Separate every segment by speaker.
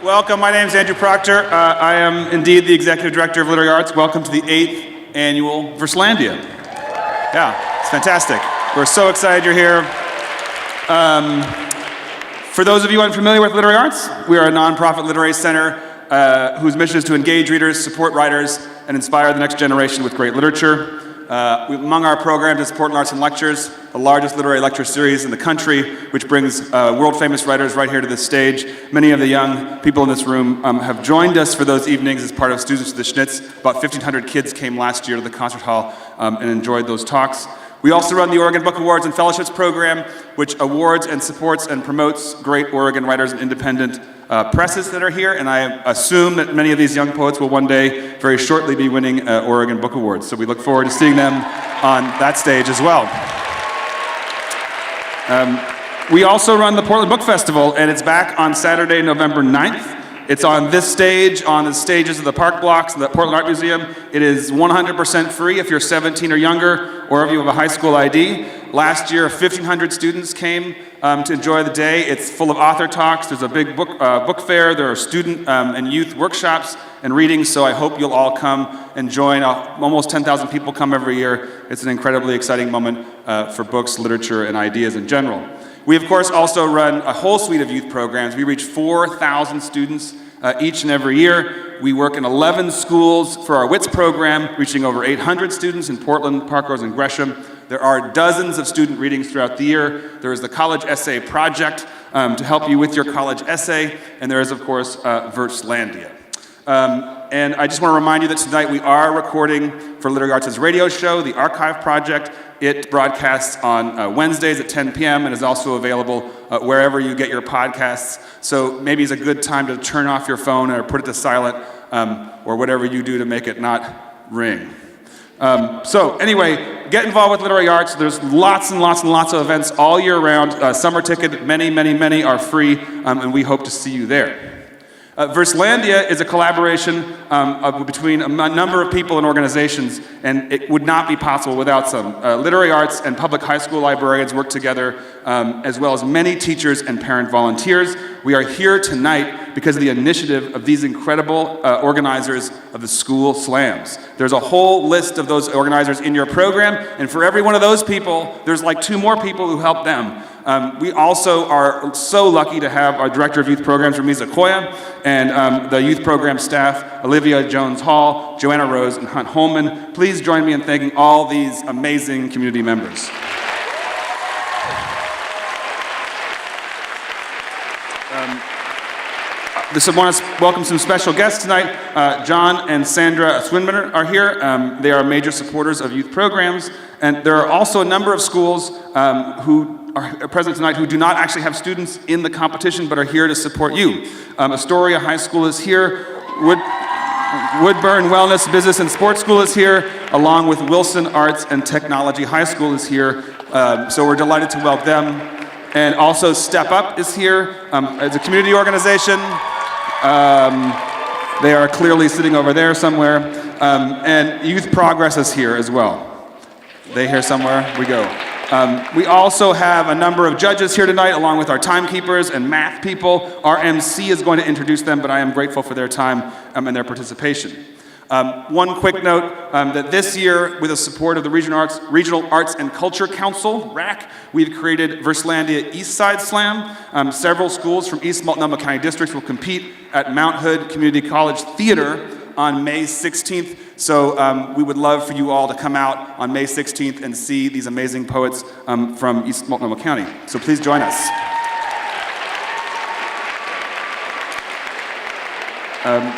Speaker 1: Welcome, my name is Andrew Proctor. I am indeed the Executive Director of Literary Arts. Welcome to the 8th annual Verselandia. Yeah, it's fantastic. We're so excited you're here. For those of you unfamiliar with literary arts, we are a nonprofit literary center whose mission is to engage readers, support writers, and inspire the next generation with great literature. Among our programs is Portland Arts and Lectures, the largest literary lecture series in the country, which brings world-famous writers right here to this stage. Many of the young people in this room have joined us for those evenings as part of Students of the Schnitz. About 1,500 kids came last year to the concert hall and enjoyed those talks. We also run the Oregon Book Awards and Fellowships program, which awards and supports and promotes great Oregon writers and independent presses that are here, and I assume that many of these young poets will one day, very shortly, be winning Oregon Book Awards. So we look forward to seeing them on that stage as well. We also run the Portland Book Festival, and it's back on Saturday, November 9th. It's on this stage, on the stages of the park blocks of the Portland Art Museum. It is 100% free if you're 17 or younger, or if you have a high school ID. Last year, 1,500 students came to enjoy the day. It's full of author talks. There's a big book fair. There are student and youth workshops and readings, so I hope you'll all come and join. Almost 10,000 people come every year. It's an incredibly exciting moment for books, literature, and ideas in general. We, of course, also run a whole suite of youth programs. We reach 4,000 students each and every year. We work in 11 schools for our WITS program, reaching over 800 students in Portland, Parkrose, and Gresham. There are dozens of student readings throughout the year. There is the College Essay Project to help you with your college essay, and there is, of course, Verselandia. And I just want to remind you that tonight we are recording for Literary Arts' radio show, The Archive Project. It broadcasts on Wednesdays at 10 p.m. and is also available wherever you get your podcasts. So maybe it's a good time to turn off your phone or put it to silent or whatever you do to make it not ring. So anyway, get involved with literary arts. There's lots and lots and lots of events all year round. Summer ticket, many are free, and we hope to see you there. Verselandia is a collaboration between a number of people and organizations, and it would not be possible without some. Literary arts and public high school librarians work together, as well as many teachers and parent volunteers. We are here tonight because of the initiative of these incredible organizers of the school slams. There's a whole list of those organizers in your program, and for every one of those people, there's like 2 more people who help them. We also are so lucky to have our Director of Youth Programs, Ramiza Koya, and the youth program staff, Olivia Jones-Hall, Joanna Rose, and Hunt Holman. Please join me in thanking all these amazing community members. I want to welcome some special guests tonight. John and Sandra Swinburne are here. They are major supporters of youth programs. And there are also a number of schools who are present tonight who do not actually have students in the competition but are here to support you. Astoria High School is here. Woodburn Wellness Business and Sports School is here, along with Wilson Arts and Technology High School is here. So we're delighted to welcome them. And also Step Up is here as a community organization. They are clearly sitting over there somewhere. And Youth Progress is here as well. They here somewhere? We go. We also have a number of judges here tonight, along with our timekeepers and math people. Our Emcee is going to introduce them, but I am grateful for their time and their participation. One quick note, that this year, with the support of the Regional Arts and Culture Council, RAC, we've created Verselandia East Side Slam. Several schools from East Multnomah County districts will compete at Mount Hood Community College Theater on May 16th. So we would love for you all to come out on May 16th and see these amazing poets from East Multnomah County. So please join us.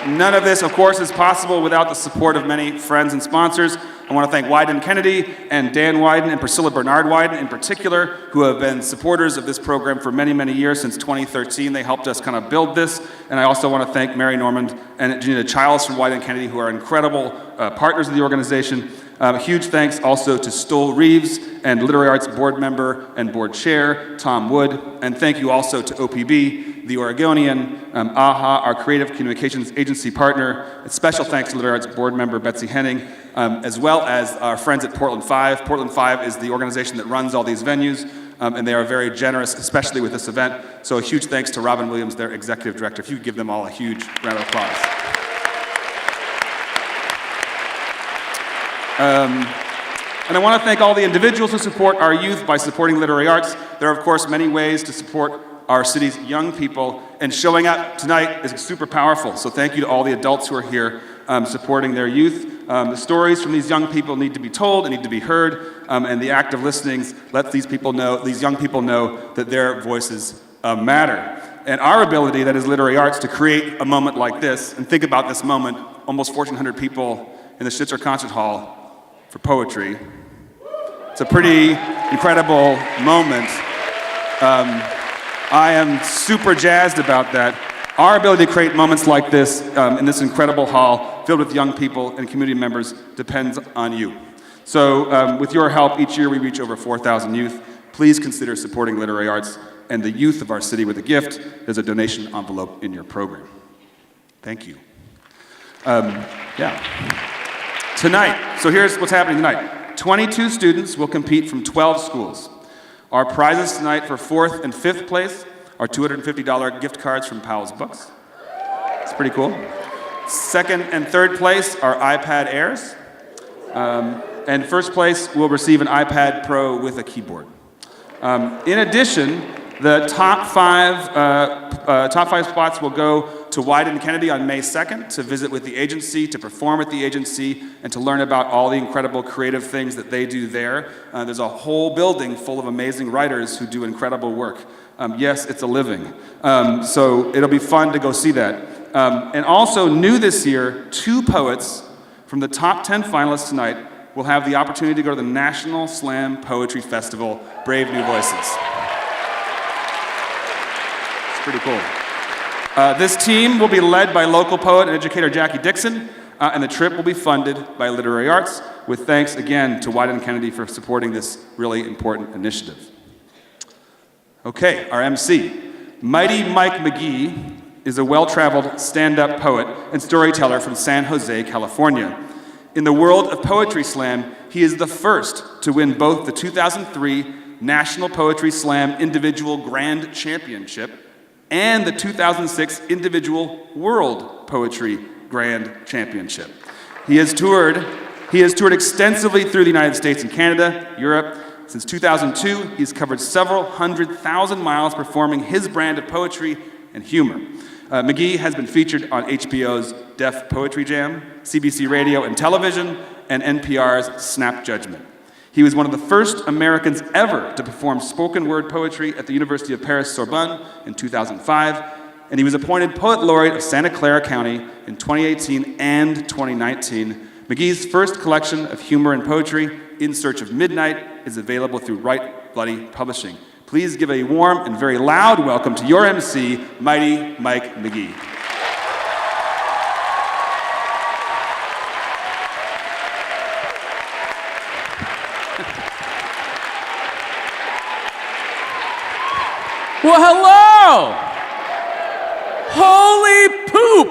Speaker 1: None of this, of course, is possible without the support of many friends and sponsors. I want to thank Wyden Kennedy and Dan Wyden and Priscilla Bernard Wyden in particular, who have been supporters of this program for many years, since 2013. They helped us kind of build this. And I also want to thank Mary Normand and Janina Childs from Wyden Kennedy, who are incredible partners of the organization. Huge thanks also to Stoll Reeves and Literary Arts board member and board chair, Tom Wood. And thank you also to OPB, The Oregonian, AHA, our creative communications agency partner. And special thanks to Literary Arts board member Betsy Henning, as well as our friends at Portland 5. Portland 5 is the organization that runs all these venues. and they are very generous, especially with this event. So a huge thanks to Robin Williams, their executive director. If you could give them all a huge round of applause. And I want to thank all the individuals who support our youth by supporting literary arts. There are, of course, many ways to support our city's young people, and showing up tonight is super powerful. So thank you to all the adults who are here supporting their youth. The stories from these young people need to be told and need to be heard, and the act of listening lets these young people know that their voices matter. And our ability, that is literary arts, to create a moment like this, and think about this moment, almost 1,400 people in the Schnitzer Concert Hall for poetry. It's a pretty incredible moment. I am super jazzed about that. Our ability to create moments like this in this incredible hall filled with young people and community members depends on you. So with your help, each year we reach over 4,000 youth. Please consider supporting literary arts and the youth of our city with a gift. There's a donation envelope in your program. Thank you. Tonight, so here's what's happening tonight. 22 students will compete from 12 schools. Our prizes tonight for 4th and 5th place are $250 gift cards from Powell's Books. It's pretty cool. 2nd and 3rd place are iPad Airs. And 1st place will receive an iPad Pro with a keyboard. In addition, the top five spots will go to Wyden Kennedy on May 2nd to visit with the agency, to perform at the agency, and to learn about all the incredible creative things that they do there. There's a whole building full of amazing writers who do incredible work. Yes, it's a living. So it'll be fun to go see that. And also new this year, 2 poets from the top 10 finalists tonight will have the opportunity to go to the National Slam Poetry Festival, Brave New Voices. It's pretty cool. This team will be led by local poet and educator Jackie Dixon, and the trip will be funded by Literary Arts, with thanks again to Wyden Kennedy for supporting this really important initiative. Okay, our MC. Mighty Mike McGee is a well-traveled stand-up poet and storyteller from San Jose, California. In the world of Poetry Slam, he is the first to win both the 2003 National Poetry Slam Individual Grand Championship and the 2006 Individual World Poetry Grand Championship. He has toured extensively through the United States and Canada, Europe. Since 2002, he's covered several 100,000 miles performing his brand of poetry and humor. McGee has been featured on HBO's Def Poetry Jam, CBC Radio and Television, and NPR's Snap Judgment. He was one of the first Americans ever to perform spoken word poetry at the University of Paris-Sorbonne in 2005, and he was appointed Poet Laureate of Santa Clara County in 2018 and 2019. McGee's first collection of humor and poetry, In Search of Midnight, is available through Right Bloody Publishing. Please give a warm and very loud welcome to your MC, Mighty Mike McGee.
Speaker 2: Well, hello! Holy poop!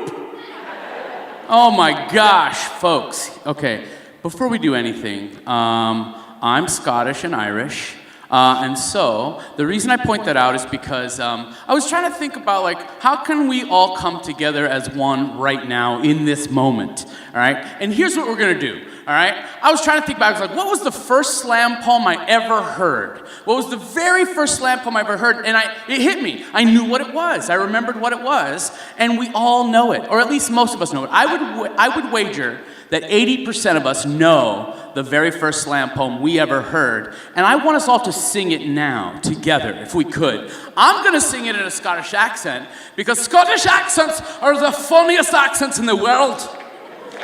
Speaker 2: Oh my gosh, folks. Okay, before we do anything, I'm Scottish and Irish. And so, the reason I point that out is because I was trying to think about, like, how can we all come together as one right now in this moment, all right? And here's what we're gonna do, all right? I was trying to think back, I was like, what was the first slam poem I ever heard? What was the very first slam poem I ever heard? And it hit me. I knew what it was. I remembered what it was, and we all know it, or at least most of us know it. I would wager that 80% of us know the very first slam poem we ever heard. And I want us all to sing it now, together, if we could. I'm gonna sing it in a Scottish accent, because Scottish accents are the funniest accents in the world.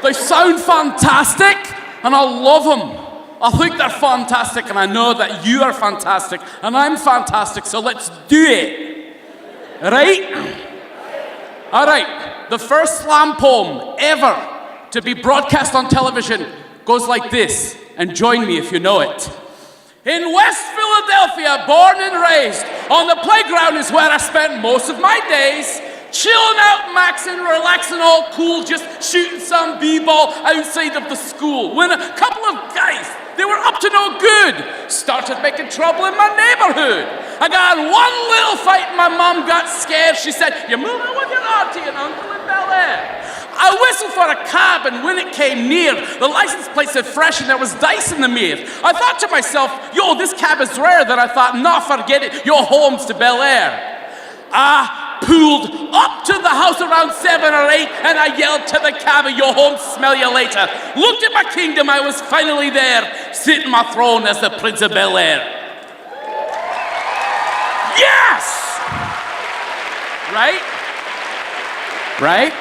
Speaker 2: They sound fantastic, and I love them. I think they're fantastic, and I know that you are fantastic, and I'm fantastic, so let's do it. Right? All right, the first slam poem ever to be broadcast on television goes like this, and join me if you know it. In West Philadelphia, born and raised, on the playground is where I spent most of my days, chilling out, maxing, relaxing, all cool, just shooting some b-ball outside of the school, when a couple of guys They were up to no good. Started making trouble in my neighborhood. I got in one little fight and my mom got scared. She said, "You're moving with your auntie and uncle in Bel Air." I whistled for a cab, and when it came near, the license plate said fresh and there was dice in the mirror. I thought to myself, yo, this cab is rare. Then I thought, nah, forget it. You're home's to Bel Air. I pulled up to the house around 7 or 8, and I yelled to the cabby, "Your home, smell you later." Looked at my kingdom, I was finally there, sitting my throne as the Prince of Bel Air. Yes! Right? Right?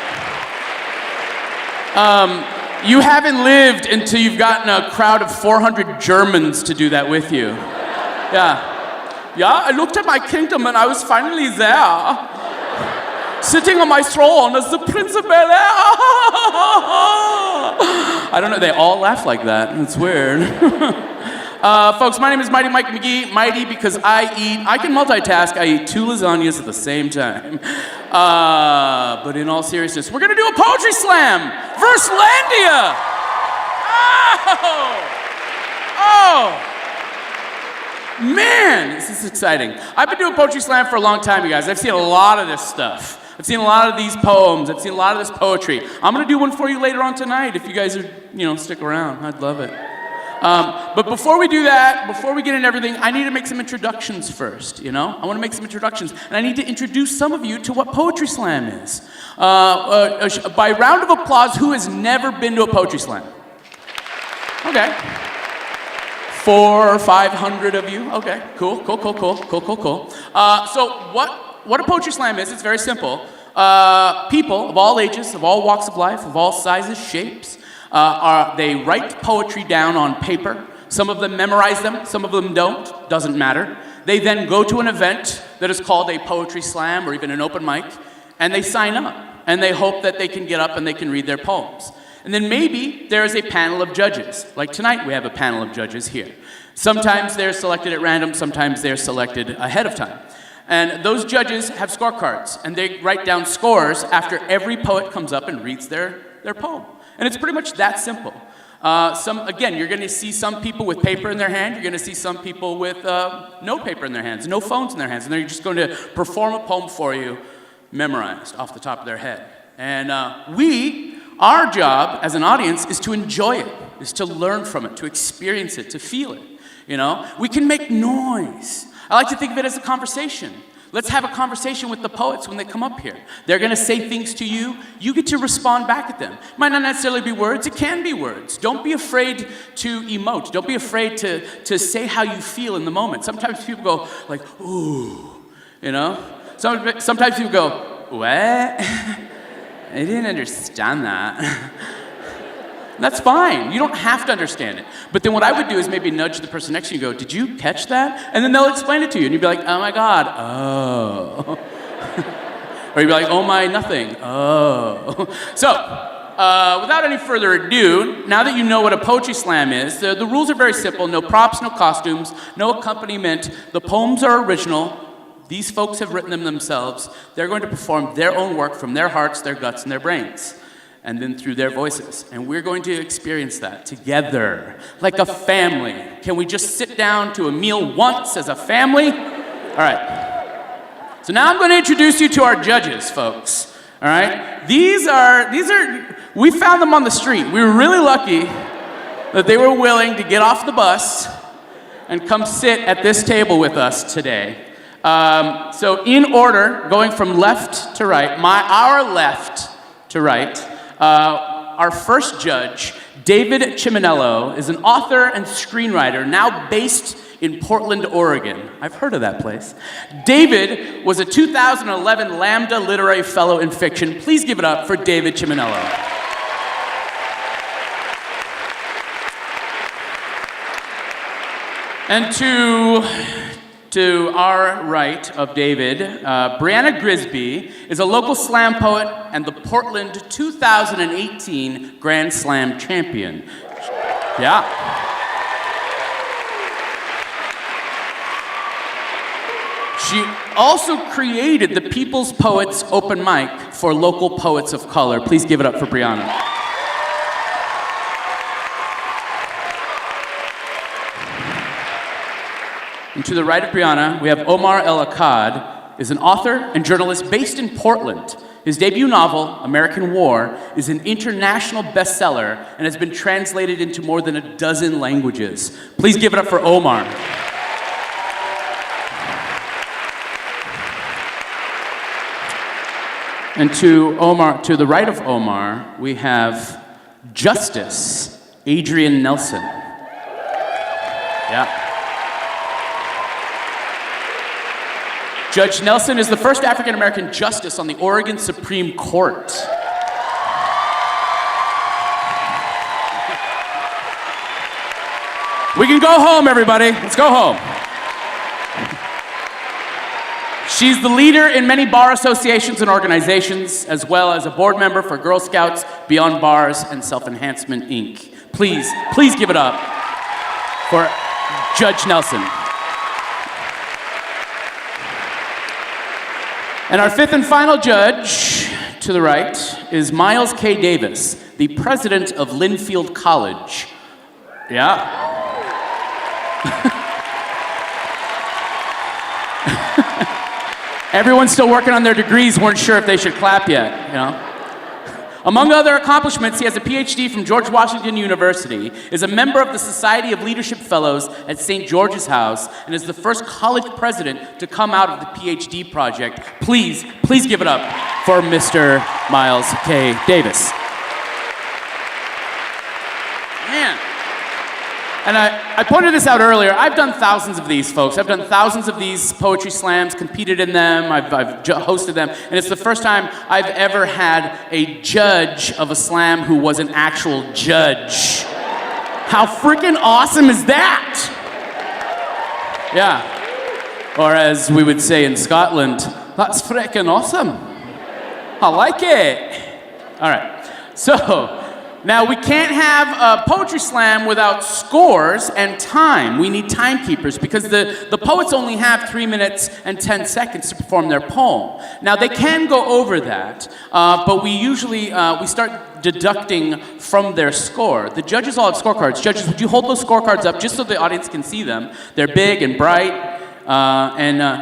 Speaker 2: You haven't lived until you've gotten a crowd of 400 Germans to do that with you. Yeah. Yeah, I looked at my kingdom and I was finally there, sitting on my throne as the Prince of Bel Air. I don't know, they all laugh like that. It's weird. Folks, my name is Mighty Mike McGee. Mighty because I can multitask. I eat 2 lasagnas at the same time. But in all seriousness, we're gonna do a poetry slam. Verselandia. Oh. Man, this is exciting. I've been doing poetry slam for a long time, you guys. I've seen a lot of this stuff. I've seen a lot of these poems. I've seen a lot of this poetry. I'm gonna do one for you later on tonight if you guys are, stick around. I'd love it. But before we do that, before we get into everything, I need to make some introductions first, I want to make some introductions, and I need to introduce some of you to what poetry slam is. By round of applause, who has never been to a poetry slam? Okay. 400 or 500 of you. Okay, cool. So what a poetry slam is, it's very simple. People of all ages, of all walks of life, of all sizes, shapes, they write poetry down on paper. Some of them memorize them, some of them don't, doesn't matter. They then go to an event that is called a poetry slam or even an open mic, and they sign up, and they hope that they can get up and they can read their poems. And then maybe there is a panel of judges. Like tonight, we have a panel of judges here. Sometimes they're selected at random, sometimes they're selected ahead of time. And those judges have scorecards, and they write down scores after every poet comes up and reads their poem. And it's pretty much that simple. Again, you're gonna see some people with paper in their hand, you're gonna see some people with no paper in their hands, no phones in their hands, and they're just going to perform a poem for you, memorized off the top of their head. And our job as an audience is to enjoy it, is to learn from it, to experience it, to feel it, We can make noise. I like to think of it as a conversation. Let's have a conversation with the poets when they come up here. They're gonna say things to you, you get to respond back at them. It might not necessarily be words, it can be words. Don't be afraid to emote. Don't be afraid to say how you feel in the moment. Sometimes people go like, ooh, Sometimes people go, what? I didn't understand that. That's fine. You don't have to understand it. But then what I would do is maybe nudge the person next to you and go, did you catch that? And then they'll explain it to you. And you'd be like, oh my God, oh. Or you'd be like, oh my nothing, oh. So, without any further ado, now that you know what a poetry slam is, the rules are very simple. No props, no costumes, no accompaniment. The poems are original. These folks have written them themselves. They're going to perform their own work from their hearts, their guts, and their brains, and then through their voices. And we're going to experience that together, like a family. Can we just sit down to a meal once as a family? All right. So now I'm going to introduce you to our judges, folks. All right? These are, we found them on the street. We were really lucky that they were willing to get off the bus and come sit at this table with us today. So in order, going from left to right, our left to right, our first judge, David Chiminello, is an author and screenwriter now based in Portland, Oregon. I've heard of that place. David was a 2011 Lambda Literary Fellow in Fiction. Please give it up for David Chiminello. And to our right of David, Brianna Grisby is a local slam poet and the Portland 2018 Grand Slam champion. Yeah. She also created the People's Poets Open Mic for local poets of color. Please give it up for Brianna. to the right of Brianna, we have Omar El Akkad, is an author and journalist based in Portland. His debut novel, American War, is an international bestseller and has been translated into more than a dozen languages. Please give it up for Omar. And to the right of Omar, we have Justice Adrian Nelson. Yeah. Judge Nelson is the first African-American justice on the Oregon Supreme Court. We can go home, everybody. Let's go home. She's the leader in many bar associations and organizations, as well as a board member for Girl Scouts, Beyond Bars, and Self-Enhancement, Inc. Please give it up for Judge Nelson. And our fifth and final judge, to the right, is Miles K. Davis, the president of Linfield College. Yeah. Everyone's still working on their degrees, weren't sure if they should clap yet, you know. Among other accomplishments, he has a PhD from George Washington University, is a member of the Society of Leadership Fellows at St. George's House, and is the first college president to come out of the PhD project. Please give it up for Mr. Miles K. Davis. Man. And I pointed this out earlier. I've done thousands of these, folks. I've done thousands of these poetry slams, competed in them, I've hosted them, and it's the first time I've ever had a judge of a slam who was an actual judge. How freaking awesome is that? Yeah. Or as we would say in Scotland, that's freaking awesome. I like it. All right. So, now, we can't have a poetry slam without scores and time. We need timekeepers because the poets only have 3 minutes and 10 seconds to perform their poem. Now, they can go over that, but we usually we start deducting from their score. The judges all have scorecards. Judges, would you hold those scorecards up just so the audience can see them? They're big and bright,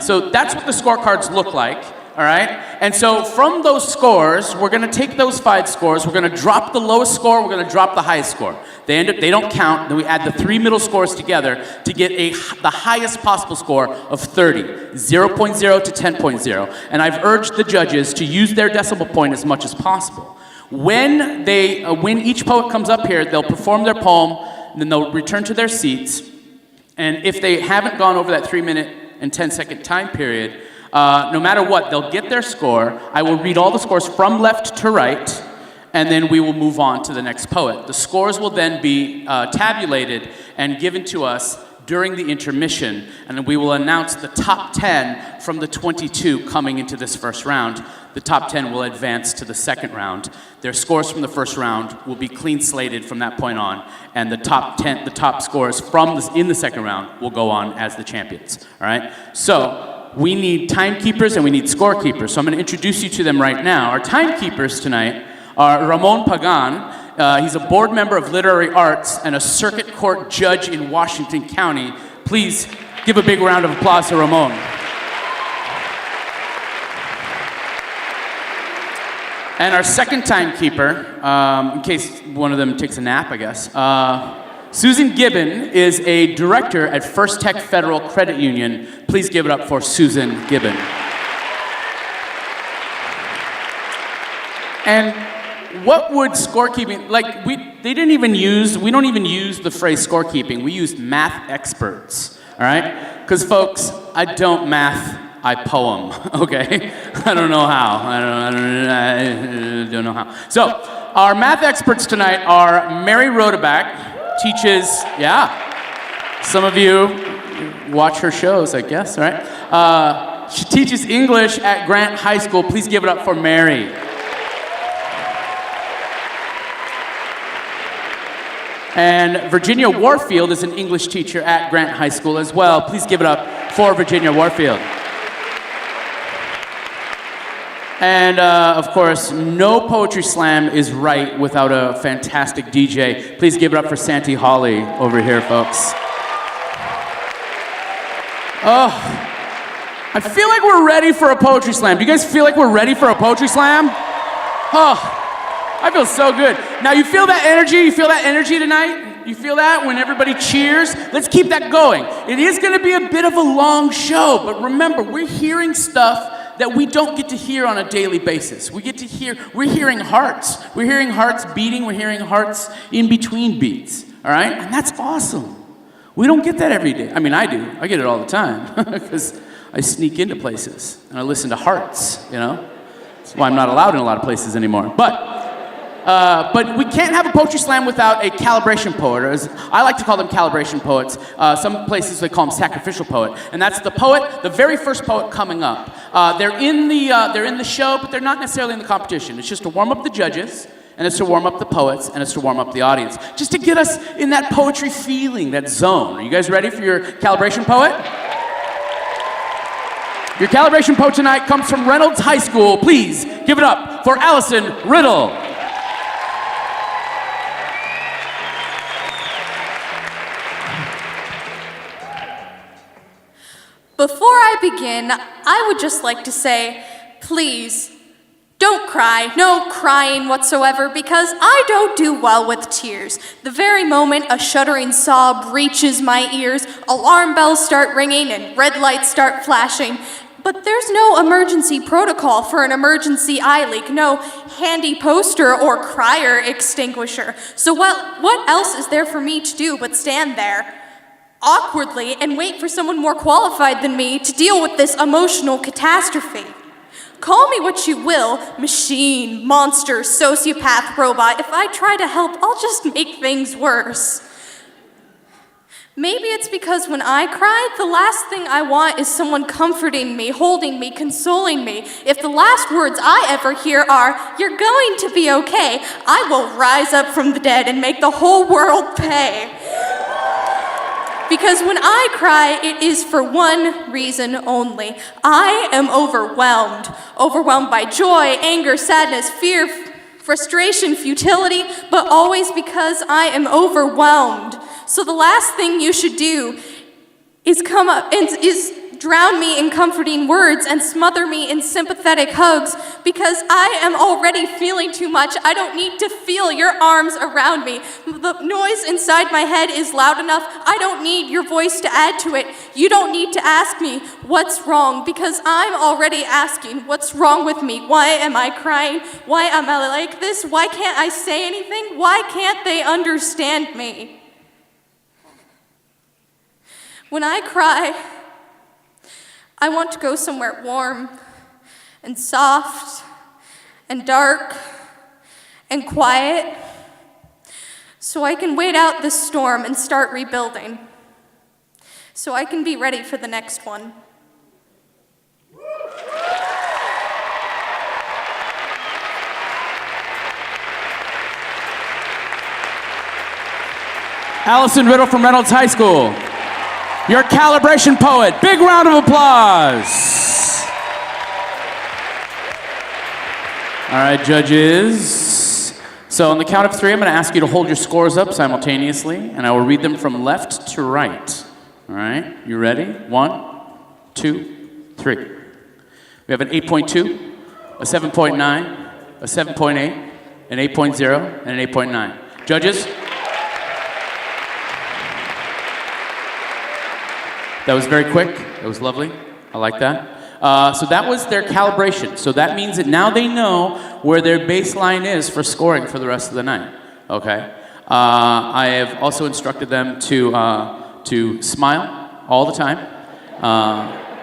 Speaker 2: so that's what the scorecards look like. All right? And so from those scores, we're going to take those 5 scores, we're going to drop the lowest score, we're going to drop the highest score. They don't count, then we add the 3 middle scores together to get the highest possible score of 30, 0.0 to 10.0. And I've urged the judges to use their decimal point as much as possible. When each poet comes up here, they'll perform their poem, and then they'll return to their seats. And if they haven't gone over that 3-minute and 10-second time period, no matter what, they'll get their score. I will read all the scores from left to right, and then we will move on to the next poet. The scores will then be tabulated and given to us during the intermission, and then we will announce the top 10 from the 22 coming into this first round. The top 10 will advance to the second round. Their scores from the first round will be clean slated from that point on, and the top scores in the second round will go on as the champions. All right? So, we need timekeepers and we need scorekeepers. So I'm going to introduce you to them right now. Our timekeepers tonight are Ramon Pagan. He's a board member of Literary Arts and a circuit court judge in Washington County. Please give a big round of applause to Ramon. And our second timekeeper, in case one of them takes a nap, I guess, Susan Gibbon is a director at First Tech Federal Credit Union. Please give it up for Susan Gibbon. And what would scorekeeping, we don't even use the phrase scorekeeping. We use math experts, all right? Because folks, I don't math, I poem, okay? I don't know how. I don't know how. So, our math experts tonight are Mary Rodeback, teaches, some of you watch her shows, I guess, right? She teaches English at Grant High School. Please give it up for Mary. And Virginia Warfield is an English teacher at Grant High School as well. Please give it up for Virginia Warfield. And, of course, no poetry slam is right without a fantastic DJ. Please give it up for Santi Hawley over here, folks. I feel like we're ready for a poetry slam. Do you guys feel like we're ready for a poetry slam? Oh, I feel so good. Now you feel that energy? You feel that energy tonight? You feel that when everybody cheers? Let's keep that going. It is going to be a bit of a long show, but remember, we're hearing stuff that we don't get to hear on a daily basis. We're hearing hearts. We're hearing hearts beating. We're hearing hearts in between beats. All right? And that's awesome. We don't get that every day. I mean, I do. I get it all the time because I sneak into places and I listen to hearts, you know? That's why I'm not allowed in a lot of places anymore. But we can't have a poetry slam without a calibration poet, or as I like to call them, calibration poets. Some places they call them sacrificial poet, and that's the poet, the very first poet coming up. They're in the show, but they're not necessarily in the competition. It's just to warm up the judges, and it's to warm up the poets, and it's to warm up the audience, just to get us in that poetry feeling, that zone. Are you guys ready for your calibration poet? Your calibration poet tonight comes from Reynolds High School. Please give it up for Allison Riddle.
Speaker 3: Before I begin, I would just like to say, please, don't cry, no crying whatsoever, because I don't do well with tears. The very moment a shuddering sob reaches my ears, alarm bells start ringing and red lights start flashing. But there's no emergency protocol for an emergency eye leak, no handy poster or crier extinguisher. So what else is there for me to do but stand there awkwardly and wait for someone more qualified than me to deal with this emotional catastrophe? Call me what you will, machine, monster, sociopath, robot. If I try to help, I'll just make things worse. Maybe it's because when I cry, the last thing I want is someone comforting me, holding me, consoling me. If the last words I ever hear are, "You're going to be okay," I will rise up from the dead and make the whole world pay. Because when I cry, it is for one reason only. I am overwhelmed. Overwhelmed by joy, anger, sadness, fear, frustration, futility, but always because I am overwhelmed. So the last thing you should do is come up and drown me in comforting words and smother me in sympathetic hugs, because I am already feeling too much. I don't need to feel your arms around me. The noise inside my head is loud enough. I don't need your voice to add to it. You don't need to ask me what's wrong, because I'm already asking what's wrong with me. Why am I crying? Why am I like this? Why can't I say anything? Why can't they understand me? When I cry, I want to go somewhere warm and soft and dark and quiet, so I can wait out this storm and start rebuilding, so I can be ready for the next one.
Speaker 2: Allison Riddle from Reynolds High School. Your calibration poet. Big round of applause. All right, judges. So on the count of 3, I'm going to ask you to hold your scores up simultaneously, and I will read them from left to right. All right, you ready? 1, 2, 3. We have an 8.2, a 7.9, a 7.8, an 8.0, and an 8.9. Judges? That was very quick. That was lovely. I like that. So that was their calibration. So that means that now they know where their baseline is for scoring for the rest of the night. Okay. I have also instructed them to smile all the time,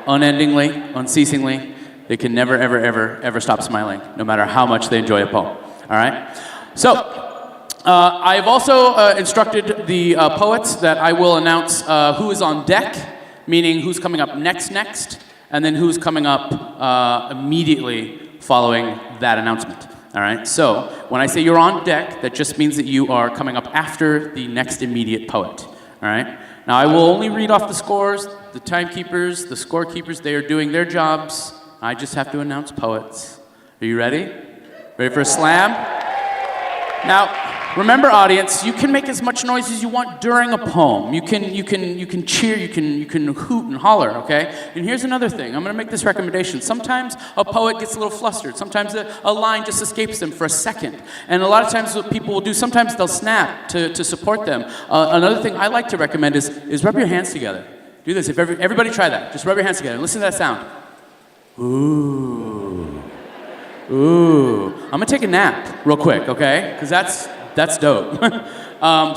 Speaker 2: unendingly, unceasingly. They can never, ever, ever, ever stop smiling, no matter how much they enjoy a poem. All right. So I've also instructed the poets that I will announce who is on deck, meaning who's coming up next, and then who's coming up immediately following that announcement. All right, so when I say you're on deck, that just means that you are coming up after the next immediate poet. All right, now I will only read off the scores. The timekeepers, the scorekeepers, they are doing their jobs. I just have to announce poets. Are you ready? Ready for a slam? Now, Remember, audience, you can make as much noise as you want during a poem. You can cheer, you can hoot and holler, okay? And here's another thing. I'm going to make this recommendation. Sometimes a poet gets a little flustered. Sometimes a line just escapes them for a second. And a lot of times what people will do, sometimes they'll snap to support them. Another thing I like to recommend is rub your hands together. Do this. If everybody try that. Just rub your hands together and listen to that sound. Ooh. Ooh. I'm going to take a nap real quick, okay? Because that's dope.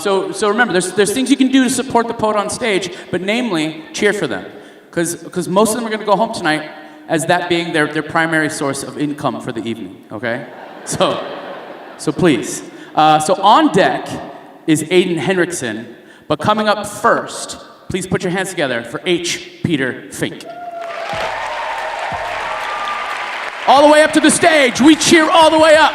Speaker 2: So remember, there's things you can do to support the poet on stage, but namely, cheer for them. Because most of them are going to go home tonight as that being their primary source of income for the evening, okay? So please. So on deck is Aiden Henriksen, but coming up first, please put your hands together for H. Peter Fink. All the way up to the stage. We cheer all the way up.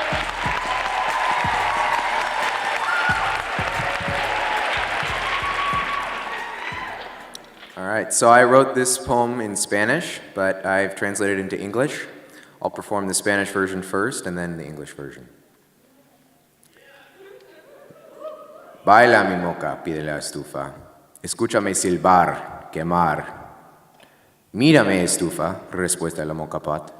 Speaker 4: All right, so I wrote this poem in Spanish, but I've translated it into English. I'll perform the Spanish version first and then the English version. Baila mi moca, pide la estufa. Escúchame silbar, quemar. Mírame, estufa, respuesta la moca pot.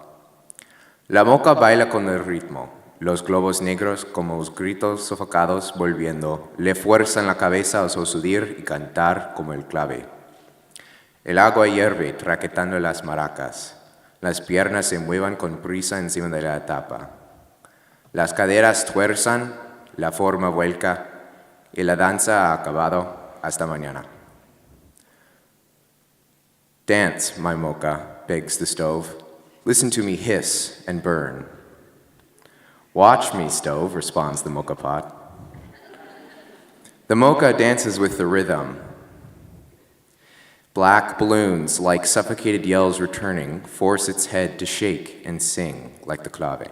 Speaker 4: La moca baila con el ritmo. Los globos negros, como gritos sofocados, volviendo, le fuerzan la cabeza a sosudir y cantar como el clave. El agua hierve, traquetando las maracas. Las piernas se muevan con prisa encima de la tapa. Las caderas tuerzan, la forma vuelca, y la danza ha acabado. Hasta mañana. Dance, my mocha, begs the stove. Listen to me hiss and burn. Watch me, stove, responds the mocha pot. The mocha dances with the rhythm. Black balloons, like suffocated yells returning, force its head to shake and sing like the clave.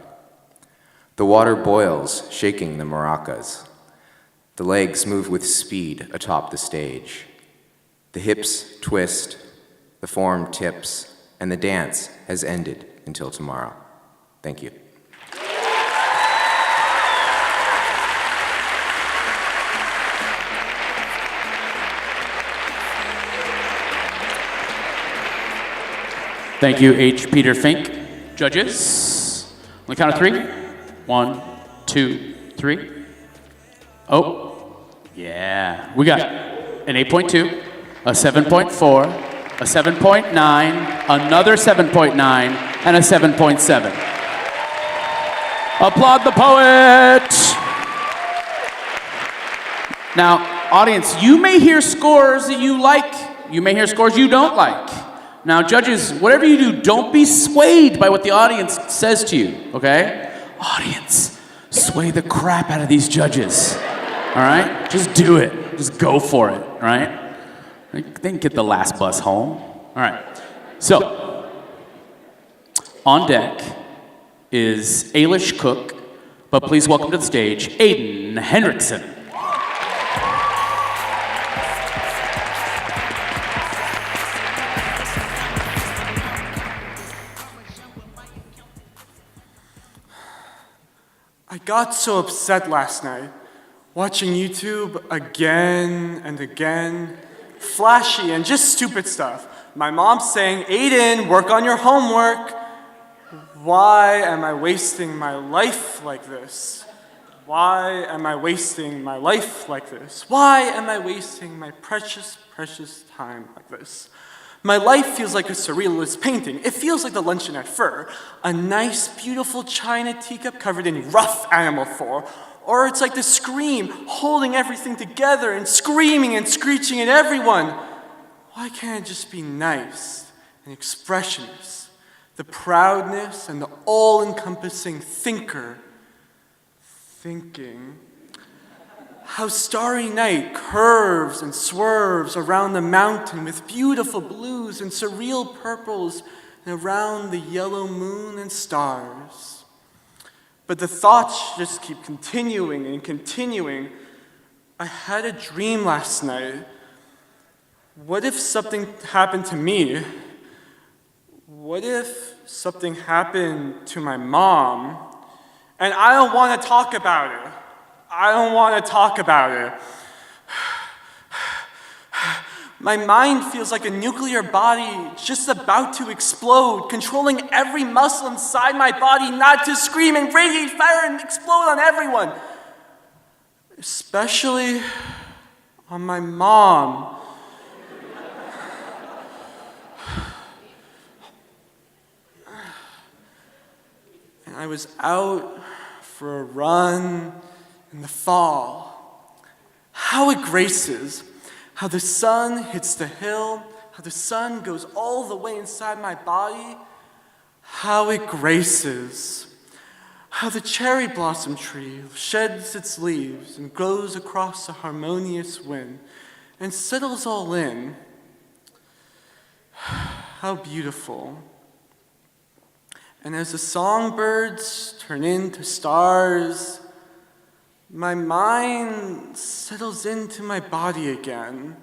Speaker 4: The water boils, shaking the maracas. The legs move with speed atop the stage. The hips twist, the form tips, and the dance has ended until tomorrow. Thank you.
Speaker 2: Thank you, H. Peter Fink. Judges, on the count of 3. 1, 2, 3. Oh, yeah. We got an 8.2, a 7.4, a 7.9, another 7.9, and a 7.7. Applaud the poet! Now, audience, you may hear scores that you like. You may hear scores you don't like. Now, judges, whatever you do, don't be swayed by what the audience says to you, okay? Audience, sway the crap out of these judges, all right? Just do it. Just go for it, all right? They can get the last bus home. All right. So, on deck is Ailish Cook, but please welcome to the stage, Aiden Henriksen.
Speaker 5: I got so upset last night, watching YouTube again and again, flashy and just stupid stuff. My mom saying, Aiden, work on your homework. Why am I wasting my life like this? Why am I wasting my life like this? Why am I wasting my precious, precious time like this? My life feels like a surrealist painting. It feels like the luncheon at Fur, a nice, beautiful china teacup covered in rough animal fur. Or it's like the Scream, holding everything together and screaming and screeching at everyone. Why can't it just be nice and expressionist? The proudness and the all-encompassing thinker. Thinking. How starry night curves and swerves around the mountain with beautiful blues and surreal purples and around the yellow moon and stars. But the thoughts just keep continuing and continuing. I had a dream last night. What if something happened to me? What if something happened to my mom? And I don't want to talk about it. I don't want to talk about it. My mind feels like a nuclear body just about to explode, controlling every muscle inside my body not to scream and radiate fire and explode on everyone. Especially on my mom. And I was out for a run in the fall. How it graces, how the sun hits the hill, how the sun goes all the way inside my body. How it graces, how the cherry blossom tree sheds its leaves and goes across a harmonious wind and settles all in. How beautiful. And as the songbirds turn into stars, my mind settles into my body again,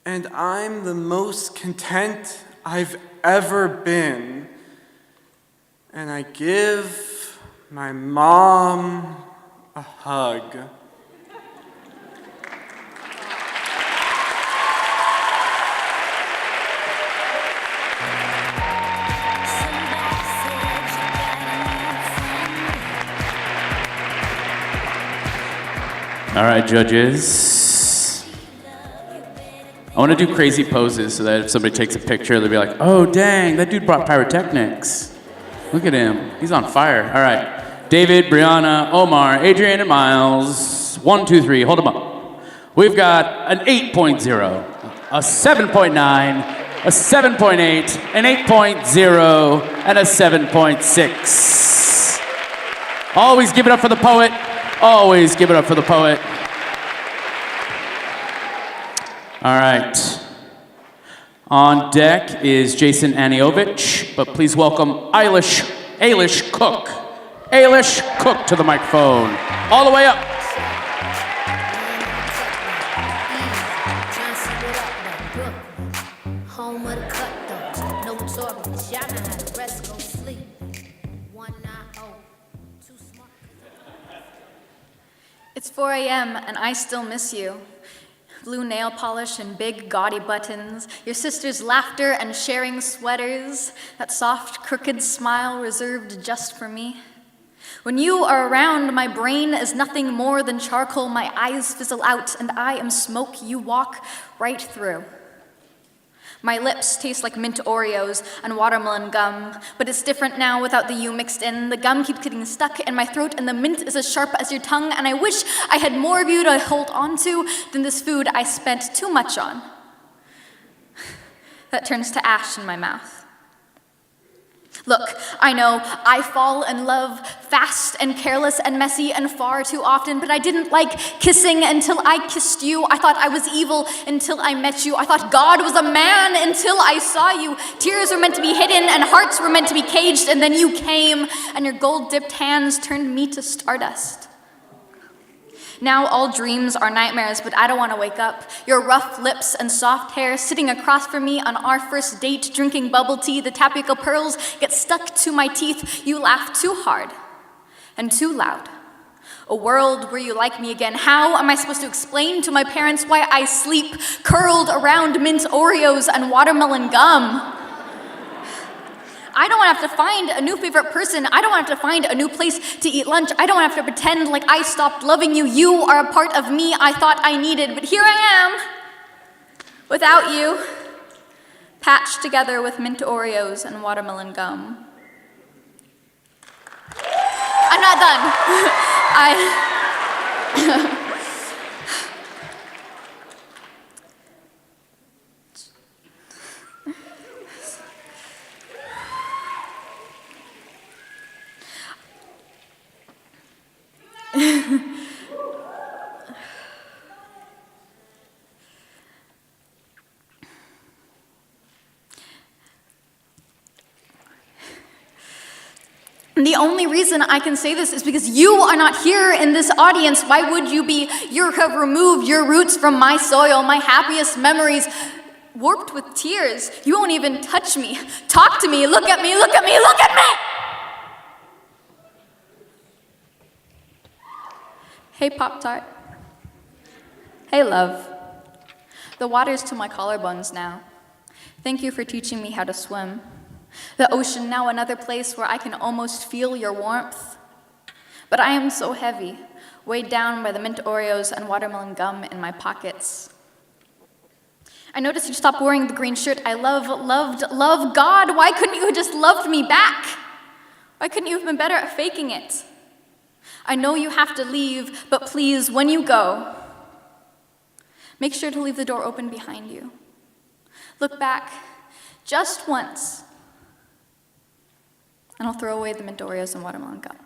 Speaker 5: and I'm the most content I've ever been. And I give my mom a hug.
Speaker 2: All right, judges. I want to do crazy poses so that if somebody takes a picture, they'll be like, oh, dang, that dude brought pyrotechnics. Look at him. He's on fire. All right. David, Brianna, Omar, Adrian, and Miles. 1, 2, 3. Hold them up. We've got an 8.0, a 7.9, a 7.8, an 8.0, and a 7.6. Always give it up for the poet. Always give it up for the poet. All right. On deck is Jason Aniovich, but please welcome Ailish Cook. Ailish Cook to the microphone. All the way up.
Speaker 6: Home of the cut though, no Taurus. Y'all know how the rest go sleep. 190, too smart.
Speaker 3: It's 4 a.m. and I still miss you. Blue nail polish and big gaudy buttons, your sister's laughter and sharing sweaters, that soft crooked smile reserved just for me. When you are around, my brain is nothing more than charcoal, my eyes fizzle out, and I am smoke you walk right through. My lips taste like mint Oreos and watermelon gum, but it's different now without the U mixed in. The gum keeps getting stuck in my throat, and the mint is as sharp as your tongue, and I wish I had more of you to hold on to than this food I spent too much on. That turns to ash in my mouth. Look, I know I fall in love fast and careless and messy and far too often, but I didn't like kissing until I kissed you. I thought I was evil until I met you. I thought God was a man until I saw you. Tears were meant to be hidden and hearts were meant to be caged, and then you came and your gold-dipped hands turned me to stardust. Now all dreams are nightmares, but I don't want to wake up. Your rough lips and soft hair sitting across from me on our first date, drinking bubble tea, the tapioca pearls get stuck to my teeth. You laugh too hard and too loud. A world where you like me again. How am I supposed to explain to my parents why I sleep curled around mint Oreos and watermelon gum? I don't want to have to find a new favorite person. I don't want to have to find a new place to eat lunch. I don't want to have to pretend like I stopped loving you. You are a part of me I thought I needed, but here I am, without you, patched together with mint Oreos and watermelon gum. I'm not done. The only reason I can say this is because you are not here in this audience. Why would you be? You have removed your roots from my soil, my happiest memories, warped with tears. You won't even touch me. Talk to me, look at me, look at me, look at me!
Speaker 7: Hey, Pop-Tart. Hey, love. The water's to my collarbones now. Thank you for teaching me how to swim. The ocean now another place where I can almost feel your warmth. But I am so heavy, weighed down by the mint Oreos and watermelon gum in my pockets. I noticed you stopped wearing the green shirt I love. God, why couldn't you have just loved me back? Why couldn't you have been better at faking it? I know you have to leave, but please, when you go, make sure to leave the door open behind you. Look back just once, and I'll throw away the mint Oreos and watermelon gum.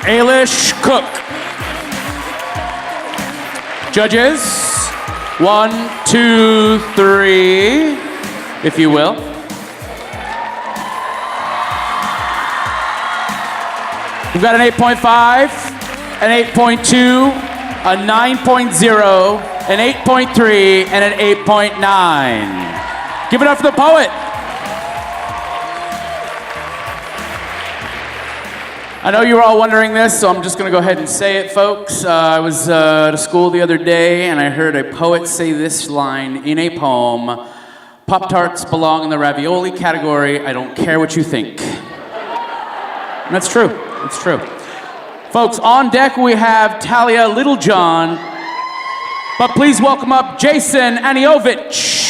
Speaker 2: Ailish Cook. Judges, 1, 2, 3, if you will. We've got an 8.5, an 8.2, a 9.0, an 8.3, and an 8.9. Give it up for the poet. I know you were all wondering this, so I'm just going to go ahead and say it, folks. I was at a school the other day, and I heard a poet say this line in a poem: Pop-Tarts belong in the ravioli category. I don't care what you think. And that's true. It's true. Folks, on deck we have Talia Littlejohn, but please welcome up Jason Aniovich.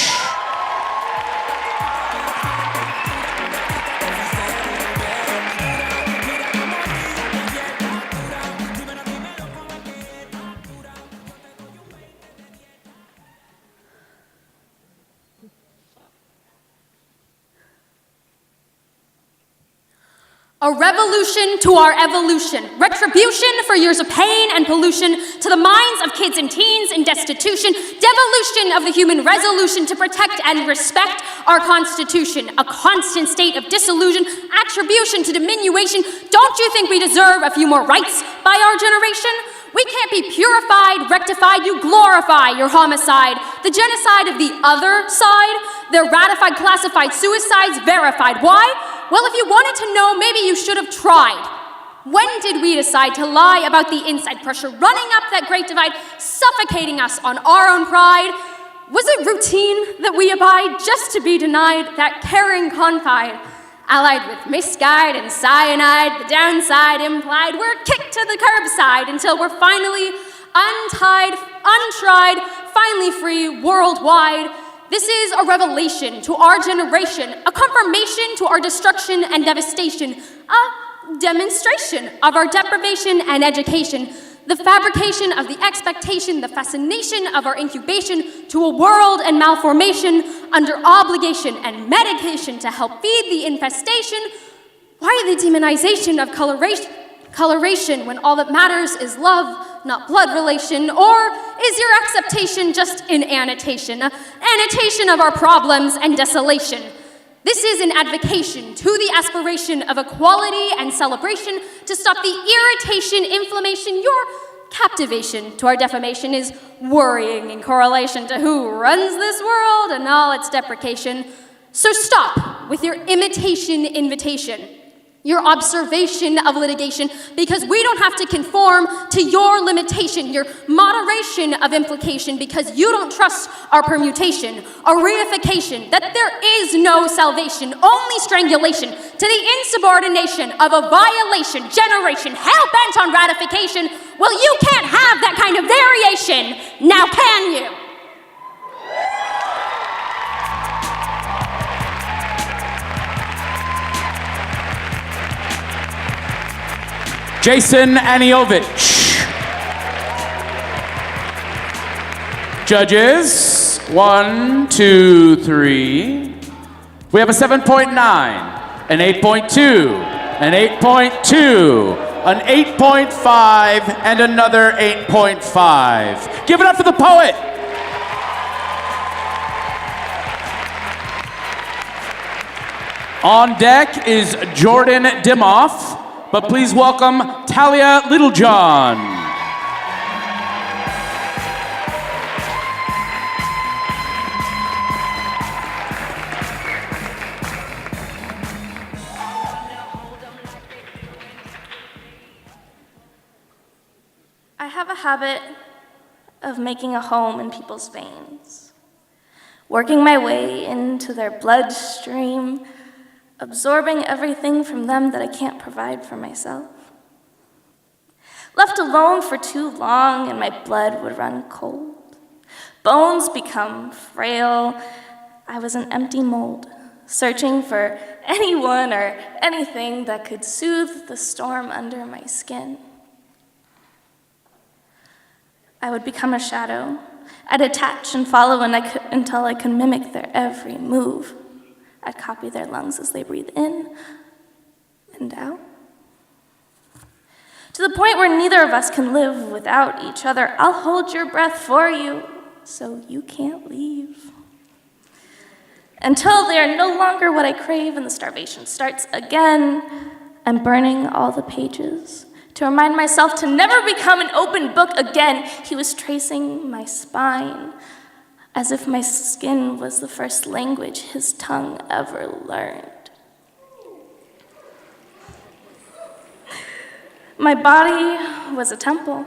Speaker 3: A revolution to our evolution, retribution for years of pain and pollution to the minds of kids and teens in destitution, devolution of the human resolution to protect and respect our Constitution, a constant state of disillusion, attribution to diminution. Don't you think we deserve a few more rights by our generation? We can't be purified, rectified, you glorify your homicide. The genocide of the other side, their ratified, classified suicides, verified. Why? Well, if you wanted to know, maybe you should have tried. When did we decide to lie about the inside pressure running up that great divide, suffocating us on our own pride? Was it routine that we abide just to be denied that caring confide? Allied with misguide and cyanide, the downside implied we're kicked to the curbside until we're finally untied, untried, finally free worldwide. This is a revelation to our generation, a confirmation to our destruction and devastation, a demonstration of our deprivation and education, the fabrication of the expectation, the fascination of our incubation to a world and malformation under obligation and medication to help feed the infestation. Why the demonization of coloration when all that matters is love, not blood relation? Or is your acceptation just an annotation of our problems and desolation? This is an advocation to the aspiration of equality and celebration to stop the irritation, inflammation. Your captivation to our defamation is worrying in correlation to who runs this world and all its deprecation. So stop with your imitation invitation, your observation of litigation, because we don't have to conform to your limitation, your moderation of implication, because you don't trust our permutation, our reification, that there is no salvation, only strangulation to the insubordination of a violation generation hell-bent on ratification. Well, you can't have that kind of variation, now can you?
Speaker 2: Jason Aniovich. Judges, 1, 2, 3. We have a 7.9, an 8.2, an 8.2, an 8.5, and another 8.5. Give it up for the poet. On deck is Jordan Dimoff. But please welcome Talia Littlejohn.
Speaker 8: habit of making a home in people's veins, working my way into their bloodstream, absorbing everything from them that I can't provide for myself. Left alone for too long and my blood would run cold. Bones become frail. I was an empty mold, searching for anyone or anything that could soothe the storm under my skin. I would become a shadow. I'd attach and follow until I could mimic their every move. I'd copy their lungs as they breathe in and out. To the point where neither of us can live without each other. I'll hold your breath for you so you can't leave. Until they are no longer what I crave and the starvation starts again, I'm burning all the pages to remind myself to never become an open book again. He was tracing my spine as if my skin was the first language his tongue ever learned. My body was a temple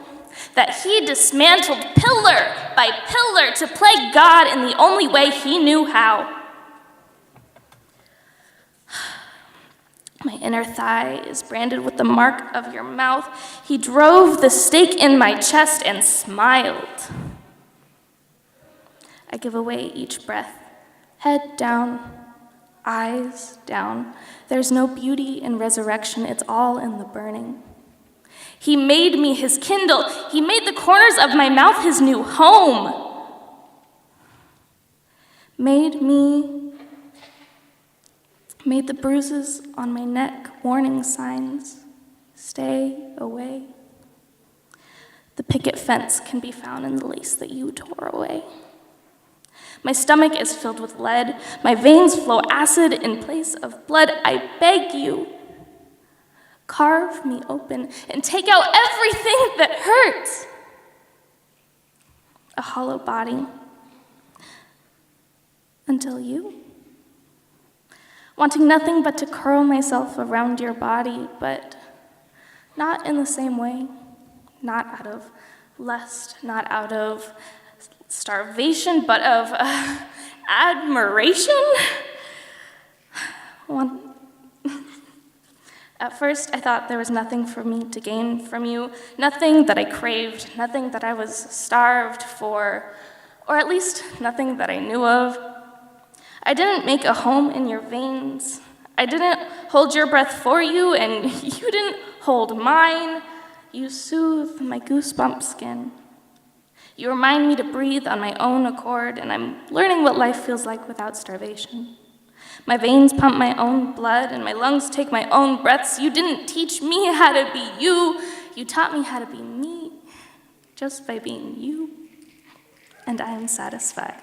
Speaker 8: that he dismantled pillar by pillar to play God in the only way he knew how. My inner thigh is branded with the mark of your mouth. He drove the stake in my chest and smiled. I give away each breath, head down, eyes down. There's no beauty in resurrection, it's all in the burning. He made me his kindle. He made the corners of my mouth his new home. Made the bruises on my neck warning signs. Stay away. The picket fence can be found in the lace that you tore away. My stomach is filled with lead. My veins flow acid in place of blood. I beg you, carve me open and take out everything that hurts. A hollow body. Until you. Wanting nothing but to curl myself around your body, but not in the same way. Not out of lust, not out of starvation, but of admiration. At first, I thought there was nothing for me to gain from you, nothing that I craved, nothing that I was starved for, or at least nothing that I knew of. I didn't make a home in your veins. I didn't hold your breath for you, and you didn't hold mine. You soothe my goosebump skin. You remind me to breathe on my own accord, and I'm learning what life feels like without starvation. My veins pump my own blood, and my lungs take my own breaths. You didn't teach me how to be you. You taught me how to be me, just by being you. And I am satisfied.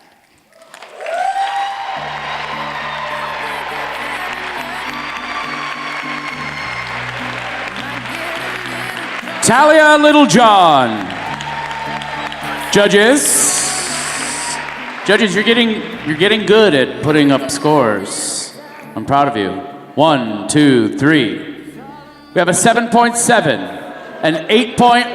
Speaker 2: Talia Littlejohn. Judges, you're getting good at putting up scores. I'm proud of you. 1, 2, 3. We have a 7.7, an 8.1,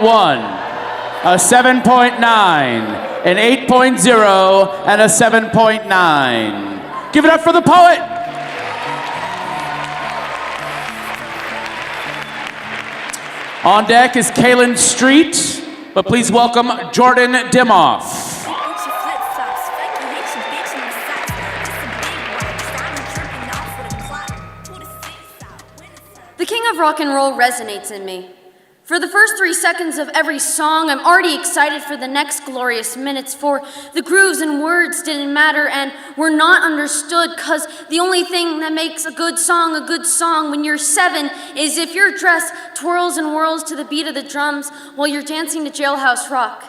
Speaker 2: a 7.9, an 8.0, and a 7.9. Give it up for the poet. On deck is Kaylin Street, but please welcome Jordan Dimoff.
Speaker 9: The king of rock and roll resonates in me. For the first 3 seconds of every song, I'm already excited for the next glorious minutes, for the grooves and words didn't matter and were not understood, cause the only thing that makes a good song when you're 7 is if your dress twirls and whirls to the beat of the drums while you're dancing to Jailhouse Rock.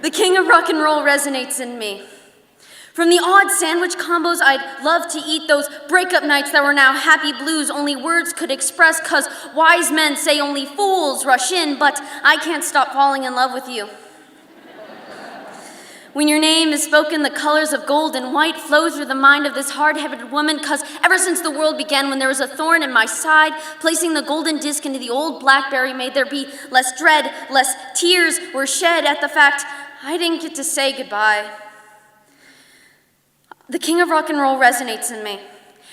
Speaker 9: The king of rock and roll resonates in me. From the odd sandwich combos I'd love to eat, those breakup nights that were now happy blues only words could express, cause wise men say only fools rush in, but I can't stop falling in love with you. When your name is spoken, the colors of gold and white flow through the mind of this hard-headed woman, 'cause ever since the world began, when there was a thorn in my side, placing the golden disc into the old blackberry made there be less dread, less tears were shed at the fact I didn't get to say goodbye. The King of Rock and Roll resonates in me.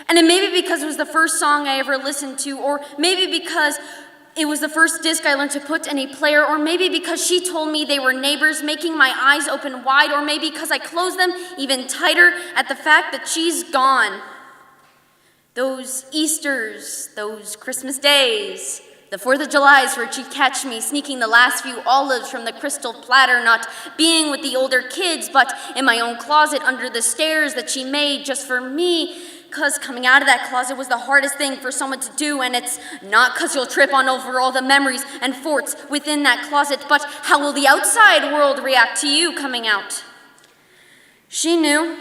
Speaker 9: And it may be because it was the first song I ever listened to, or maybe because it was the first disc I learned to put in a player, or maybe because she told me they were neighbors, making my eyes open wide, or maybe because I closed them even tighter at the fact that she's gone. Those Easters, those Christmas days, the 4th of Julys where she'd catch me sneaking the last few olives from the crystal platter, not being with the older kids, but in my own closet under the stairs that she made just for me. Because coming out of that closet was the hardest thing for someone to do, and it's not because you'll trip on over all the memories and forts within that closet, but how will the outside world react to you coming out? She knew,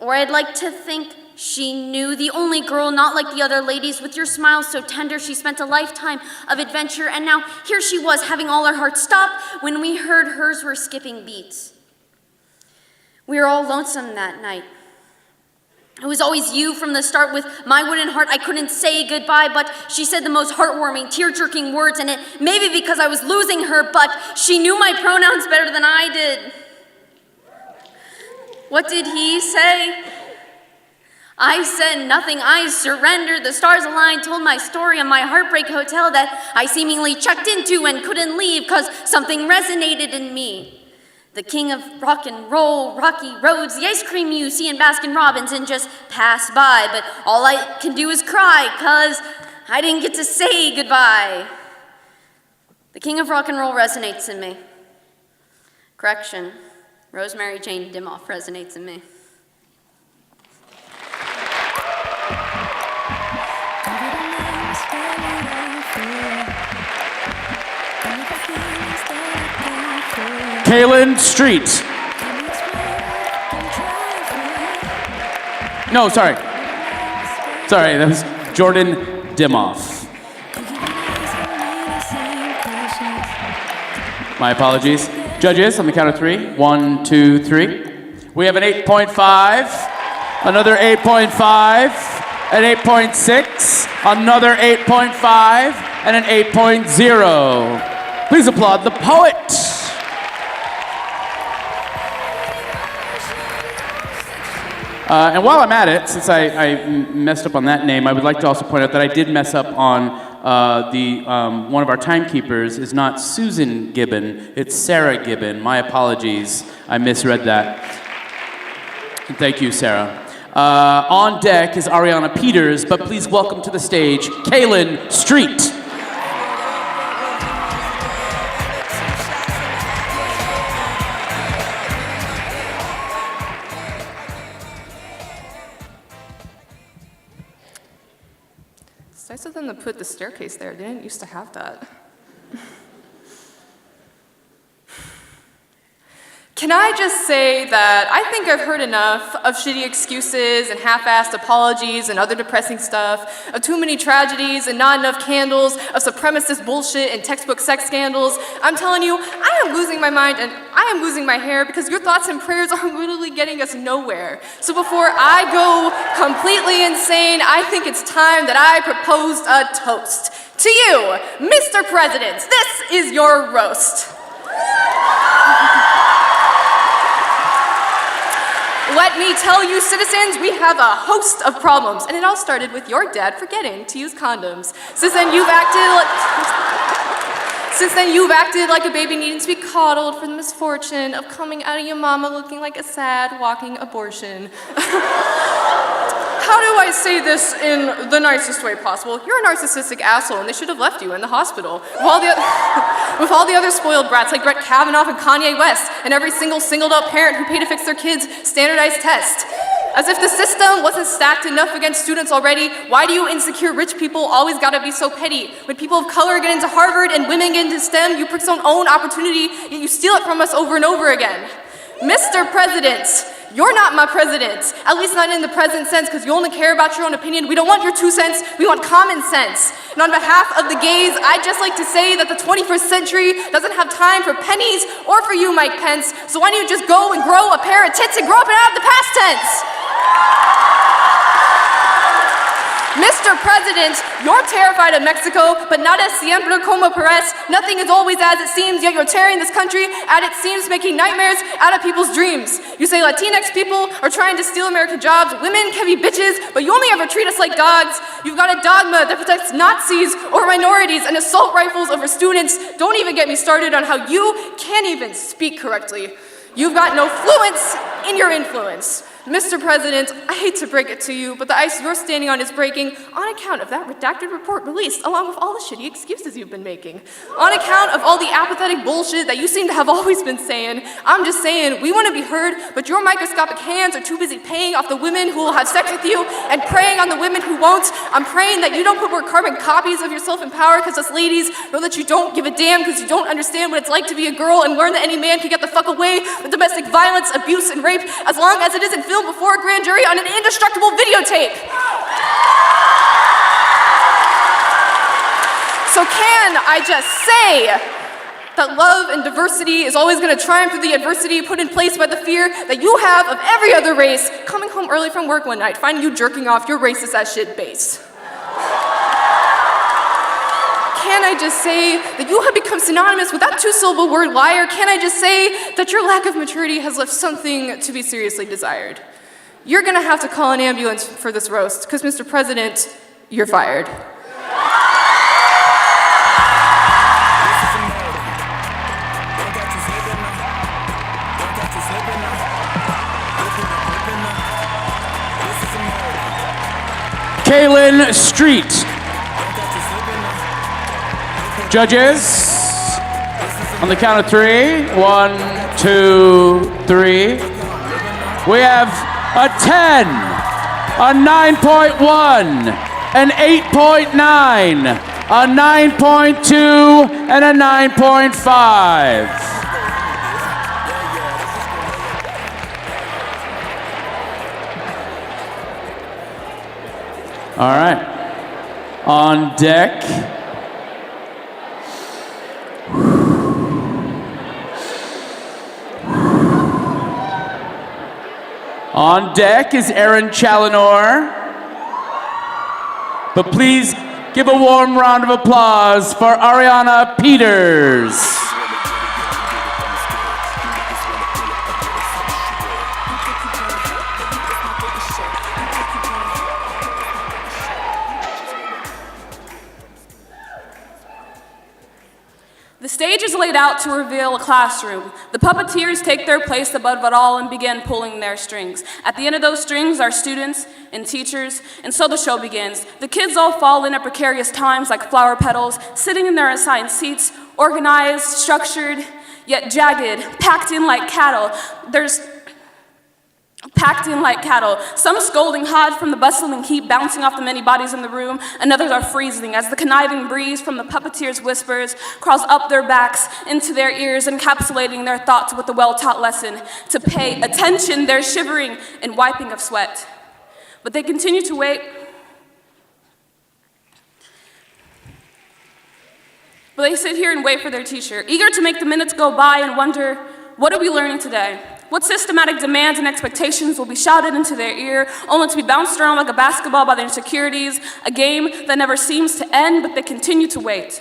Speaker 9: or I'd like to think she knew, the only girl not like the other ladies, with your smile so tender she spent a lifetime of adventure, and now here she was having all her heart stop when we heard hers were skipping beats. We were all lonesome that night. It was always you from the start. With my wooden heart, I couldn't say goodbye, but she said the most heartwarming, tear-jerking words, and it may be because I was losing her, but she knew my pronouns better than I did. What did he say? I said nothing. I surrendered. The stars aligned, told my story on my heartbreak hotel that I seemingly checked into and couldn't leave because something resonated in me. The king of rock and roll, rocky roads, the ice cream you see in Baskin-Robbins and just pass by. But all I can do is cry, 'cause I didn't get to say goodbye. The king of rock and roll resonates in me. Correction, Rosemary Jane Dimoff resonates in me.
Speaker 2: Kaylin Street. No, sorry. Sorry, that was Jordan Dimoff. My apologies. Judges, on the count of 3. 1, 2, 3. We have an 8.5, another 8.5, an 8.6, another 8.5, and an 8.0. Please applaud the poet. And while I'm at it, since I messed up on that name, I would like to also point out that I did mess up on one of our timekeepers is not Susan Gibbon, it's Sarah Gibbon. My apologies, I misread that. Thank you, Sarah. On deck is Ariana Peters, but please welcome to the stage, Kaylin Street.
Speaker 10: It's nice of them to put the staircase there. They didn't used to have that. Can I just say that I think I've heard enough of shitty excuses and half-assed apologies and other depressing stuff, of too many tragedies and not enough candles, of supremacist bullshit and textbook sex scandals. I'm telling you, I am losing my mind and I am losing my hair because your thoughts and prayers are literally getting us nowhere. So before I go completely insane, I think it's time that I propose a toast. To you, Mr. President, this is your roast. Let me tell you, citizens, we have a host of problems, and it all started with your dad forgetting to use condoms. Since then, you've acted like a baby needing to be coddled for the misfortune of coming out of your mama looking like a sad walking abortion. How do I say this in the nicest way possible? You're a narcissistic asshole, and they should have left you in the hospital. With all the other spoiled brats like Brett Kavanaugh and Kanye West, and every single singled-out parent who paid to fix their kids' standardized test. As if the system wasn't stacked enough against students already, why do you insecure rich people always gotta be so petty? When people of color get into Harvard and women get into STEM, you pricks don't own opportunity, yet you steal it from us over and over again. Mr. President, You're not my president, at least not in the present sense, because you only care about your own opinion. We don't want your 2 cents, we want common sense. And on behalf of the gays, I'd just like to say that the 21st century doesn't have time for pennies or for you, Mike Pence. So why don't you just go and grow a pair of tits and grow up and out of the past tense? Mr. President, you're terrified of Mexico, but nada siempre como parece. Nothing is always as it seems, yet you're tearing this country at its seams, making nightmares out of people's dreams. You say Latinx people are trying to steal American jobs, women can be bitches, but you only ever treat us like dogs. You've got a dogma that protects Nazis over minorities and assault rifles over students. Don't even get me started on how you can't even speak correctly. You've got no fluence in your influence. Mr. President, I hate to break it to you, but the ice you're standing on is breaking on account of that redacted report released, along with all the shitty excuses you've been making. On account of all the apathetic bullshit that you seem to have always been saying. I'm just saying, we want to be heard, but your microscopic hands are too busy paying off the women who will have sex with you and preying on the women who won't. I'm praying that you don't put more carbon copies of yourself in power because us ladies know that you don't give a damn because you don't understand what it's like to be a girl and learn that any man can get the fuck away with domestic violence, abuse, and rape as long as it isn't filmed before a grand jury on an indestructible videotape. So can I just say that love and diversity is always going to triumph through the adversity put in place by the fear that you have of every other race coming home early from work one night, finding you jerking off your racist as shit base. Can I just say that you have become synonymous with that 2-syllable word liar? Can I just say that your lack of maturity has left something to be seriously desired? You're gonna have to call an ambulance for this roast, because Mr. President, you're fired.
Speaker 2: Kaylin Street. Judges, on the count of 3, 1, 2, 3. We have a 10, a 9.1, an 8.9, a 9.2, and a 9.5. All right, on deck. On deck is Aaron Challenor. But please give a warm round of applause for Ariana Peters.
Speaker 8: The stage is laid out to reveal a classroom. The puppeteers take their place above it all and begin pulling their strings. At the end of those strings are students and teachers, and so the show begins. The kids all fall in at precarious times like flower petals, sitting in their assigned seats, organized, structured, yet jagged, packed in like cattle. Some scolding hot from the bustling heat bouncing off the many bodies in the room, and others are freezing as the conniving breeze from the puppeteers' whispers crawls up their backs into their ears, encapsulating their thoughts with a well-taught lesson. To pay attention, they're shivering and wiping of sweat. But they continue to wait. But they sit here and wait for their teacher, eager to make the minutes go by and wonder, what are we learning today? What systematic demands and expectations will be shouted into their ear, only to be bounced around like a basketball by their insecurities, a game that never seems to end, but they continue to wait.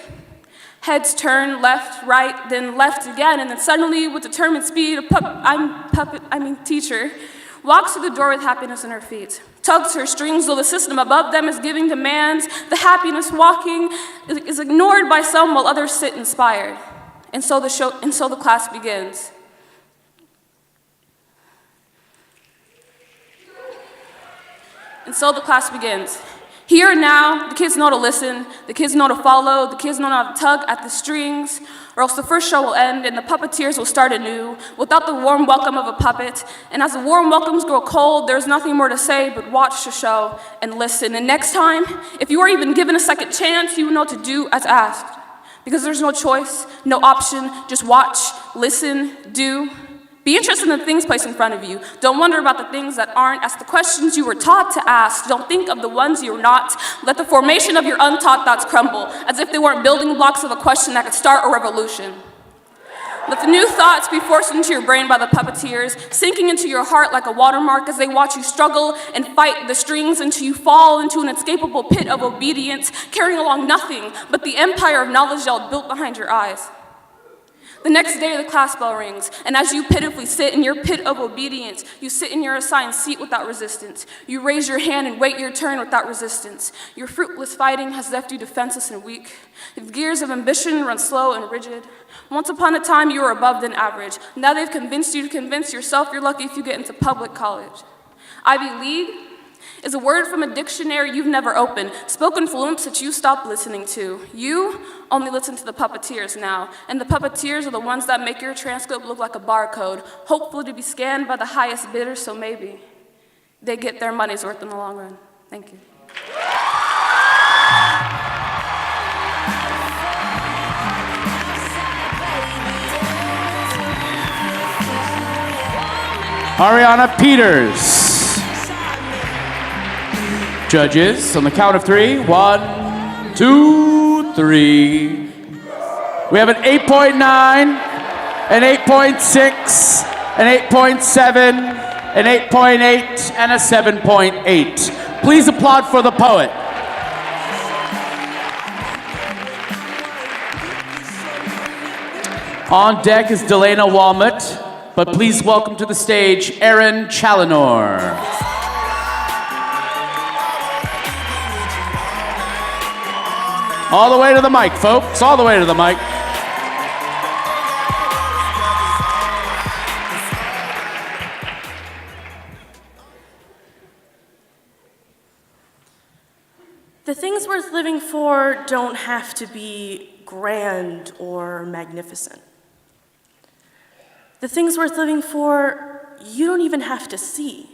Speaker 8: Heads turn left, right, then left again, and then suddenly, with determined speed, teacher walks through the door with happiness in her feet, tugs her strings though the system above them is giving demands. The happiness walking is ignored by some while others sit inspired. And so the class begins. And so the class begins. Here and now, the kids know to listen, the kids know to follow, the kids know how to tug at the strings, or else the first show will end and the puppeteers will start anew without the warm welcome of a puppet. And as the warm welcomes grow cold, there's nothing more to say but watch the show and listen. And next time, if you are even given a second chance, you will know what to do as asked. Because there's no choice, no option, just watch, listen, do, Be interested in the things placed in front of you. Don't wonder about the things that aren't. Ask the questions you were taught to ask. Don't think of the ones you're not. Let the formation of your untaught thoughts crumble, as if they weren't building blocks of a question that could start a revolution. Let the new thoughts be forced into your brain by the puppeteers, sinking into your heart like a watermark as they watch you struggle and fight the strings until you fall into an inescapable pit of obedience, carrying along nothing but the empire of knowledge y'all built behind your eyes. The next day, the class bell rings, and as you pitifully sit in your pit of obedience, you sit in your assigned seat without resistance. You raise your hand and wait your turn without resistance. Your fruitless fighting has left you defenseless and weak. The gears of ambition run slow and rigid. Once upon a time, you were above than average. Now they've convinced you to convince yourself you're lucky if you get into public college. Ivy League is a word from a dictionary you've never opened, spoken fluence that you stopped listening to. You only listen to the puppeteers now, and the puppeteers are the ones that make your transcript look like a barcode, hopefully to be scanned by the highest bidder, so maybe they get their money's worth in the long run. Thank you.
Speaker 2: Ariana Peters. Judges, on the count of 3. 1, 2, 3. We have an 8.9, an 8.6, an 8.7, an 8.8, and a 7.8. Please applaud for the poet. On deck is Delana Walmut, but please welcome to the stage Erin Challenor. All the way to the mic, folks. All the way to the mic.
Speaker 8: The things worth living for don't have to be grand or magnificent. The things worth living for, you don't even have to see.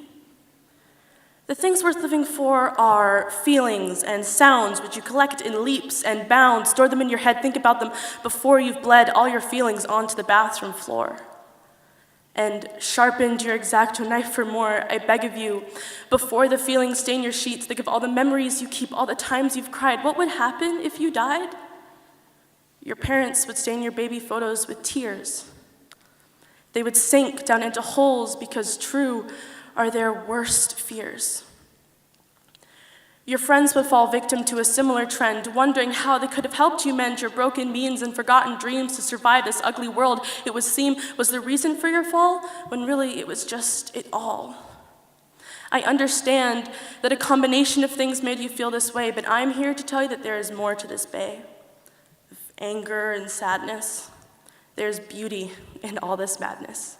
Speaker 8: The things worth living for are feelings and sounds which you collect in leaps and bounds, store them in your head, think about them before you've bled all your feelings onto the bathroom floor. And sharpened your X-Acto knife for more, I beg of you, before the feelings stain your sheets, think of all the memories you keep, all the times you've cried. What would happen if you died? Your parents would stain your baby photos with tears. They would sink down into holes because true are their worst fears. Your friends would fall victim to a similar trend, wondering how they could have helped you mend your broken means and forgotten dreams to survive this ugly world. It would seem was the reason for your fall, when really it was just it all. I understand that a combination of things made you feel this way, but I'm here to tell you that there is more to this bay. Of anger and sadness, there's beauty in all this madness.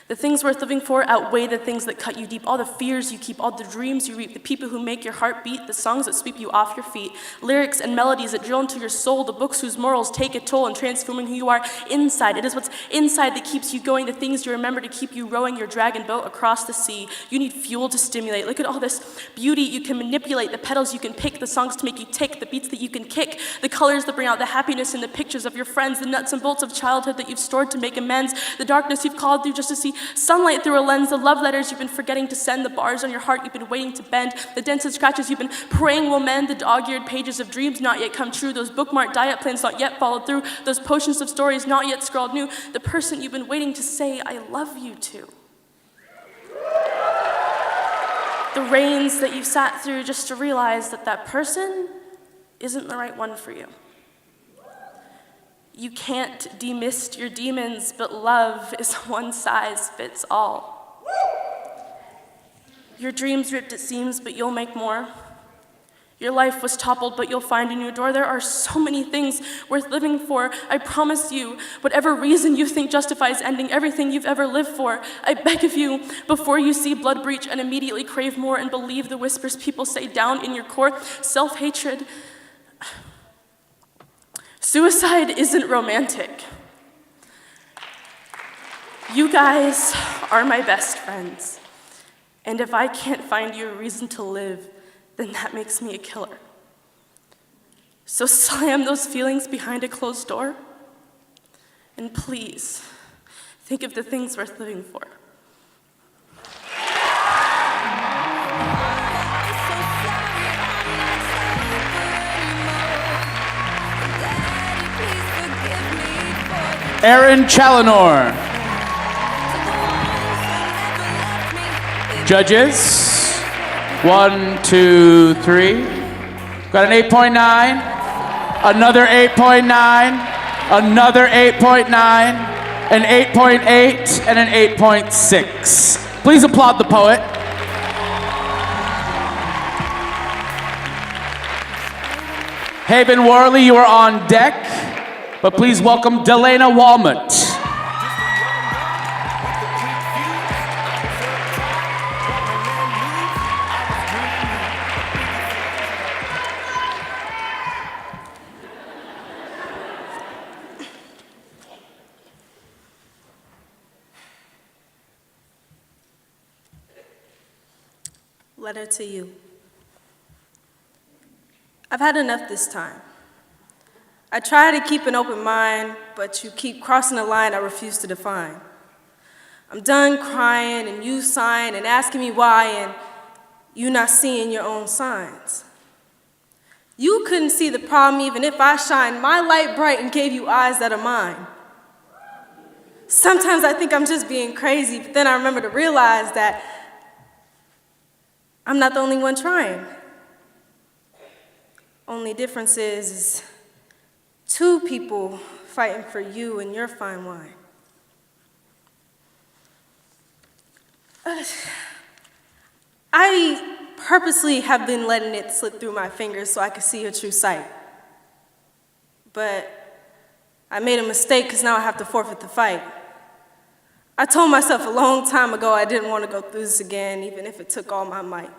Speaker 8: The things worth living for outweigh the things that cut you deep, all the fears you keep, all the dreams you reap, the people who make your heart beat, the songs that sweep you off your feet, lyrics and melodies that drill into your soul, the books whose morals take a toll in transforming who you are inside. It is what's inside that keeps you going, the things you remember to keep you rowing your dragon boat across the sea. You need fuel to stimulate. Look at all this beauty you can manipulate, the petals you can pick, the songs to make you tick, the beats that you can kick, the colors that bring out the happiness in the pictures of your friends, the nuts and bolts of childhood that you've stored to make amends, the darkness you've called through just to see sunlight through a lens, the love letters you've been forgetting to send, the bars on your heart you've been waiting to bend, the dents and scratches you've been praying will mend, the dog-eared pages of dreams not yet come true, those bookmarked diet plans not yet followed through, those potions of stories not yet scrawled new, the person you've been waiting to say I love you to. The rains that you've sat through just to realize that that person isn't the right one for you. You can't demist your demons, but love is one size fits all. Your dreams ripped at seams, but you'll make more. Your life was toppled, but you'll find a new door. There are so many things worth living for. I promise you, whatever reason you think justifies ending everything you've ever lived for, I beg of you, before you see blood breach and immediately crave more and believe the whispers people say down in your core, self-hatred. Suicide isn't romantic. You guys are my best friends. And if I can't find you a reason to live, then that makes me a killer. So slam those feelings behind a closed door. And please, think of the things worth living for.
Speaker 2: Aaron Challenor. Judges, 1, 2, 3. Got an 8.9, another 8.9, another 8.9, an 8.8, and an 8.6. Please applaud the poet. Haven Worley, you are on deck, but please welcome Delana Walmut.
Speaker 11: Letter to you. I've had enough this time. I try to keep an open mind, but you keep crossing a line I refuse to define. I'm done crying and you sighing and asking me why and you not seeing your own signs. You couldn't see the problem even if I shined my light bright and gave you eyes that are mine. Sometimes I think I'm just being crazy, but then I remember to realize that I'm not the only one trying. Only difference is two people fighting for you and your fine wine. I purposely have been letting it slip through my fingers so I could see your true sight. But I made a mistake because now I have to forfeit the fight. I told myself a long time ago I didn't want to go through this again, even if it took all my might.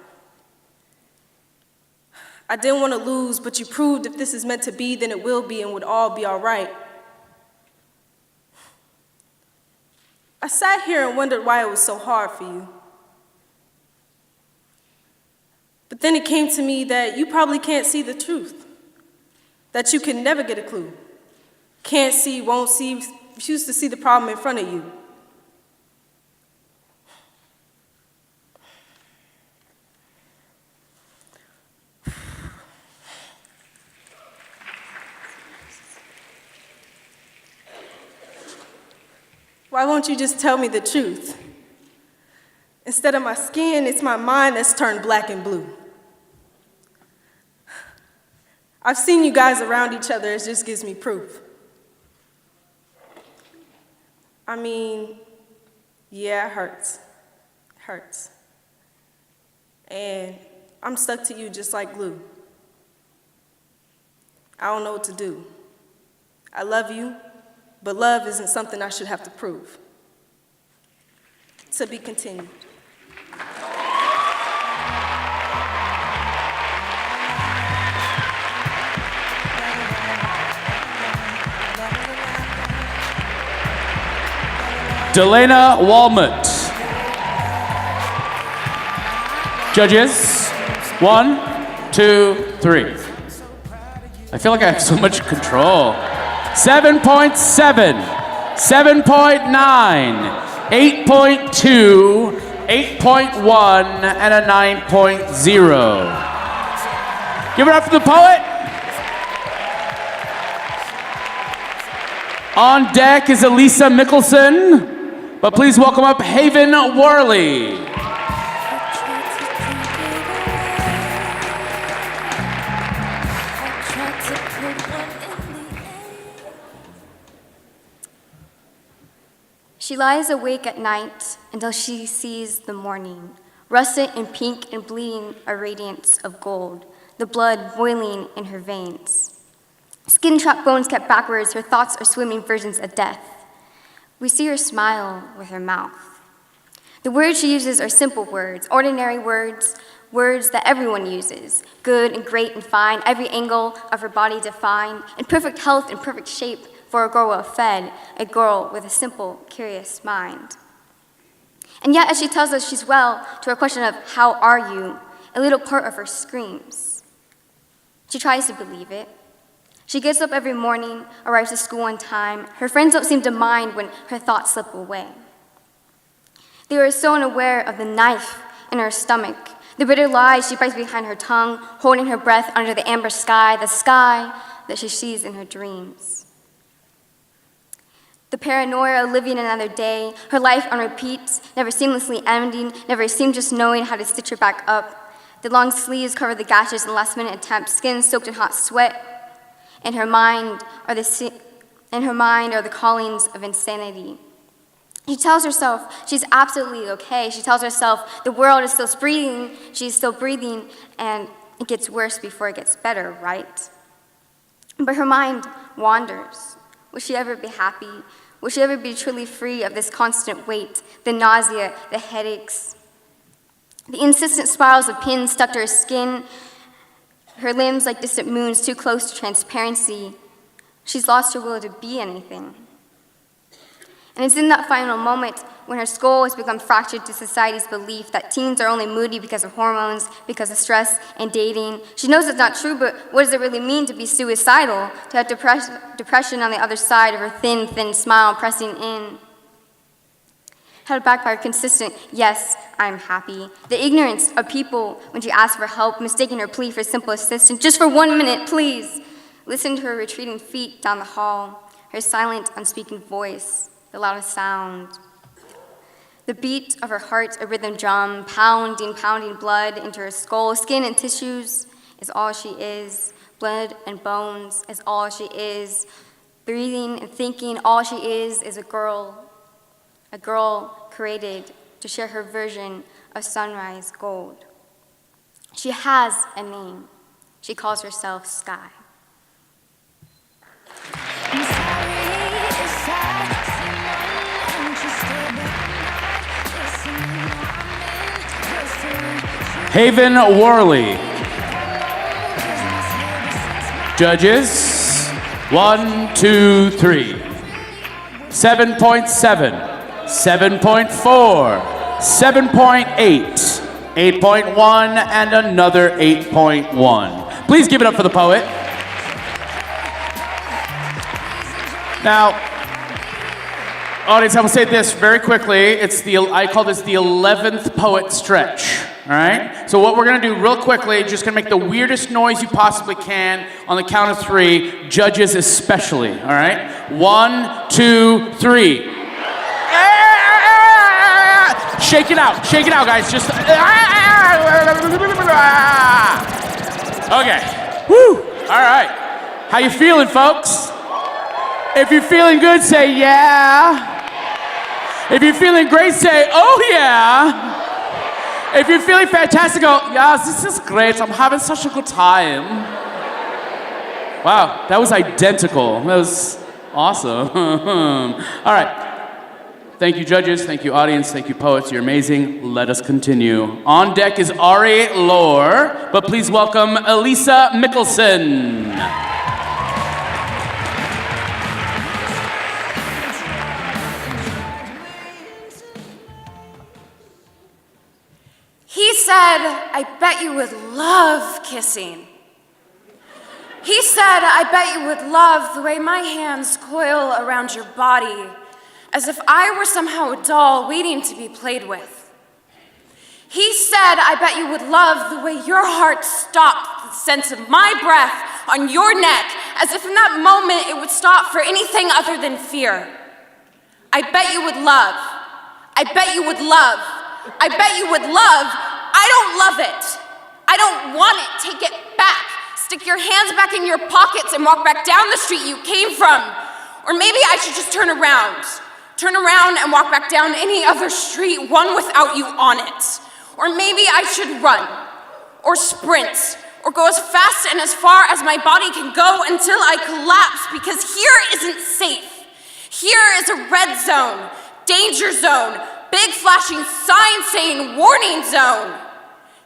Speaker 11: I didn't want to lose, but you proved if this is meant to be, then it will be and would all be all right. I sat here and wondered why it was so hard for you. But then it came to me that you probably can't see the truth, that you can never get a clue. Can't see, won't see, refuse to see the problem in front of you. Why won't you just tell me the truth? Instead of my skin, it's my mind that's turned black and blue. I've seen you guys around each other, it just gives me proof. I mean, yeah, it hurts. It hurts. And I'm stuck to you just like glue. I don't know what to do. I love you. But love isn't something I should have to prove. To be continued.
Speaker 2: Delana Walmut. Judges, 1, 2, 3. I feel like I have so much control. 7.7, 7.9, 8.2, 8.1, and a 9.0. Give it up for the poet. On deck is Elisa Mickelson, but please welcome up Haven Worley.
Speaker 12: She lies awake at night until she sees the morning, russet and pink and bleeding a radiance of gold, the blood boiling in her veins. Skin-trapped bones kept backwards, her thoughts are swimming versions of death. We see her smile with her mouth. The words she uses are simple words, ordinary words, words that everyone uses, good and great and fine, every angle of her body defined, in perfect health and perfect shape, for a girl well fed, a girl with a simple, curious mind. And yet, as she tells us she's well, to her question of, how are you, a little part of her screams. She tries to believe it. She gets up every morning, arrives at school on time. Her friends don't seem to mind when her thoughts slip away. They are so unaware of the knife in her stomach, the bitter lies she bites behind her tongue, holding her breath under the amber sky that she sees in her dreams. The paranoia of living another day, her life on repeat, never seamlessly ending, never seemed just knowing how to stitch her back up. The long sleeves cover the gashes in last-minute attempts, skin soaked in hot sweat. In her mind are the callings of insanity. She tells herself she's absolutely okay. She tells herself the world is still breathing, she's still breathing, and it gets worse before it gets better, right? But her mind wanders. Will she ever be happy? Will she ever be truly free of this constant weight, the nausea, the headaches, the insistent spirals of pins stuck to her skin, her limbs like distant moons too close to transparency? She's lost her will to be anything. And it's in that final moment when her skull has become fractured to society's belief that teens are only moody because of hormones, because of stress and dating. She knows it's not true, but what does it really mean to be suicidal, to have depression on the other side of her thin, thin smile pressing in? Held back by her consistent, yes, I'm happy. The ignorance of people when she asks for help, mistaking her plea for simple assistance. Just for 1 minute, please. Listen to her retreating feet down the hall, her silent, unspeaking voice, the loudest sound. The beat of her heart, a rhythm drum, pounding blood into her skull. Skin and tissues is all she is. Blood and bones is all she is. Breathing and thinking, all she is a girl created to share her version of sunrise gold. She has a name. She calls herself Sky.
Speaker 2: Haven Worley. Judges, 1, 2, 3. 7.7, 7.4, 7.8, 8.1, and another 8.1. Please give it up for the poet. Now, audience, I will say this very quickly. I call this the 11th poet stretch. All right? So what we're going to do real quickly, just going to make the weirdest noise you possibly can on the count of 3, judges especially. All right? 1, 2, 3. Shake it out, guys. Just okay. Woo. All right. How you feeling, folks? If you're feeling good, say yeah. If you're feeling great, say oh yeah. If you're feeling fantastic, go, yes, this is great. I'm having such a good time. Wow, that was identical. That was awesome. All right. Thank you, judges. Thank you, audience. Thank you, poets. You're amazing. Let us continue. On deck is Ari Lohr, but please welcome Elisa Mickelson.
Speaker 13: He said, I bet you would love kissing. He said, I bet you would love the way my hands coil around your body, as if I were somehow a doll waiting to be played with. He said, I bet you would love the way your heart stopped the sense of my breath on your neck, as if in that moment it would stop for anything other than fear. I bet you would love. I bet you would love. I bet you would love. I don't love it. I don't want it. Take it back. Stick your hands back in your pockets and walk back down the street you came from. Or maybe I should just turn around. Turn around and walk back down any other street, one without you on it. Or maybe I should run, or sprint, or go as fast and as far as my body can go until I collapse, because here isn't safe. Here is a red zone, danger zone, big flashing sign saying warning zone.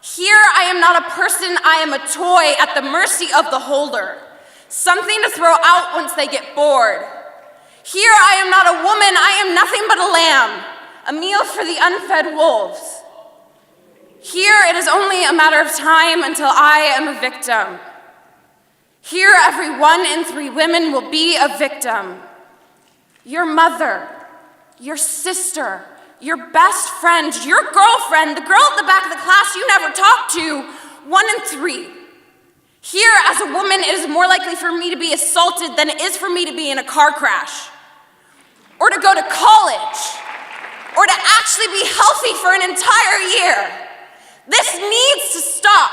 Speaker 13: Here I am not a person, I am a toy at the mercy of the holder. Something to throw out once they get bored. Here I am not a woman, I am nothing but a lamb, a meal for the unfed wolves. Here it is only a matter of time until I am a victim. Here, every 1 in 3 women will be a victim. Your mother, your sister, your best friend, your girlfriend, the girl at the back of the class you never talked to, 1 in 3. Here, as a woman, it is more likely for me to be assaulted than it is for me to be in a car crash, or to go to college, or to actually be healthy for an entire year. This needs to stop.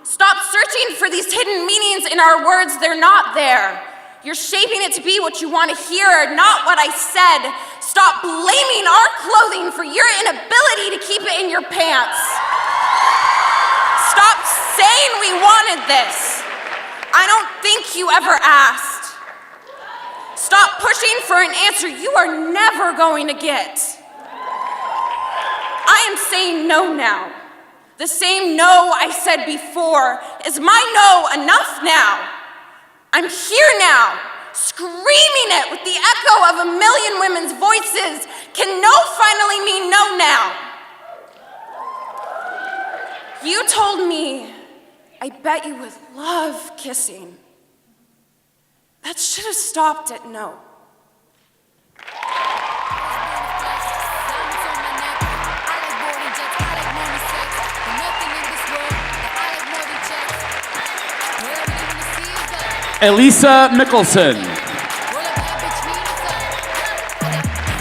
Speaker 13: Stop searching for these hidden meanings in our words. They're not there. You're shaping it to be what you want to hear, not what I said. Stop blaming our clothing for your inability to keep it in your pants. Stop saying we wanted this. I don't think you ever asked. Stop pushing for an answer you are never going to get. I am saying no now. The same no I said before. Is my no enough now? I'm here now, screaming it with the echo of a million women's voices. Can no finally mean no now? You told me, I bet you would love kissing. That should have stopped at no.
Speaker 2: Elisa Mickelson.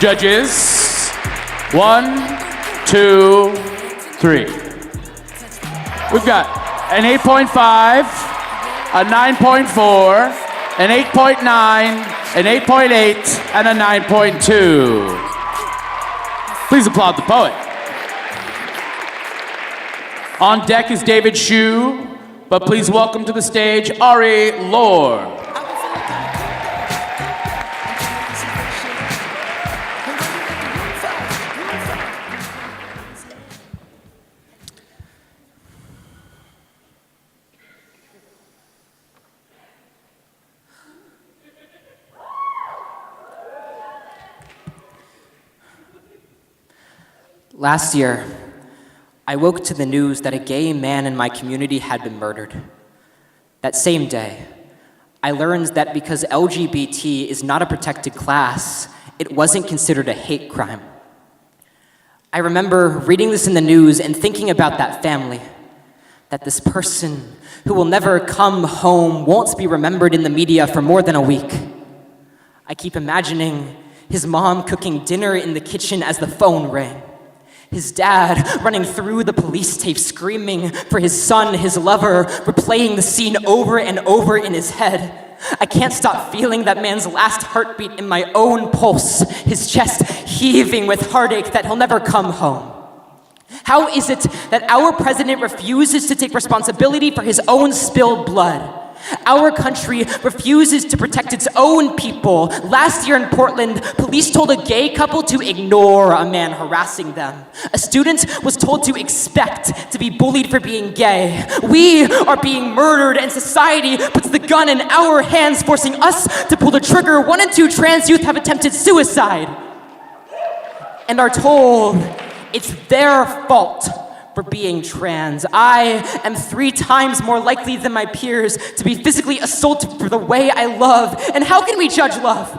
Speaker 2: Judges, 1, 2, 3. We've got an 8.5, a 9.4, an 8.9, an 8.8, and a 9.2. Please applaud the poet. On deck is David Shue, but please welcome to the stage Ari Lore.
Speaker 14: Last year, I woke to the news that a gay man in my community had been murdered. That same day, I learned that because LGBT is not a protected class, it wasn't considered a hate crime. I remember reading this in the news and thinking about that family, that this person who will never come home won't be remembered in the media for more than a week. I keep imagining his mom cooking dinner in the kitchen as the phone rang. His dad running through the police tape screaming for his son, his lover, replaying the scene over and over in his head. I can't stop feeling that man's last heartbeat in my own pulse, his chest heaving with heartache that he'll never come home. How is it that our president refuses to take responsibility for his own spilled blood? Our country refuses to protect its own people. Last year in Portland, police told a gay couple to ignore a man harassing them. A student was told to expect to be bullied for being gay. We are being murdered, and society puts the gun in our hands, forcing us to pull the trigger. 1 in 2 trans youth have attempted suicide and are told it's their fault for being trans. I am 3 times more likely than my peers to be physically assaulted for the way I love. And how can we judge love?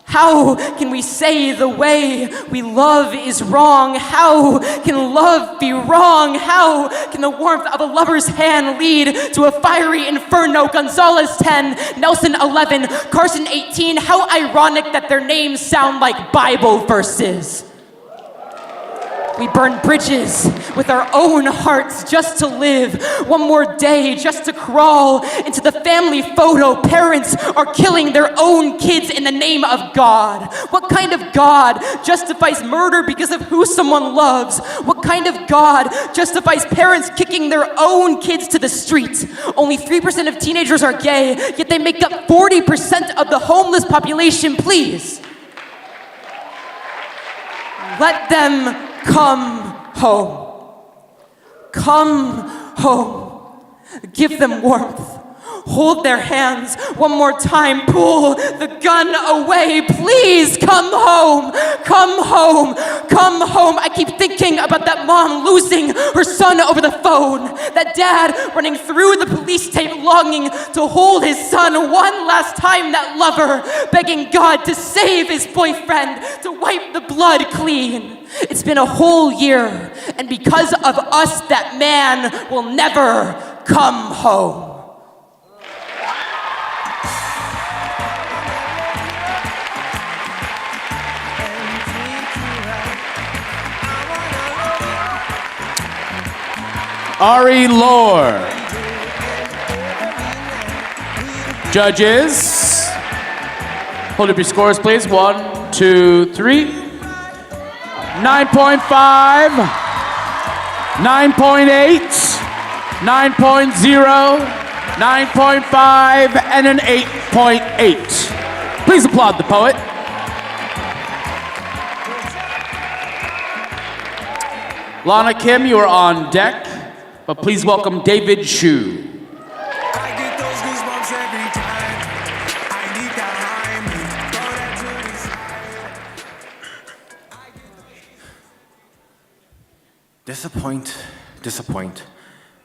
Speaker 14: How can we say the way we love is wrong? How can love be wrong? How can the warmth of a lover's hand lead to a fiery inferno? Gonzalez 10, Nelson 11, Carson 18. How ironic that their names sound like Bible verses. We burn bridges with our own hearts just to live. One more day just to crawl into the family photo. Parents are killing their own kids in the name of God. What kind of God justifies murder because of who someone loves? What kind of God justifies parents kicking their own kids to the street? Only 3% of teenagers are gay, yet they make up 40% of the homeless population. Please, let them come home. Come home. Give them warmth. Hold their hands one more time. Pull the gun away. Please come home. Come home. Come home. I keep thinking about that mom losing her son over the phone. That dad running through the police tape longing to hold his son one last time. That lover begging God to save his boyfriend, to wipe the blood clean. It's been a whole year, and because of us, that man will never come home.
Speaker 2: Ari Lore. Judges, hold up your scores, please. 1, 2, 3. 9.5, 9.8, 9.0, 9.5, and an 8.8. Please applaud the poet. Lana Kim, you are on deck, but please welcome David Shu.
Speaker 4: Disappoint.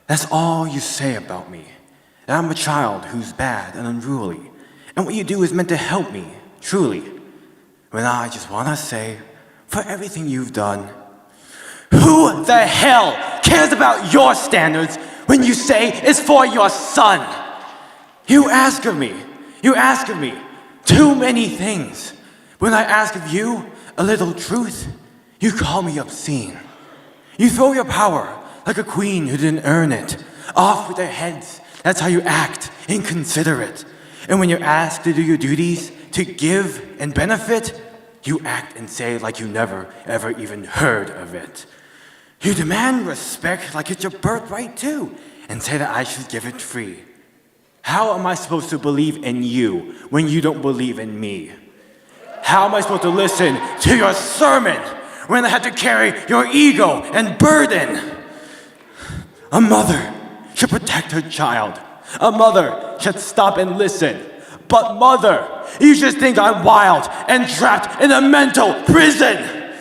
Speaker 4: That's all you say about me. That I'm a child who's bad and unruly. And what you do is meant to help me, truly. When I just want to say, for everything you've done, who the hell cares about your standards when you say it's for your son? You ask of me too many things. When I ask of you a little truth, you call me obscene. You throw your power like a queen who didn't earn it, off with their heads. That's how you act, inconsiderate. And when you're asked to do your duties, to give and benefit, you act and say like you never, ever even heard of it. You demand respect like it's your birthright too, and say that I should give it free. How am I supposed to believe in you when you don't believe in me? How am I supposed to listen to your sermon when I had to carry your ego and burden? A mother should protect her child. A mother should stop and listen. But mother, you just think I'm wild and trapped in a mental prison.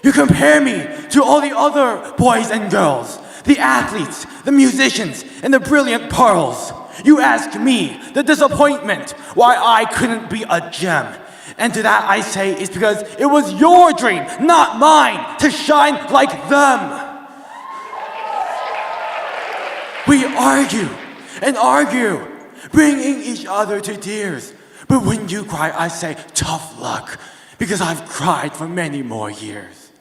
Speaker 4: You compare me to all the other boys and girls, the athletes, the musicians, and the brilliant pearls. You ask me, the disappointment, why I couldn't be a gem. And to that I say it's because it was your dream, not mine, to shine like them. We argue and argue, bringing each other to tears. But when you cry, I say, tough luck, because I've cried for many more years.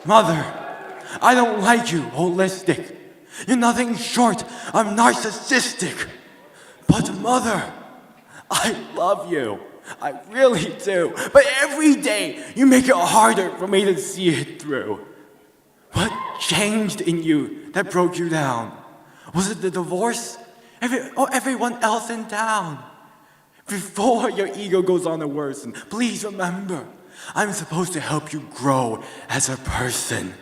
Speaker 4: Mother, I don't like you holistic. You're nothing short of narcissistic. But mother, I love you. I really do. But every day, you make it harder for me to see it through. What changed in you that broke you down? Was it the divorce? Or everyone else in town? Before your ego goes on to worsen, please remember, I'm supposed to help you grow as a person.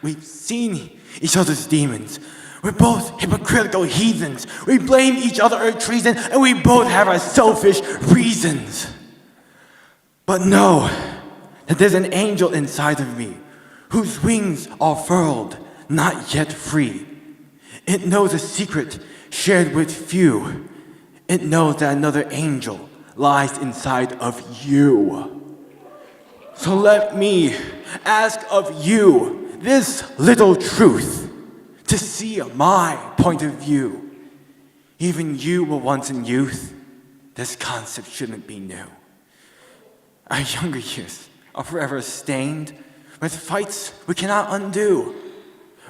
Speaker 4: We've seen each other's demons. We're both hypocritical heathens. We blame each other for treason, and we both have our selfish reasons. But know that there's an angel inside of me whose wings are furled, not yet free. It knows a secret shared with few. It knows that another angel lies inside of you. So let me ask of you this little truth, to see my point of view. Even you were once in youth. This concept shouldn't be new. Our younger years are forever stained with fights we cannot undo.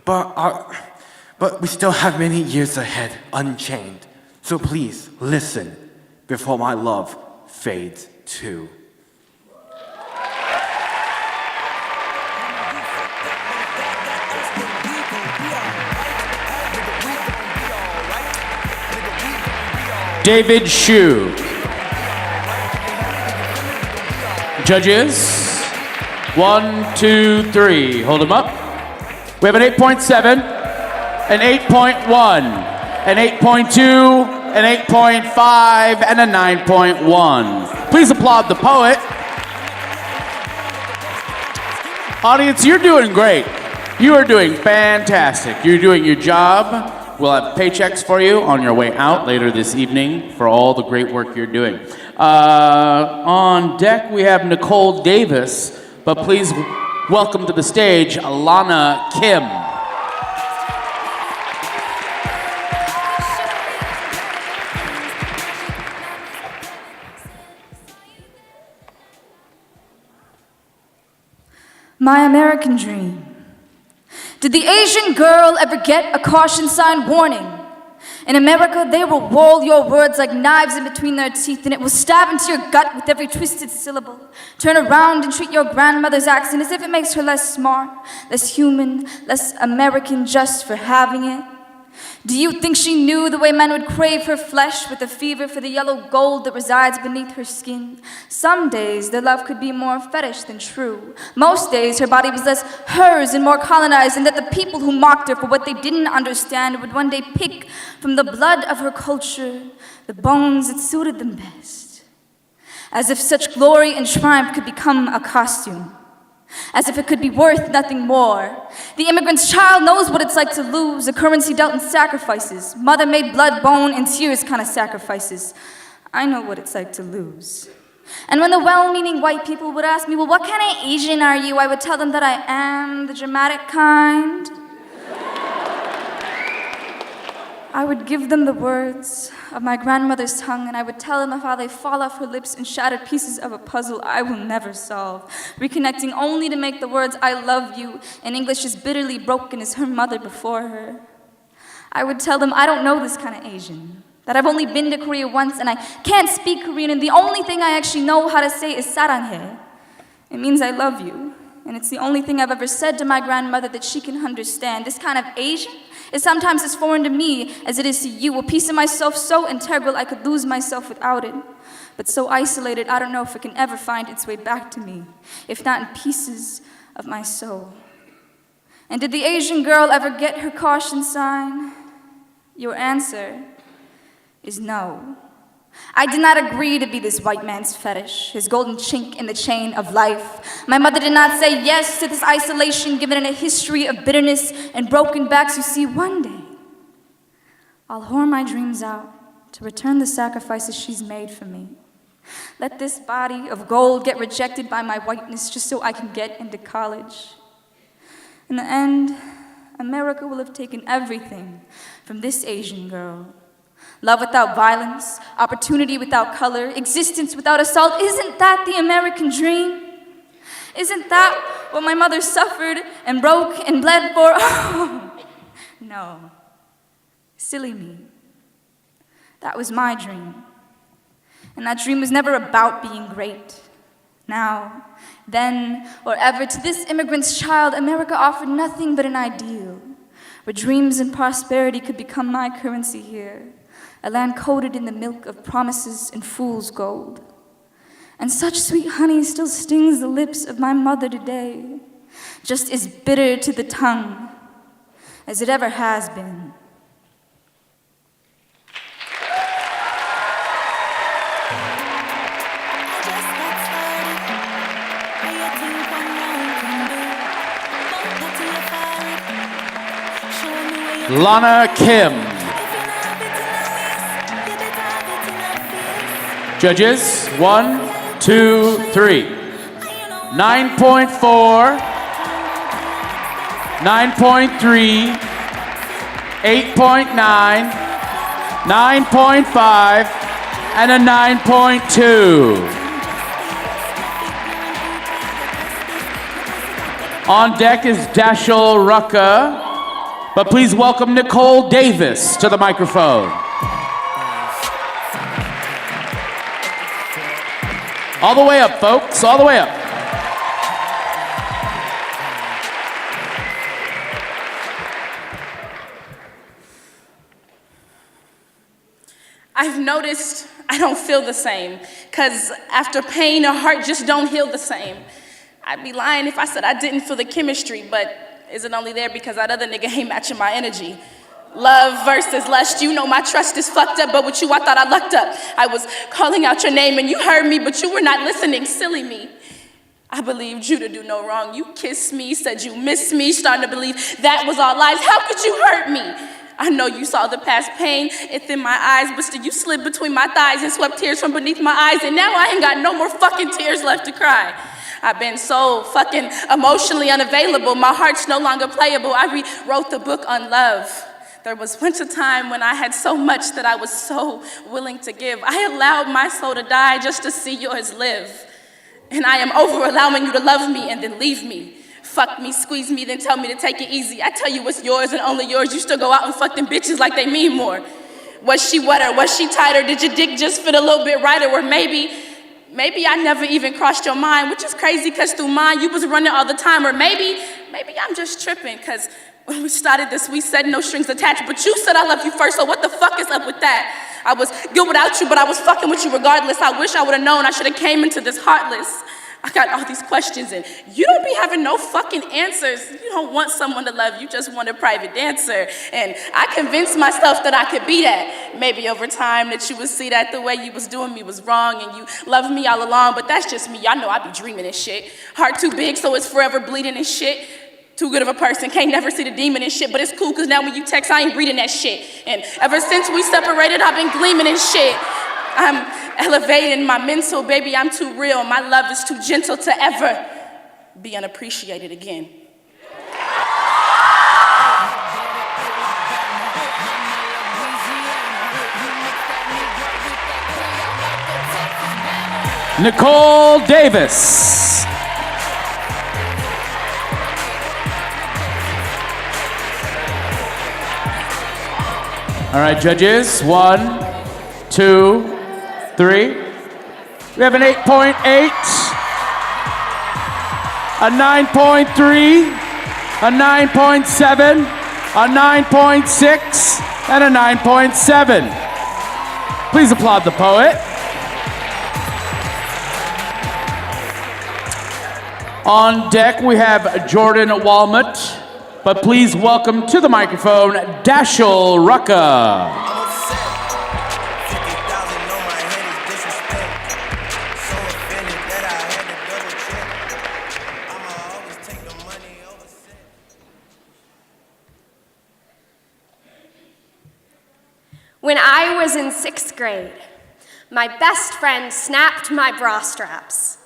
Speaker 4: But we still have many years ahead, unchained. So please, listen before my love fades too.
Speaker 2: David Shu. Judges, 1, 2, 3. Hold them up. We have an 8.7, an 8.1, an 8.2, an 8.5, and a 9.1. Please applaud the poet. Audience, you're doing great. You are doing fantastic. You're doing your job. We'll have paychecks for you on your way out later this evening for all the great work you're doing. On deck, we have Nicole Davis, but please welcome to the stage, Alana Kim.
Speaker 15: My American dream. Did the Asian girl ever get a caution sign warning? In America, they will roll your words like knives in between their teeth, and it will stab into your gut with every twisted syllable. Turn around and treat your grandmother's accent as if it makes her less smart, less human, less American just for having it. Do you think she knew the way men would crave her flesh with a fever for the yellow gold that resides beneath her skin? Some days their love could be more fetish than true. Most days her body was less hers and more colonized, and that the people who mocked her for what they didn't understand would one day pick from the blood of her culture the bones that suited them best. As if such glory and triumph could become a costume. As if it could be worth nothing more. The immigrant's child knows what it's like to lose, a currency dealt in sacrifices, mother-made blood, bone, and tears kind of sacrifices. I know what it's like to lose. And when the well-meaning white people would ask me, well, what kind of Asian are you? I would tell them that I am the dramatic kind. I would give them the words of my grandmother's tongue, and I would tell them of how they fall off her lips in shattered pieces of a puzzle I will never solve, reconnecting only to make the words I love you in English as bitterly broken as her mother before her. I would tell them I don't know this kind of Asian, that I've only been to Korea once and I can't speak Korean, and the only thing I actually know how to say is saranghae. It means I love you, and it's the only thing I've ever said to my grandmother that she can understand. This kind of Asian is sometimes as foreign to me as it is to you, a piece of myself so integral I could lose myself without it, but so isolated I don't know if it can ever find its way back to me, if not in pieces of my soul. And did the Asian girl ever get her caution sign? Your answer is no. I did not agree to be this white man's fetish, his golden chink in the chain of life. My mother did not say yes to this isolation given in a history of bitterness and broken backs. You see, one day, I'll whore my dreams out to return the sacrifices she's made for me. Let this body of gold get rejected by my whiteness just so I can get into college. In the end, America will have taken everything from this Asian girl. Love without violence, opportunity without color, existence without assault. Isn't that the American dream? Isn't that what my mother suffered and broke and bled for? Oh, no. Silly me. That was my dream. And that dream was never about being great. Now, then, or ever, to this immigrant's child, America offered nothing but an ideal, where dreams and prosperity could become my currency here. A land coated in the milk of promises and fool's gold. And such sweet honey still stings the lips of my mother today, just as bitter to the tongue as it ever has been.
Speaker 2: Lana Kim. Judges, 1, 2, 3. 9.4, 9.3, 8.9, 9.5, and a 9.2. On deck is Dashel Rucka, but please welcome Nicole Davis to the microphone. All the way up, folks, all the way up.
Speaker 16: I've noticed I don't feel the same, because after pain, a heart just don't heal the same. I'd be lying if I said I didn't feel the chemistry, but is it only there because that other nigga ain't matching my energy? Love versus lust. You know my trust is fucked up, but with you I thought I lucked up. I was calling out your name and you heard me, but you were not listening, silly me. I believed you to do no wrong. You kissed me, said you missed me, starting to believe that was all lies. How could you hurt me? I know you saw the past pain within my eyes, but still you slid between my thighs and swept tears from beneath my eyes, and now I ain't got no more fucking tears left to cry. I've been so fucking emotionally unavailable. My heart's no longer playable. I rewrote the book on love. There was once a time when I had so much that I was so willing to give. I allowed my soul to die just to see yours live. And I am over allowing you to love me and then leave me. Fuck me, squeeze me, then tell me to take it easy. I tell you what's yours and only yours. You still go out and fuck them bitches like they mean more. Was she wetter? Was she tighter? Did your dick just fit a little bit righter? Or maybe I never even crossed your mind, which is crazy because through mine you was running all the time. Or maybe I'm just tripping because when we started this, we said no strings attached, but you said I love you first, so what the fuck is up with that? I was good without you, but I was fucking with you regardless. I wish I would have known. I should have came into this heartless. I got all these questions, and you don't be having no fucking answers. You don't want someone to love you, just want a private dancer. And I convinced myself that I could be that. Maybe over time that you would see that the way you was doing me was wrong, and you loved me all along, but that's just me. Y'all know I be dreaming and shit. Heart too big, so it's forever bleeding and shit. Too good of a person, can't never see the demon and shit, but it's cool, cause now when you text, I ain't reading that shit. And ever since we separated, I've been gleaming and shit. I'm elevating my mental, baby, I'm too real. My love is too gentle to ever be unappreciated again.
Speaker 2: Nicole Davis. All right, judges, 1, 2, 3. We have an 8.8, a 9.3, a 9.7, a 9.6, and a 9.7. Please applaud the poet. On deck, we have Jordan Walmut. But please welcome to the microphone, Dashiell Rucka.
Speaker 17: When I was in 6th grade, my best friend snapped my bra straps,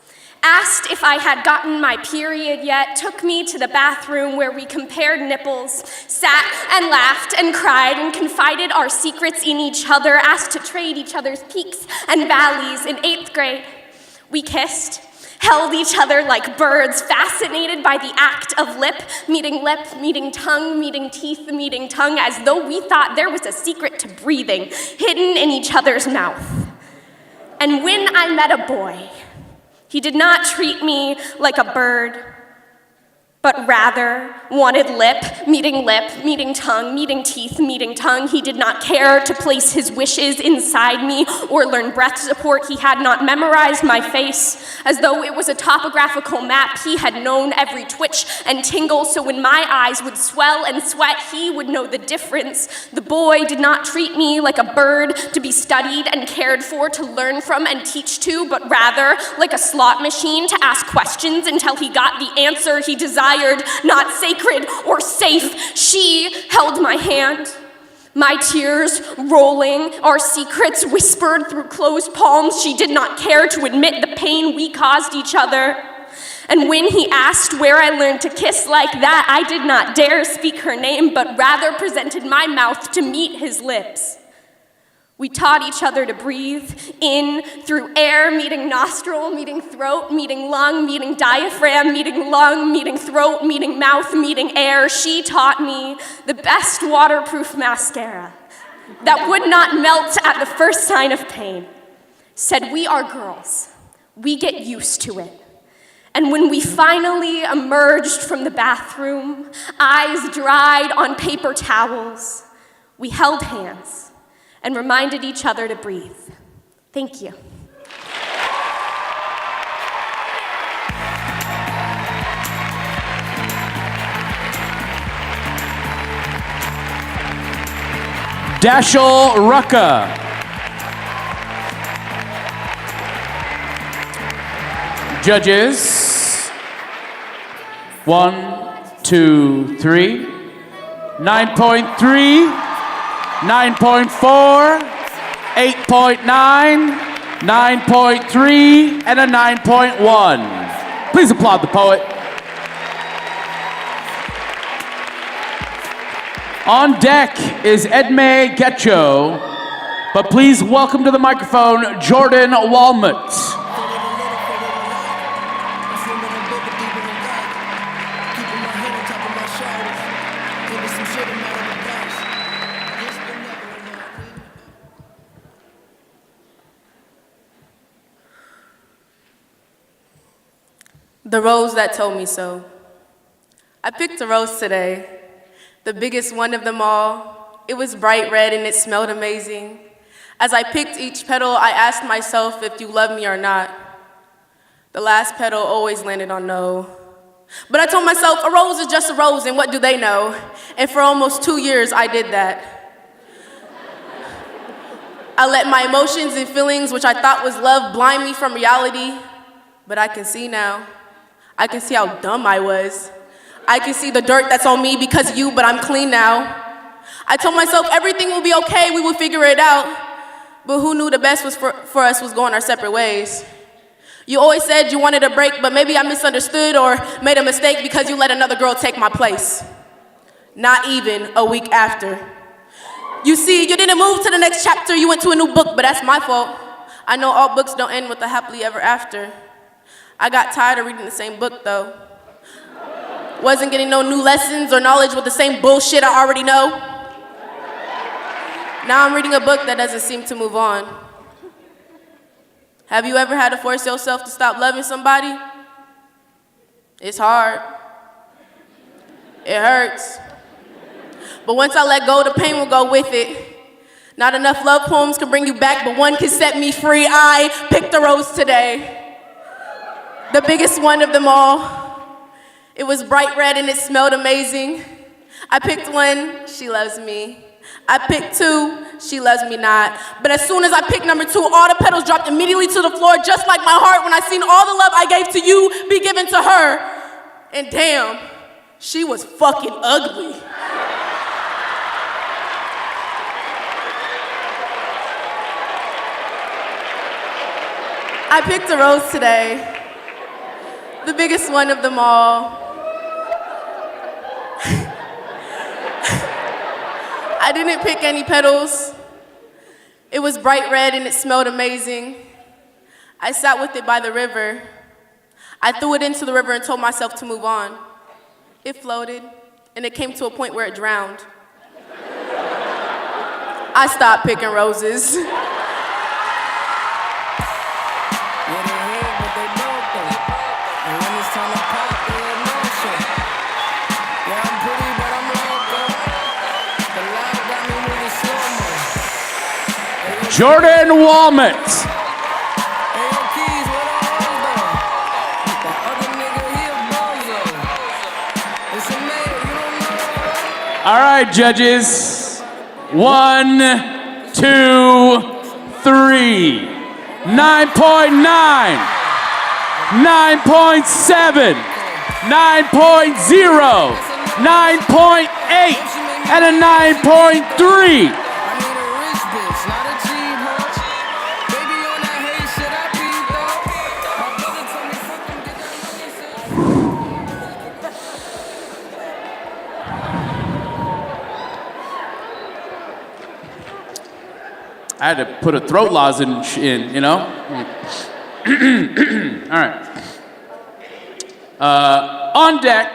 Speaker 17: asked if I had gotten my period yet, took me to the bathroom where we compared nipples, sat and laughed and cried and confided our secrets in each other, asked to trade each other's peaks and valleys. In 8th grade, we kissed, held each other like birds, fascinated by the act of lip meeting tongue, meeting teeth, meeting tongue, as though we thought there was a secret to breathing hidden in each other's mouth. And when I met a boy, he did not treat me like a bird, but rather wanted lip, meeting tongue, meeting teeth, meeting tongue. He did not care to place his wishes inside me or learn breath support. He had not memorized my face as though it was a topographical map. He had known every twitch and tingle, so when my eyes would swell and sweat, he would know the difference. The boy did not treat me like a bird to be studied and cared for, to learn from and teach to, but rather like a slot machine to ask questions until he got the answer he desired. Not sacred or safe. She held my hand, my tears rolling, our secrets whispered through closed palms. She did not care to admit the pain we caused each other. And when he asked where I learned to kiss like that, I did not dare speak her name, but rather presented my mouth to meet his lips. We taught each other to breathe in through air, meeting nostril, meeting throat, meeting lung, meeting diaphragm, meeting lung, meeting throat, meeting mouth, meeting air. She taught me the best waterproof mascara that would not melt at the first sign of pain. Said, we are girls. We get used to it. And when we finally emerged from the bathroom, eyes dried on paper towels, we held hands and reminded each other to breathe. Thank you.
Speaker 2: Dashel Rucka. Judges, 1, 2, 3, 9.3, 9.4, 8.9, 9.3, and a 9.1. Please applaud the poet. On deck is Emcee Getcho, but please welcome to the microphone Jordan Walmut.
Speaker 11: The rose that told me so. I picked a rose today, the biggest one of them all. It was bright red and it smelled amazing. As I picked each petal, I asked myself if you love me or not. The last petal always landed on no. But I told myself, a rose is just a rose, and what do they know? And for almost 2 years, I did that. I let my emotions and feelings, which I thought was love, blind me from reality. But I can see now. I can see how dumb I was. I can see the dirt that's on me because of you, but I'm clean now. I told myself everything will be okay, we will figure it out. But who knew the best was for us was going our separate ways? You always said you wanted a break, but maybe I misunderstood or made a mistake because you let another girl take my place. Not even a week after. You see, you didn't move to the next chapter, you went to a new book, but that's my fault. I know all books don't end with a happily ever after. I got tired of reading the same book, though. Wasn't getting no new lessons or knowledge with the same bullshit I already know. Now I'm reading a book that doesn't seem to move on. Have you ever had to force yourself to stop loving somebody? It's hard. It hurts. But once I let go, the pain will go with it. Not enough love poems can bring you back, but one can set me free. I picked a rose today. The biggest one of them all. It was bright red and it smelled amazing. I picked one, she loves me. I picked two, she loves me not. But as soon as I picked number 2, all the petals dropped immediately to the floor, just like my heart when I seen all the love I gave to you be given to her. And damn, she was fucking ugly. I picked a rose today. The biggest one of them all. I didn't pick any petals. It was bright red and it smelled amazing. I sat with it by the river. I threw it into the river and told myself to move on. It floated, and it came to a point where it drowned. I stopped picking roses.
Speaker 2: Jordan Walmut. All right, judges. 1, 2, 3. 9.9. 9.7. 9.0. 9.8. And a 9.3. I had to put a throat lozenge in, you know? All right. On deck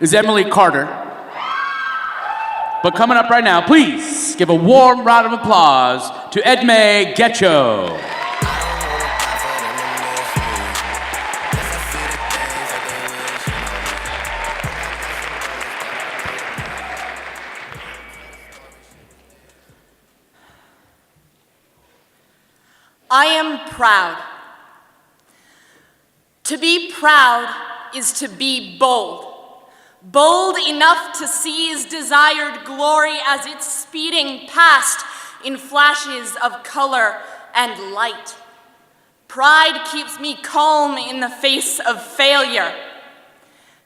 Speaker 2: is Emily Carter. But coming up right now, please give a warm round of applause to Emcee Getcho.
Speaker 18: I am proud. To be proud is to be bold. bold enough to seize desired glory as it's speeding past in flashes of color and light. Pride keeps me calm in the face of failure,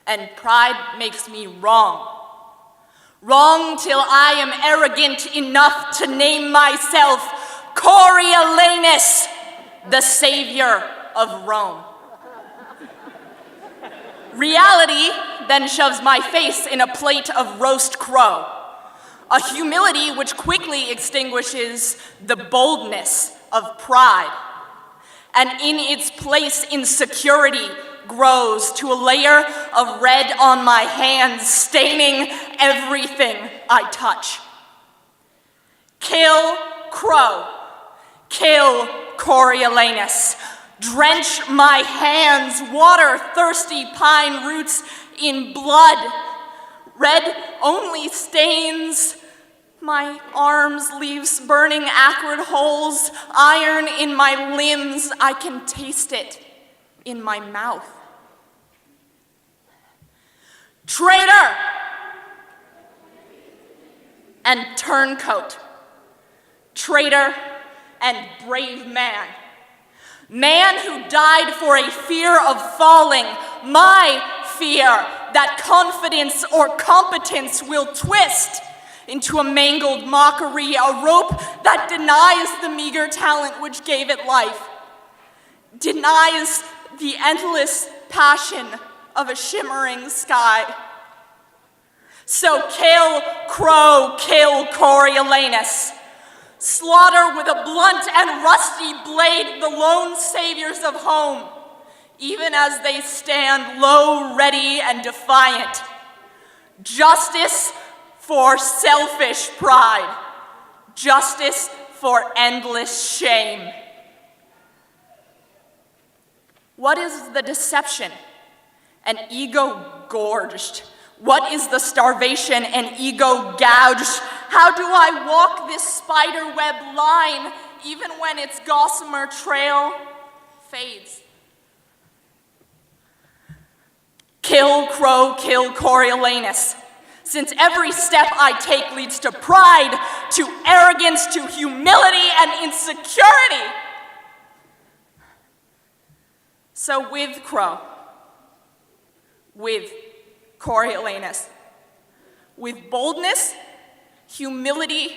Speaker 18: and pride makes me wrong. Wrong till I am arrogant enough to name myself Coriolanus, the savior of Rome. Reality then shoves my face in a plate of roast crow, a humility which quickly extinguishes the boldness of pride, and in its place insecurity grows to a layer of red on my hands, staining everything I touch. Kill Crow, kill Coriolanus, drench my hands, water thirsty pine roots in blood. Red only stains my arms, leaves burning acrid holes, iron in my limbs, I can taste it in my mouth. Traitor and turncoat, traitor and brave man. Man who died for a fear of falling, my fear that confidence or competence will twist into a mangled mockery, a rope that denies the meager talent which gave it life, denies the endless passion of a shimmering sky. So kill Crow, kill Coriolanus. Slaughter with a blunt and rusty blade the lone saviors of home, even as they stand low, ready, and defiant. Justice for selfish pride. Justice for endless shame. What is the deception? An ego gorged. What is the starvation? An ego gouged. How do I walk this spider web line even when its gossamer trail fades? Kill Crow, kill Coriolanus. Since every step I take leads to pride, to arrogance, to humility and insecurity. So with Crow, with Coriolanus, with boldness, humility,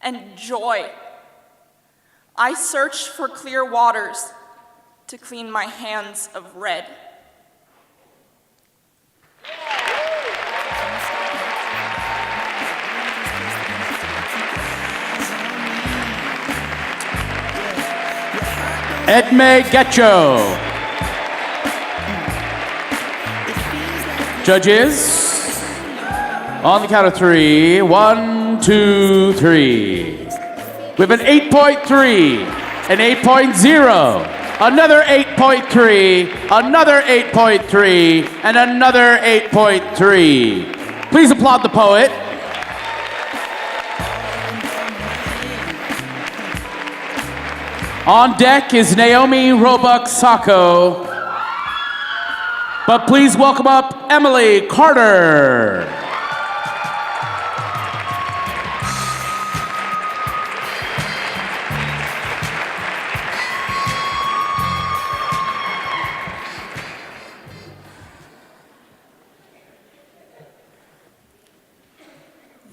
Speaker 18: and joy, I search for clear waters to clean my hands of red.
Speaker 2: Emcee Getcho. Judges, on the count of three. 1, 2, 3. We have an 8.3, an 8.0, another 8.3, another 8.3, and another 8.3. Please applaud the poet. On deck is Naomi Roebuck Sacco. But please welcome up Emily Carter.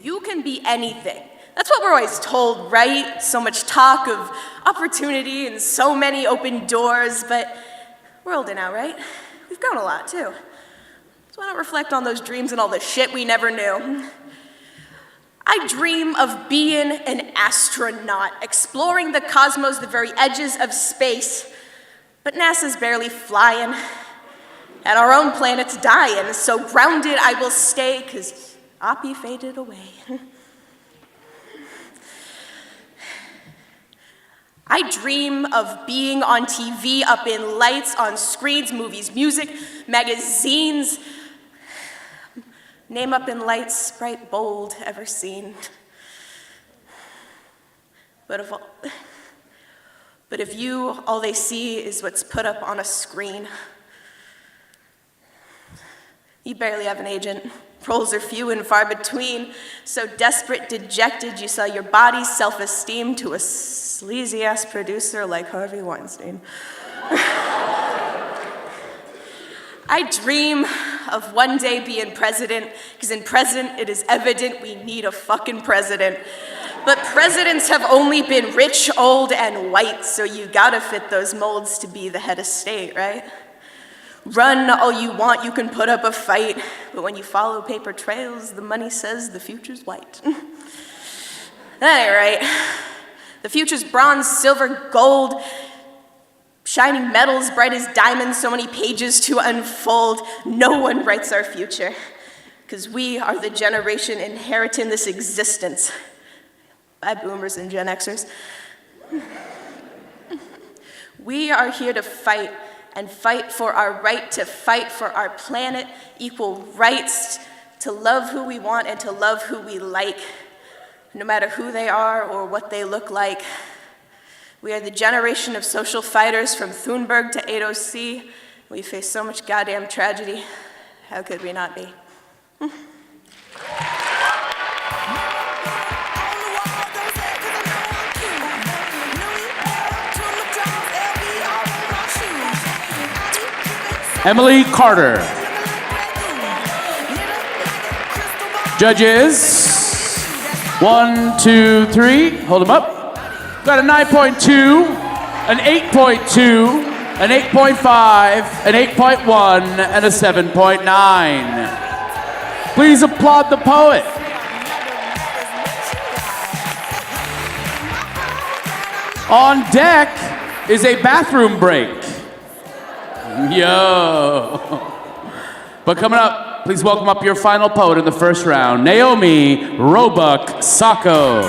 Speaker 18: You can be anything. That's what we're always told, right? So much talk of opportunity and so many open doors, but we're older now, right? We've grown a lot, too. So why not reflect on those dreams and all the shit we never knew? I dream of being an astronaut, exploring the cosmos, the very edges of space. But NASA's barely flying, and our own planet's dying, so grounded I will stay, 'cause Oppie faded away. I dream of being on TV, up in lights, on screens, movies, music, magazines. Name up in lights, bright, bold, ever seen. But if you, all they see is what's put up on a screen.
Speaker 19: You barely have an agent. Roles are few and far between. So desperate, dejected, you sell your body's self-esteem to a sleazy-ass producer like Harvey Weinstein. I dream of one day being president, because in present it is evident we need a fucking president. But presidents have only been rich, old, and white, so you gotta fit those molds to be the head of state, right? Run all you want, you can put up a fight, but when you follow paper trails, the money says the future's white. That ain't right. The future's bronze, silver, gold, shining metals, bright as diamonds, so many pages to unfold. No one writes our future, because we are the generation inheriting this existence. By boomers and Gen Xers. We are here to fight, and fight for our right to fight for our planet, equal rights, to love who we want and to love who we like, no matter who they are or what they look like. We are the generation of social fighters from Thunberg to AOC. We face so much goddamn tragedy. How could we not be?
Speaker 2: Emily Carter. Judges, 1, 2, 3, hold them up. Got a 9.2, an 8.2, an 8.5, an 8.1, and a 7.9. Please applaud the poet. On deck is a bathroom break. Yo. But coming up, please welcome up your final poet in the first round, Naomi Roebuck Sacco.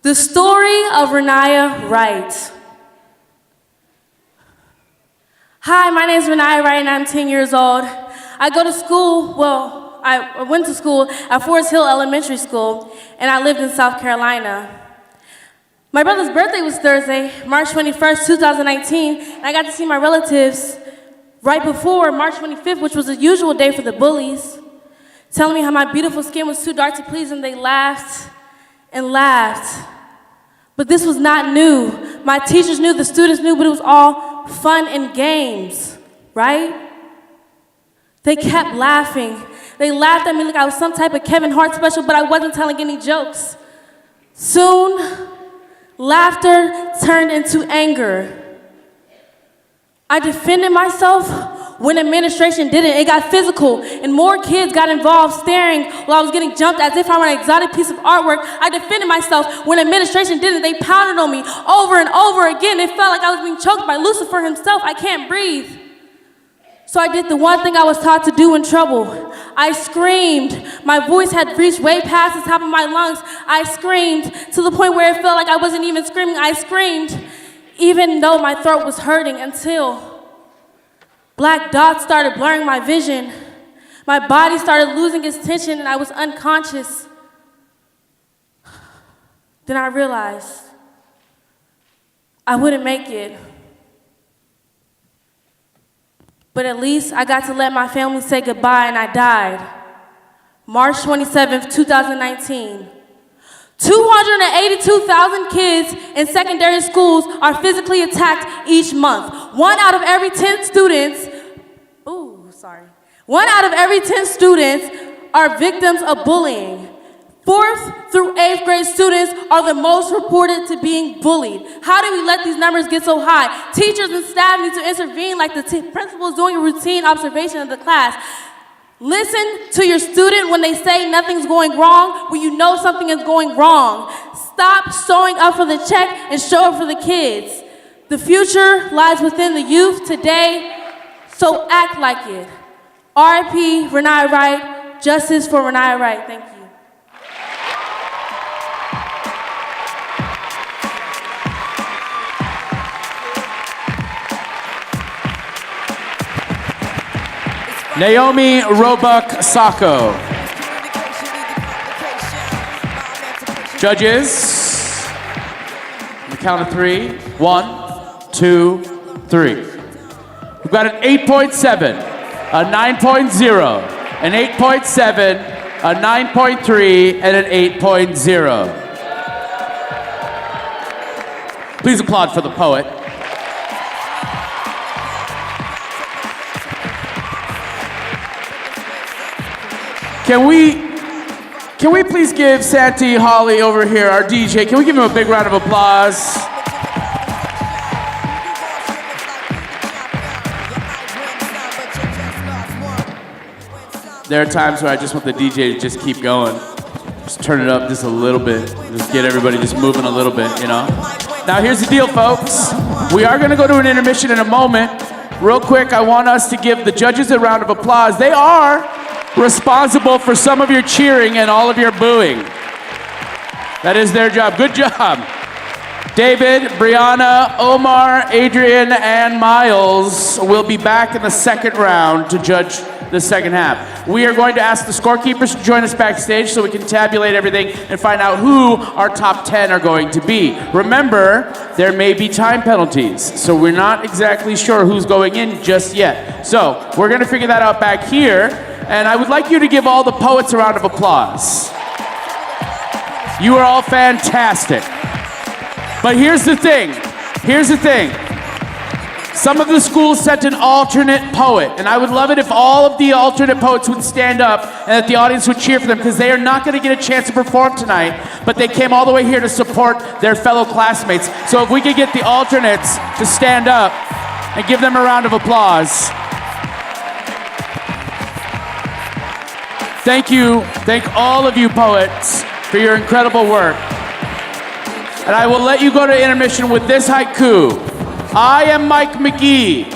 Speaker 11: The story of Renaya Wright. Hi, my name is Renaya Wright and I'm 10 years old. I go to school, I went to school at Forest Hill Elementary School and I lived in South Carolina. My brother's birthday was Thursday, March 21st, 2019, and I got to see my relatives right before March 25th, which was the usual day for the bullies, telling me how my beautiful skin was too dark to please them. They laughed and laughed. But this was not new. My teachers knew, the students knew, but it was all fun and games, right? They kept laughing. They laughed at me like I was some type of Kevin Hart special, but I wasn't telling any jokes. Soon, laughter turned into anger. I defended myself when administration didn't. It got physical, and more kids got involved, staring while I was getting jumped as if I were an exotic piece of artwork. I defended myself when administration didn't. They pounded on me over and over again. It felt like I was being choked by Lucifer himself. I can't breathe. So I did the one thing I was taught to do in trouble. I screamed. My voice had reached way past the top of my lungs. I screamed to the point where it felt like I wasn't even screaming. I screamed even though my throat was hurting, until black dots started blurring my vision. My body started losing its tension and I was unconscious. Then I realized I wouldn't make it. But at least I got to let my family say goodbye, and I died. March 27th, 2019. 282,000 kids in secondary schools are physically attacked each month. One out of every 10 students are victims of bullying. 4th through 8th grade students are the most reported to being bullied. How do we let these numbers get so high? Teachers and staff need to intervene like the principal is doing a routine observation of the class. Listen to your student when they say nothing's going wrong, when you know something is going wrong. Stop showing up for the check and show up for the kids. The future lies within the youth today, so act like it. R.I.P. Renaya Wright, justice for Renaya Wright. Thank you.
Speaker 2: Naomi Roebuck Sacco. Judges, on the count of 3. 1, 2, 3. We've got an 8.7, a 9.0, an 8.7, a 9.3, and an 8.0. Please applaud for the poet. Can we please give Santi Holly over here, our DJ, can we give him a big round of applause? There are times where I just want the DJ to just keep going. Just turn it up just a little bit. Just get everybody just moving a little bit, you know? Now here's the deal, folks. We are gonna go to an intermission in a moment. Real quick, I want us to give the judges a round of applause. They are responsible for some of your cheering and all of your booing. That is their job. Good job. David, Brianna, Omar, Adrian, and Miles will be back in the second round to judge the second half. We are going to ask the scorekeepers to join us backstage so we can tabulate everything and find out who our top 10 are going to be. Remember, there may be time penalties, so we're not exactly sure who's going in just yet. So we're going to figure that out back here, and I would like you to give all the poets a round of applause. You are all fantastic. But here's the thing. Some of the schools sent an alternate poet, and I would love it if all of the alternate poets would stand up and that the audience would cheer for them, because they are not going to get a chance to perform tonight, but they came all the way here to support their fellow classmates. So if we could get the alternates to stand up and give them a round of applause. Thank you. Thank all of you poets for your incredible work. And I will let you go to intermission with this haiku. I am Mike McGee.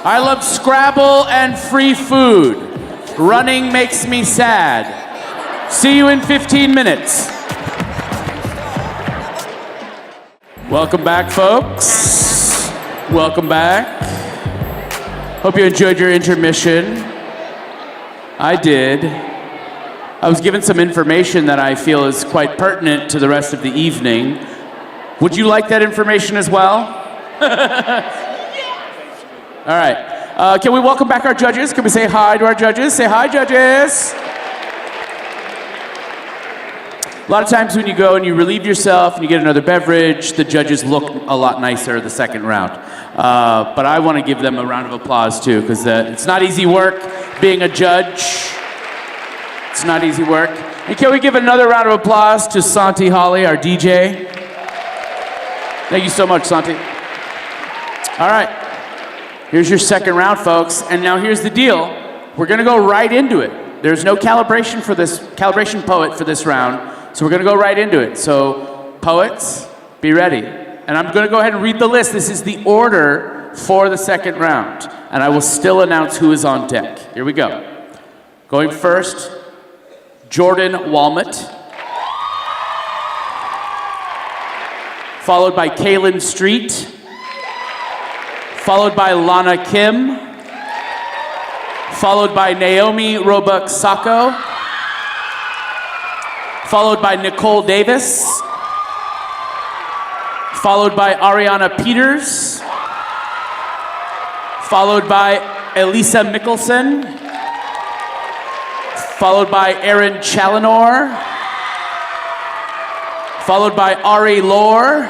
Speaker 2: I love Scrabble and free food. Running makes me sad. See you in 15 minutes. Welcome back, folks. Welcome back. Hope you enjoyed your intermission. I did. I was given some information that I feel is quite pertinent to the rest of the evening. Would you like that information as well? All right. Can we welcome back our judges? Can we say hi to our judges? Say hi, judges. A lot of times when you go and you relieve yourself and you get another beverage, the judges look a lot nicer the second round. But I want to give them a round of applause too, because it's not easy work being a judge. It's not easy work. And can we give another round of applause to Santi Holly, our DJ? Thank you so much, Santi. All right, here's your second round, folks. And now here's the deal. We're gonna go right into it. There's no calibration poet for this round, so we're gonna go right into it. So poets, be ready. And I'm gonna go ahead and read the list. This is the order for the second round. And I will still announce who is on deck. Here we go. Going first, Jordan Walmut. Followed by Kaylin Street, followed by Lana Kim, followed by Naomi Roebuck Sacco, followed by Nicole Davis, followed by Ariana Peters, followed by Elisa Mickelson, followed by Aaron Challenor, followed by Ari Lore,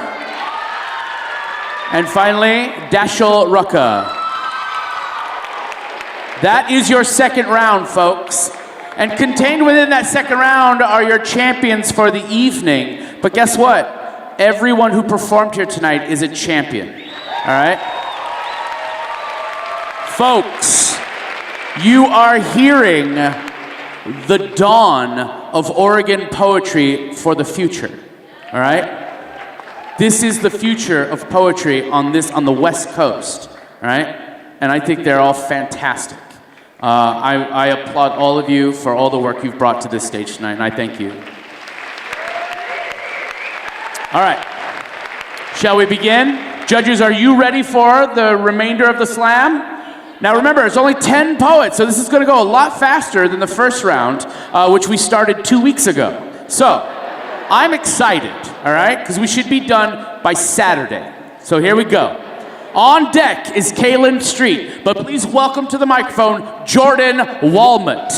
Speaker 2: and finally, Dashel Rucka. That is your second round, folks. And contained within that second round are your champions for the evening. But guess what? Everyone who performed here tonight is a champion, all right? Folks, you are hearing the dawn of Oregon poetry for the future. All right? This is the future of poetry on the West Coast, all right? And I think they're all fantastic. I applaud all of you for all the work you've brought to this stage tonight, and I thank you. All right. Shall we begin? Judges, are you ready for the remainder of the slam? Now remember, it's only 10 poets, so this is gonna go a lot faster than the first round, which we started 2 weeks ago. So, I'm excited, all right? Because we should be done by Saturday. So here we go. On deck is Kaylin Street, but please welcome to the microphone, Jordan Walmut.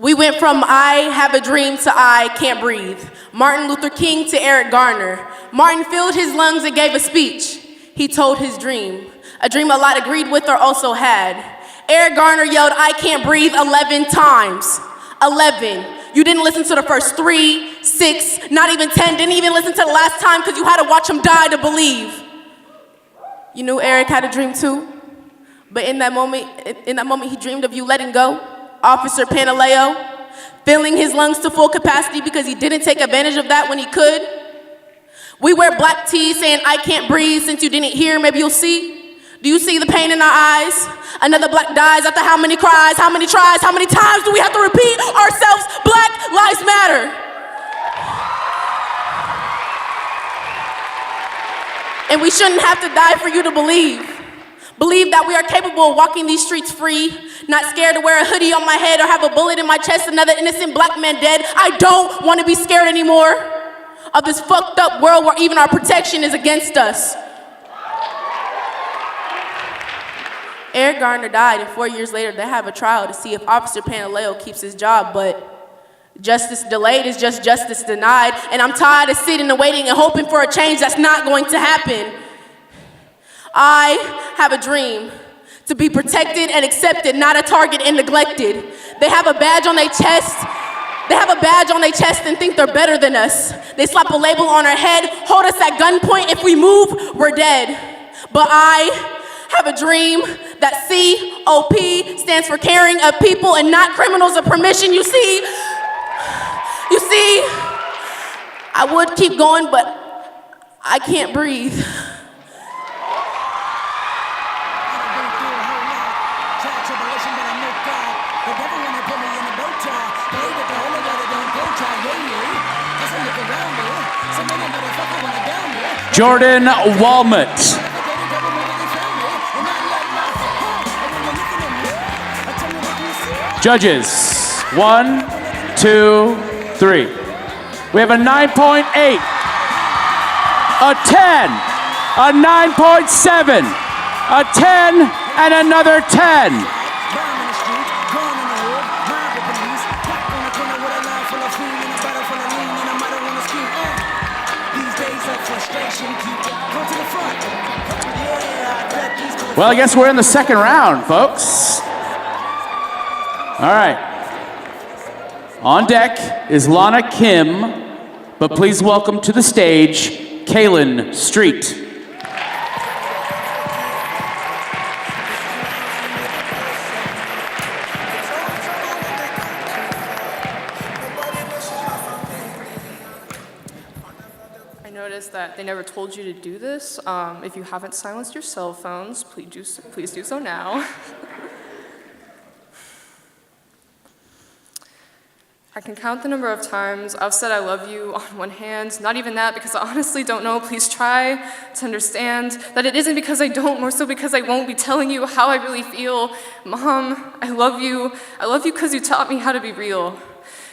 Speaker 20: We went from I have a dream to I can't breathe. Martin Luther King to Eric Garner. Martin filled his lungs and gave a speech. He told his dream, a dream a lot agreed with or also had. Eric Garner yelled, I can't breathe 11 times. 11. You didn't listen to the first 3, 6, not even 10, didn't even listen to the last time because you had to watch him die to believe. You knew Eric had a dream too? But in that moment he dreamed of you letting go. Officer Pantaleo, filling his lungs to full capacity because he didn't take advantage of that when he could. We wear black tees saying, I can't breathe, since you didn't hear, maybe you'll see. Do you see the pain in our eyes? Another black dies after how many cries, how many tries, how many times do we have to repeat ourselves? Black lives matter. And we shouldn't have to die for you to believe. Believe that we are capable of walking these streets free, not scared to wear a hoodie on my head or have a bullet in my chest, another innocent black man dead. I don't want to be scared anymore of this fucked up world where even our protection is against us. Eric Garner died, and 4 years later they have a trial to see if Officer Pantaleo keeps his job, but justice delayed is just justice denied, and I'm tired of sitting and waiting and hoping for a change that's not going to happen. I have a dream to be protected and accepted, not a target and neglected. They have a badge on their chest. They have a badge on their chest and think they're better than us. They slap a label on our head, hold us at gunpoint. If we move, we're dead. But I have a dream that COP stands for caring of people and not criminals of permission. You see, I would keep going, but I can't breathe.
Speaker 2: Jordan Walmut. Judges, 1, 2, 3. We have a 9.8, a 10, a 9.7, a 10, and another 10. Well, I guess we're in the second round, folks. All right. On deck is Lana Kim, but please welcome to the stage, Kaylin Street.
Speaker 10: That they never told you to do this. If you haven't silenced your cell phones, please do so now. I can count the number of times I've said I love you on one hand, not even that because I honestly don't know. Please try to understand that it isn't because I don't, more so because I won't be telling you how I really feel. Mom, I love you. I love you because you taught me how to be real.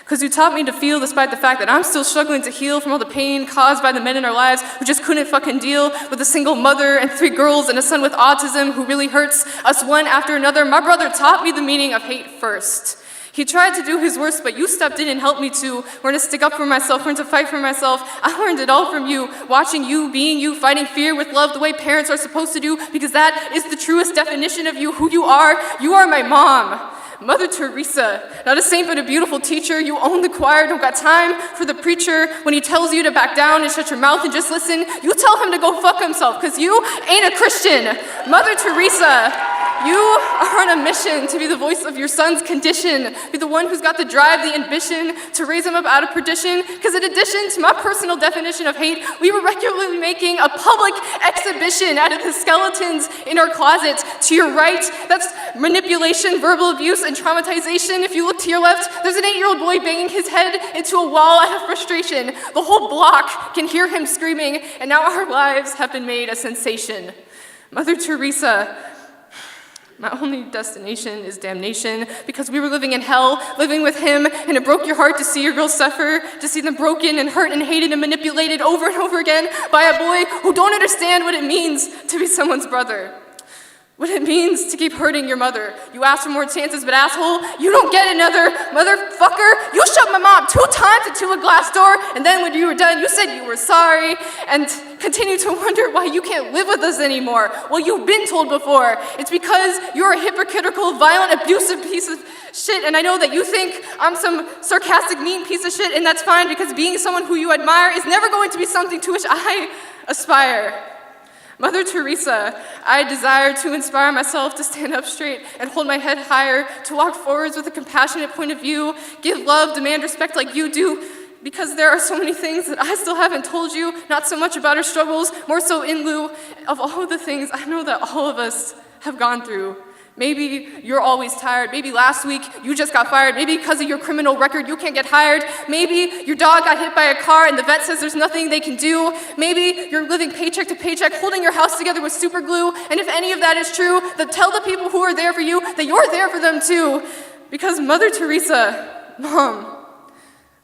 Speaker 10: Because you taught me to feel despite the fact that I'm still struggling to heal from all the pain caused by the men in our lives who just couldn't fucking deal with a single mother and 3 girls and a son with autism who really hurts us one after another. My brother taught me the meaning of hate first. He tried to do his worst, but you stepped in and helped me to learn to stick up for myself, learn to fight for myself. I learned it all from you, watching you, being you, fighting fear with love the way parents are supposed to do, because that is the truest definition of you, who you are. You are my mom. Mother Teresa, not a saint but a beautiful teacher. You own the choir, don't got time for the preacher. When he tells you to back down and shut your mouth and just listen, you tell him to go fuck himself because you ain't a Christian. Mother Teresa, You are on a mission to be the voice of your son's condition, be the one who's got the drive, the ambition to raise him up out of perdition. Because in addition to my personal definition of hate, we were regularly making a public exhibition out of the skeletons in our closet. To your right, that's manipulation, verbal abuse, and traumatization. If you look to your left, there's an 8-year-old boy banging his head into a wall out of frustration. The whole block can hear him screaming, and now our lives have been made a sensation. Mother Teresa, my only destination is damnation, because we were living in hell, living with him, and it broke your heart to see your girls suffer, to see them broken and hurt and hated and manipulated over and over again by a boy who don't understand what it means to be someone's brother. What it means to keep hurting your mother. You ask for more chances, but asshole, you don't get another. Motherfucker, you shut my mom 2 times into a glass door, and then when you were done, you said you were sorry, and continue to wonder why you can't live with us anymore. Well, you've been told before. It's because you're a hypocritical, violent, abusive piece of shit, and I know that you think I'm some sarcastic, mean piece of shit, and that's fine, because being someone who you admire is never going to be something to which I aspire. Mother Teresa, I desire to inspire myself to stand up straight and hold my head higher, to walk forwards with a compassionate point of view, give love, demand respect like you do, because there are so many things that I still haven't told you, not so much about our struggles, more so in lieu of all of the things I know that all of us have gone through. Maybe you're always tired. Maybe last week you just got fired. Maybe because of your criminal record you can't get hired. Maybe your dog got hit by a car and the vet says there's nothing they can do. Maybe you're living paycheck to paycheck, holding your house together with super glue. And if any of that is true, then tell the people who are there for you that you're there for them too. Because Mother Teresa, Mom,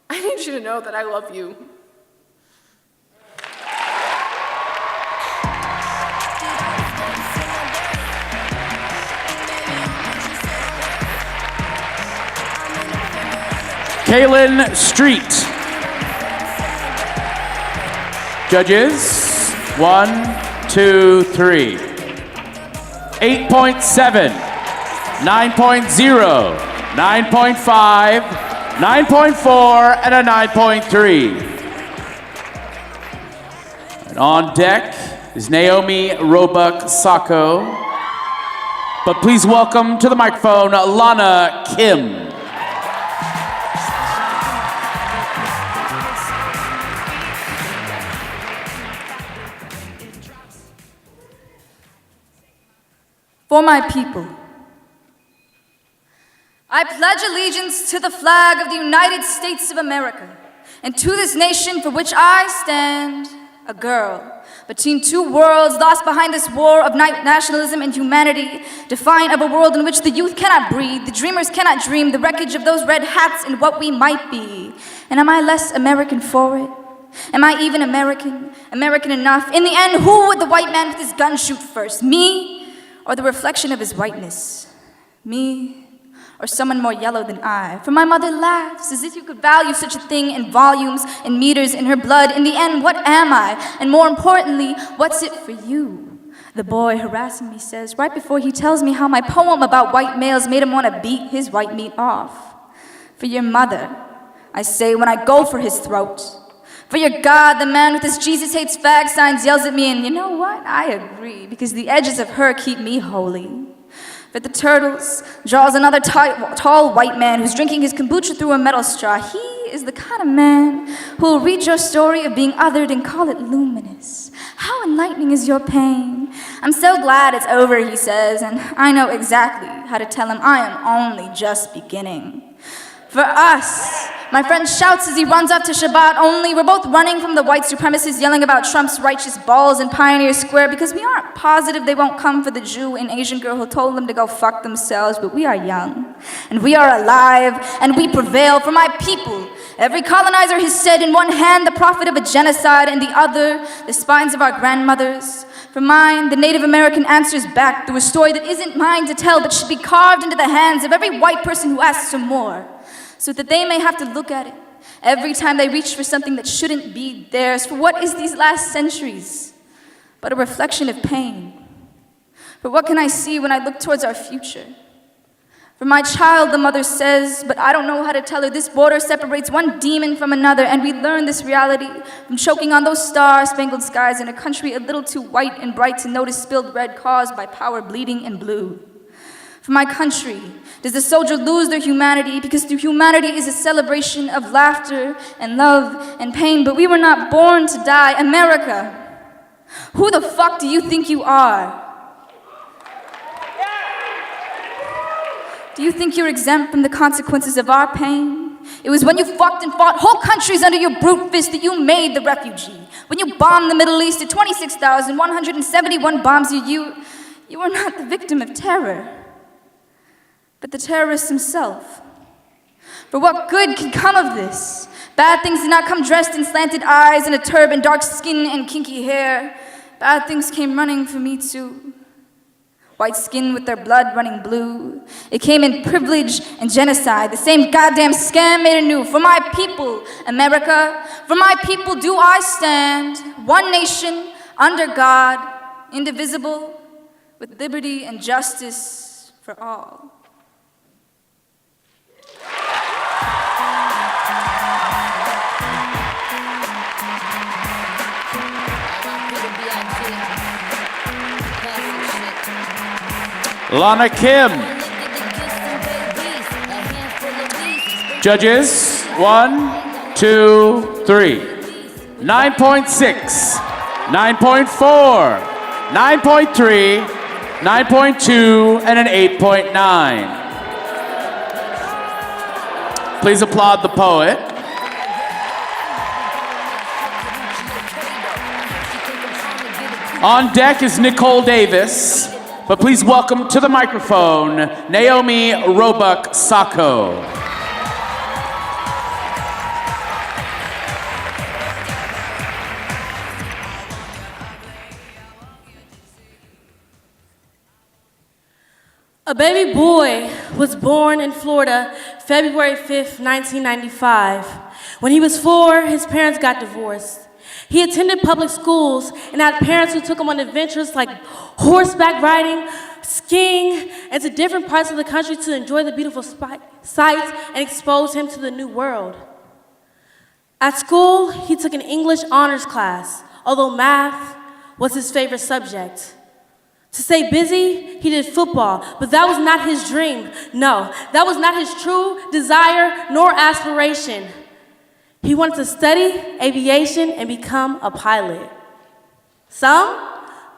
Speaker 10: I need you to know that I love you.
Speaker 2: Kaylin Street. Judges, 1, 2, 3. 8.7, 9.0, 9.5, 9.4, and a 9.3. And on deck is Naomi Roebuck Sacco. But please welcome to the microphone, Lana Kim.
Speaker 15: For my people, I pledge allegiance to the flag of the United States of America and to this nation for which I stand, a girl, between 2 worlds lost behind this war of nationalism and humanity, defiant of a world in which the youth cannot breathe, the dreamers cannot dream, the wreckage of those red hats and what we might be. And am I less American for it? Am I even American? American enough? In the end, who would the white man with his gun shoot first? Me? Or the reflection of his whiteness? Me, or someone more yellow than I? For my mother laughs, as if you could value such a thing in volumes and meters in her blood. In the end, what am I? And more importantly, what's it for you? The boy harassing me says, right before he tells me how my poem about white males made him want to beat his white meat off. For your mother, I say when I go for his throat. For your God, the man with his Jesus hates fag signs yells at me, and you know what? I agree, because the edges of her keep me holy. For the turtles draws another tall white man who's drinking his kombucha through a metal straw. He is the kind of man who will read your story of being othered and call it luminous. How enlightening is your pain? I'm so glad it's over, he says, and I know exactly how to tell him I am only just beginning. For us, my friend shouts as he runs up to Shabbat only. We're both running from the white supremacists yelling about Trump's righteous balls in Pioneer Square because we aren't positive they won't come for the Jew and Asian girl who told them to go fuck themselves, but we are young, and we are alive, and we prevail for my people. Every colonizer has said, in one hand the profit of a genocide, and the other the spines of our grandmothers. For mine, the Native American answers back through a story that isn't mine to tell, but should be carved into the hands of every white person who asks for more, so that they may have to look at it every time they reach for something that shouldn't be theirs. For what is these last centuries but a reflection of pain? For what can I see when I look towards our future? For my child, the mother says, but I don't know how to tell her this border separates one demon from another, and we learn this reality from choking on those star-spangled skies in a country a little too white and bright to notice spilled red caused by power bleeding in blue. For my country, does the soldier lose their humanity because their humanity is a celebration of laughter and love and pain, but we were not born to die. America, who the fuck do you think you are? Do you think you're exempt from the consequences of our pain? It was when you fucked and fought whole countries under your brute fist that you made the refugee. When you bombed the Middle East at 26,171 bombs, you were not the victim of terror, but the terrorist himself. For what good can come of this? Bad things did not come dressed in slanted eyes and a turban, dark skin and kinky hair. Bad things came running for me too. White skin with their blood running blue. It came in privilege and genocide. The same goddamn scam made anew. For my people, America, for my people do I stand. One nation, under God, indivisible, with liberty and justice for all.
Speaker 2: Lana Kim. Judges, 1, 2, 3. 9.6, 9.4, 9.3, 9.2, and an 8.9. Please applaud the poet. On deck is Nicole Davis. But please welcome to the microphone, Naomi Roebuck-Sacco.
Speaker 20: A baby boy was born in Florida, February 5th, 1995. When he was 4, his parents got divorced. He attended public schools and had parents who took him on adventures like horseback riding, skiing, and to different parts of the country to enjoy the beautiful sights and expose him to the new world. At school, he took an English honors class, although math was his favorite subject. To stay busy, he did football, but that was not his dream. No, that was not his true desire nor aspiration. He wanted to study aviation and become a pilot. Some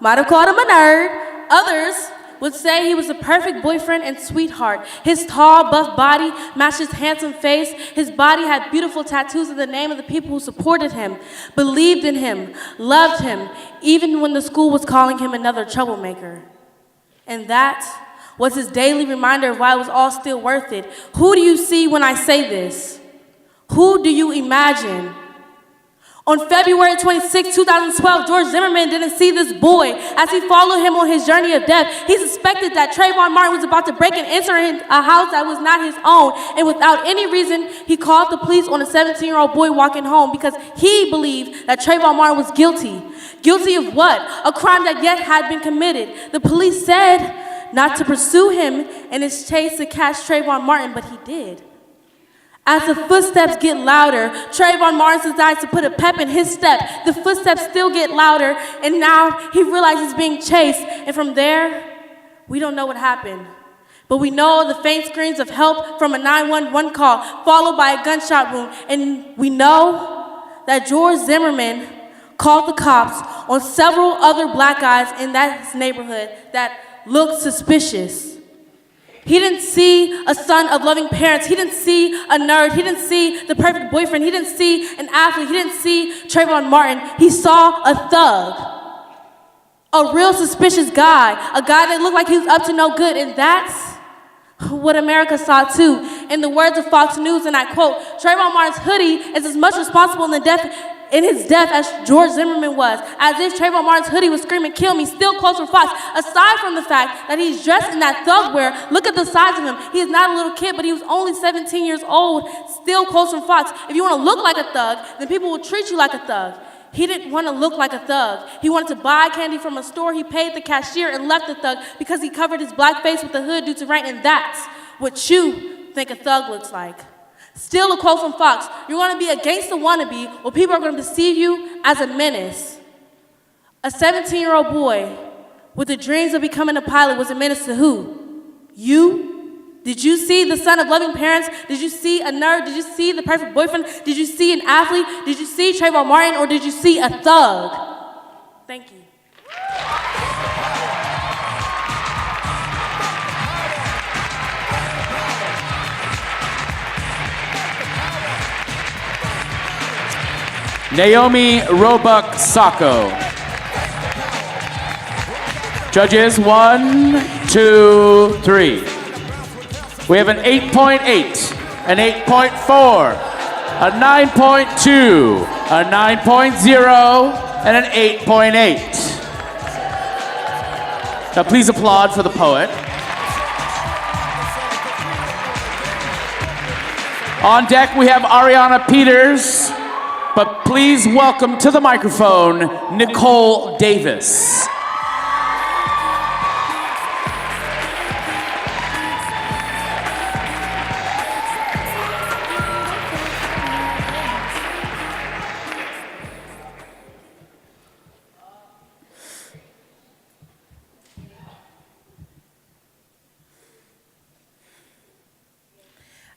Speaker 20: might have called him a nerd. Others would say he was the perfect boyfriend and sweetheart. His tall, buff body matched his handsome face. His body had beautiful tattoos in the name of the people who supported him, believed in him, loved him, even when the school was calling him another troublemaker. And that was his daily reminder of why it was all still worth it. Who do you see when I say this? Who do you imagine? On February 26, 2012, George Zimmerman didn't see this boy. As he followed him on his journey of death, he suspected that Trayvon Martin was about to break and enter a house that was not his own. And without any reason, he called the police on a 17-year-old boy walking home because he believed that Trayvon Martin was guilty. Guilty of what? A crime that yet had been committed. The police said not to pursue him in his chase to catch Trayvon Martin, but he did. As the footsteps get louder, Trayvon Martin decides to put a pep in his step. The footsteps still get louder, and now he realizes he's being chased. And from there, we don't know what happened. But we know the faint screams of help from a 911 call, followed by a gunshot wound. And we know that George Zimmerman called the cops on several other black guys in that neighborhood that looked suspicious. He didn't see a son of loving parents. He didn't see a nerd. He didn't see the perfect boyfriend. He didn't see an athlete. He didn't see Trayvon Martin. He saw a thug, a real suspicious guy, a guy that looked like he was up to no good. And that's what America saw too. In the words of Fox News, and I quote, Trayvon Martin's hoodie is as much responsible in his death as George Zimmerman was. As if Trayvon Martin's hoodie was screaming, kill me, still close from Fox. Aside from the fact that he's dressed in that thug wear, look at the size of him. He is not a little kid, but he was only 17 years old, still close from Fox. If you want to look like a thug, then people will treat you like a thug. He didn't want to look like a thug. He wanted to buy candy from a store. He paid the cashier and left the thug because he covered his black face with a hood due to rain, and that's what you think a thug looks like. Still a quote from Fox, you're going to be against the wannabe, or people are going to perceive you as a menace. A 17-year-old boy with the dreams of becoming a pilot was a menace to who?
Speaker 11: You? Did you see the son of loving parents? Did you see a nerd? Did you see the perfect boyfriend? Did you see an athlete? Did you see Trayvon Martin? Or did you see a thug? Thank you.
Speaker 2: Naomi Roebuck Sacco. Judges, 1, 2, 3. We have an 8.8, an 8.4, a 9.2, a 9.0, and an 8.8. Now please applaud for the poet. On deck we have Ariana Peters, but please welcome to the microphone, Nicole Davis.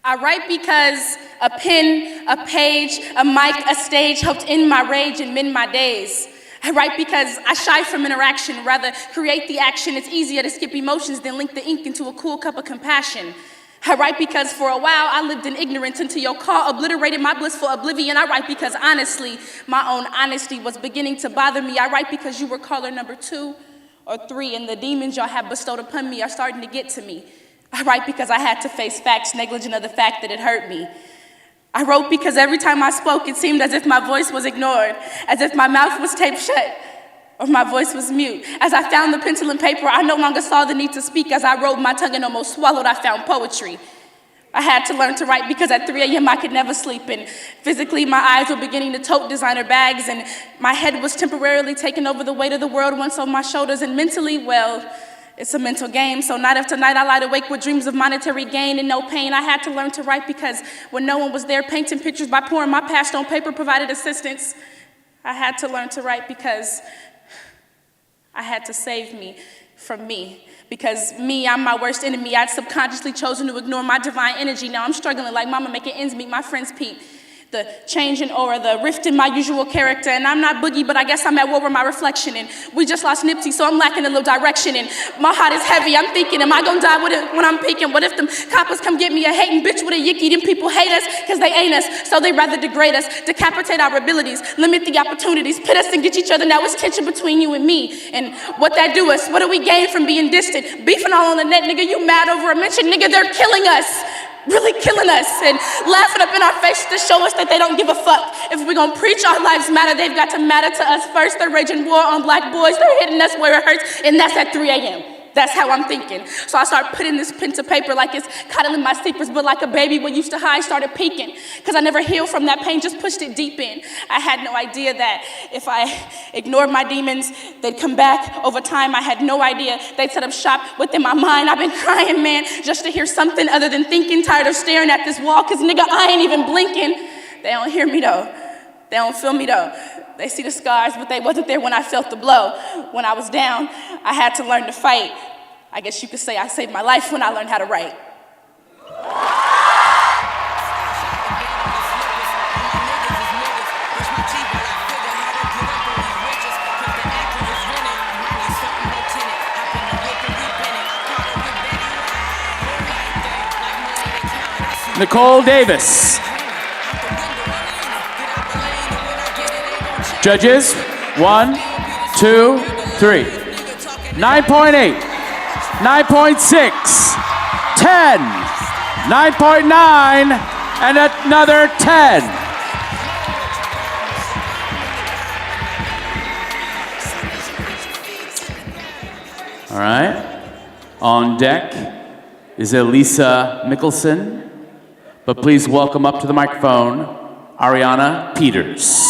Speaker 16: I write because a pen, a page, a mic, a stage helped end my rage and mend my days. I write because I shy from interaction, rather create the action. It's easier to skip emotions than link the ink into a cool cup of compassion. I write because for a while I lived in ignorance until your call obliterated my blissful oblivion. I write because honestly, my own honesty was beginning to bother me. I write because you were caller number 2 or 3 and the demons y'all have bestowed upon me are starting to get to me. I write because I had to face facts, negligent of the fact that it hurt me. I wrote because every time I spoke, it seemed as if my voice was ignored, as if my mouth was taped shut, or my voice was mute. As I found the pencil and paper, I no longer saw the need to speak. As I wrote, my tongue and almost swallowed, I found poetry. I had to learn to write because at 3 a.m. I could never sleep, and physically my eyes were beginning to tote designer bags, and my head was temporarily taking over the weight of the world once on my shoulders, and mentally, well, it's a mental game, so night after night I lied awake with dreams of monetary gain and no pain. I had to learn to write because when no one was there painting pictures by pouring my past on paper provided assistance. I had to learn to write because I had to save me from me. Because me, I'm my worst enemy. I'd subconsciously chosen to ignore my divine energy. Now I'm struggling like mama making ends meet. My friends peep the change in aura, the rift in my usual character. And I'm not Boogie, but I guess I'm at war with my reflection. And we just lost Nipsey, so I'm lacking a little direction. And my heart is heavy. I'm thinking, am I gonna die with it when I'm peaking? What if them coppers come get me a hating bitch with a yicky? Them people hate us because they ain't us, so they rather degrade us, decapitate our abilities, limit the opportunities, pit us and get each other. Now it's tension between you and me. And what that do us? What do we gain from being distant? Beefing all on the net, nigga, you mad over a mention? Nigga, they're killing us. Really killing us and laughing up in our faces to show us that they don't give a fuck. If we're gonna preach our lives matter, they've got to matter to us first. They're waging war on black boys. They're hitting us where it hurts, and that's at 3 a.m. That's how I'm thinking. So I start putting this pen to paper like it's cuddling my sleepers, but like a baby when used to hide started peeking. Because I never healed from that pain, just pushed it deep in. I had no idea that if I ignored my demons, they'd come back over time. I had no idea they'd set up shop within my mind. I've been crying, man, just to hear something other than thinking, tired of staring at this wall, because nigga, I ain't even blinking. They don't hear me though. They don't feel me though. They see the scars, but they wasn't there when I felt the blow. When I was down, I had to learn to fight. I guess you could say I saved my life when I learned how to write.
Speaker 2: Nicole Davis. Judges, 1, 2, 3. 9.8, 9.6, 10, 9.9, and another 10. All right. On deck is Elisa Mickelson, but please welcome up to the microphone, Ariana Peters.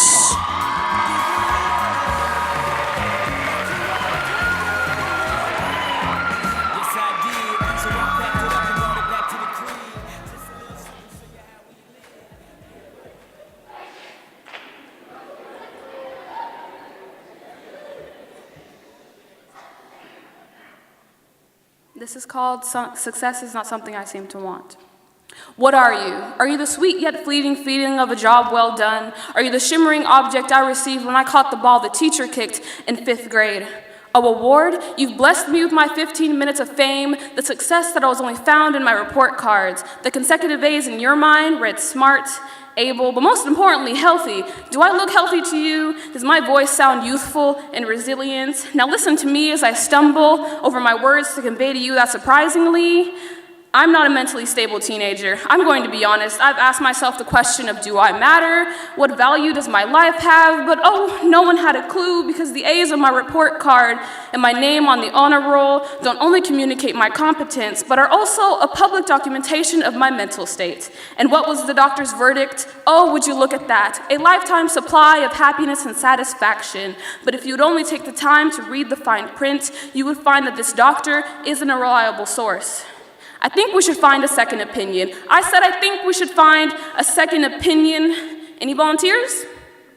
Speaker 8: This is called success is not something I seem to want. What are you? Are you the sweet yet fleeting feeling of a job well done? Are you the shimmering object I received when I caught the ball the teacher kicked in 5th grade? A award? You've blessed me with my 15 minutes of fame, the success that I was only found in my report cards, the consecutive A's in your mind read smart, able, but most importantly, healthy. Do I look healthy to you? Does my voice sound youthful and resilient? Now listen to me as I stumble over my words to convey to you that surprisingly, I'm not a mentally stable teenager. I'm going to be honest. I've asked myself the question of, do I matter? What value does my life have? But oh, no one had a clue, because the A's on my report card and my name on the honor roll don't only communicate my competence, but are also a public documentation of my mental state. And what was the doctor's verdict? Oh, would you look at that? A lifetime supply of happiness and satisfaction. But if you'd only take the time to read the fine print, you would find that this doctor isn't a reliable source. I think we should find a second opinion. I said I think we should find a second opinion. Any volunteers?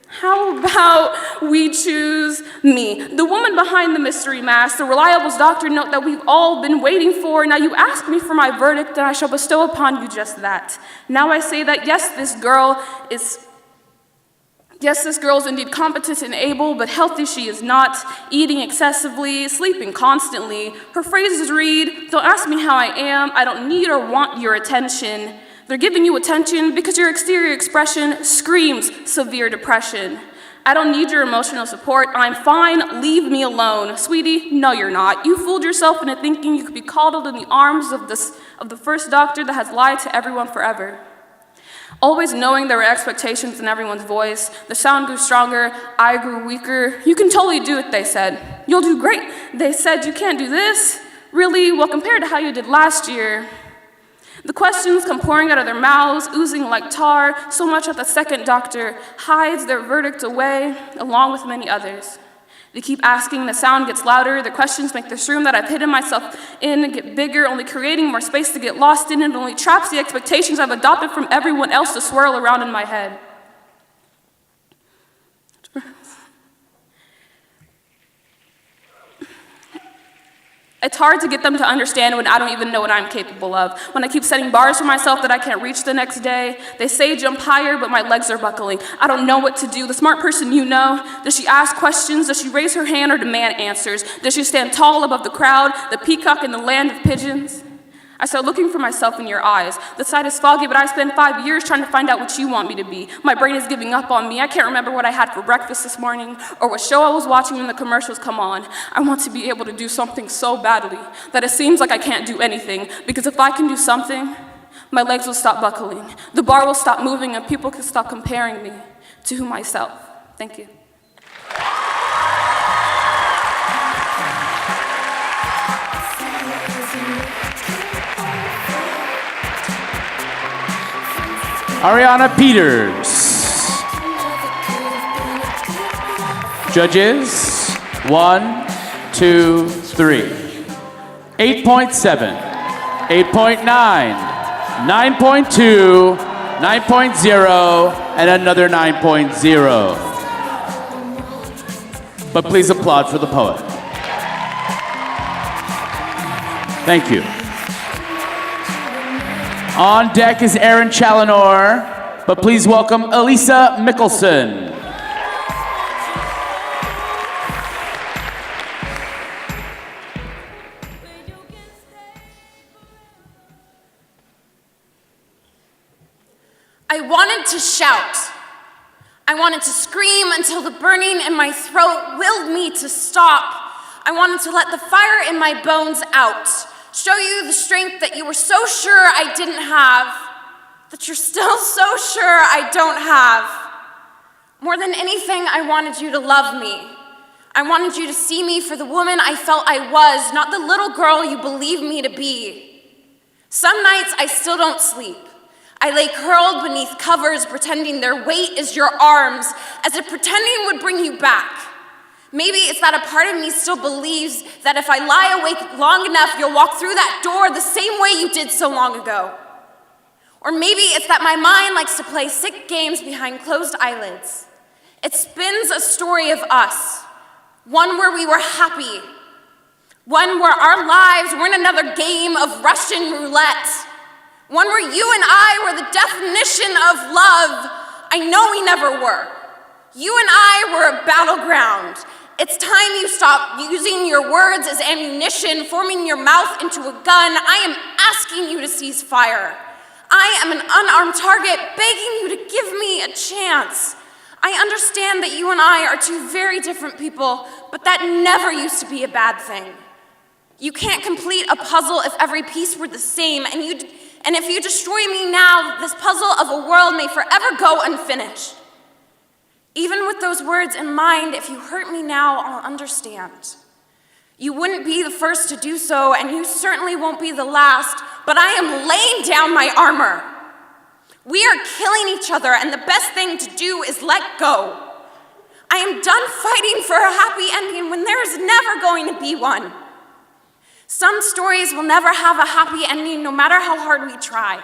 Speaker 8: How about we choose me, the woman behind the mystery mask, the reliable doctor note that we've all been waiting for. Now you ask me for my verdict, and I shall bestow upon you just that. Now I say that yes, this girl is indeed competent and able, but healthy she is not, eating excessively, sleeping constantly. Her phrases read, don't ask me how I am, I don't need or want your attention. They're giving you attention because your exterior expression screams severe depression. I don't need your emotional support, I'm fine, leave me alone. Sweetie, no you're not. You fooled yourself into thinking you could be coddled in the arms of the first doctor that has lied to everyone forever. Always knowing there were expectations in everyone's voice, the sound grew stronger, I grew weaker. You can totally do it, they said. You'll do great. They said, you can't do this? Really? Well, compared to how you did last year. The questions come pouring out of their mouths, oozing like tar, so much that the second doctor hides their verdict away, along with many others. They keep asking, the sound gets louder, the questions make this room that I've hidden myself in get bigger, only creating more space to get lost in, and only traps the expectations I've adopted from everyone else to swirl around in my head. It's hard to get them to understand when I don't even know what I'm capable of. When I keep setting bars for myself that I can't reach the next day. They say jump higher, but my legs are buckling. I don't know what to do. The smart person you know, does she ask questions? Does she raise her hand or demand answers? Does she stand tall above the crowd, the peacock in the land of pigeons? I start looking for myself in your eyes. The sight is foggy, but I spent 5 years trying to find out what you want me to be. My brain is giving up on me. I can't remember what I had for breakfast this morning or what show I was watching when the commercials come on. I want to be able to do something so badly that it seems like I can't do anything, because if I can do something, my legs will stop buckling, the bar will stop moving, and people can stop comparing me to myself. Thank you.
Speaker 2: Ariana Peters. Judges, 1, 2, 3. 8.7, 8.9, 9.2, 9.0, and another 9.0. But please applaud for the poet. Thank you. On deck is Aaron Challenor, but please welcome Elisa Mickelson.
Speaker 9: I wanted to shout. I wanted to scream until the burning in my throat willed me to stop. I wanted to let the fire in my bones out. Show you the strength that you were so sure I didn't have, that you're still so sure I don't have. More than anything, I wanted you to love me. I wanted you to see me for the woman I felt I was, not the little girl you believed me to be. Some nights I still don't sleep. I lay curled beneath covers, pretending their weight is your arms, as if pretending would bring you back. Maybe it's that a part of me still believes that if I lie awake long enough, you'll walk through that door the same way you did so long ago. Or maybe it's that my mind likes to play sick games behind closed eyelids. It spins a story of us, one where we were happy,
Speaker 13: One where our lives weren't another game of Russian roulette. One where you and I were the definition of love. I know we never were. You and I were a battleground. It's time you stop using your words as ammunition, forming your mouth into a gun. I am asking you to cease fire. I am an unarmed target, begging you to give me a chance. I understand that you and I are two very different people, but that never used to be a bad thing. You can't complete a puzzle if every piece were the same, and if you destroy me now, this puzzle of a world may forever go unfinished. Even with those words in mind, if you hurt me now, I'll understand. You wouldn't be the first to do so, and you certainly won't be the last, but I am laying down my armor. We are killing each other, and the best thing to do is let go. I am done fighting for a happy ending when there is never going to be one. Some stories will never have a happy ending no matter how hard we try.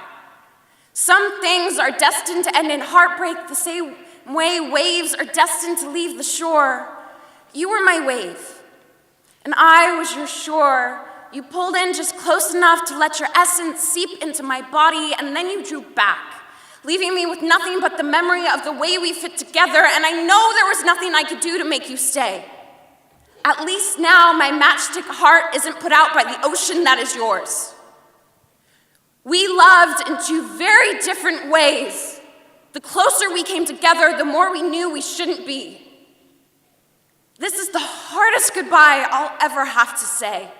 Speaker 13: Some things are destined to end in heartbreak the same way waves are destined to leave the shore. You were my wave, and I was your shore. You pulled in just close enough to let your essence seep into my body, and then you drew back, leaving me with nothing but the memory of the way we fit together, and I know there was nothing I could do to make you stay. At least now my matchstick heart isn't put out by the ocean that is yours. We loved in two very different ways. The closer we came together, the more we knew we shouldn't be. This is the hardest goodbye I'll ever have to say.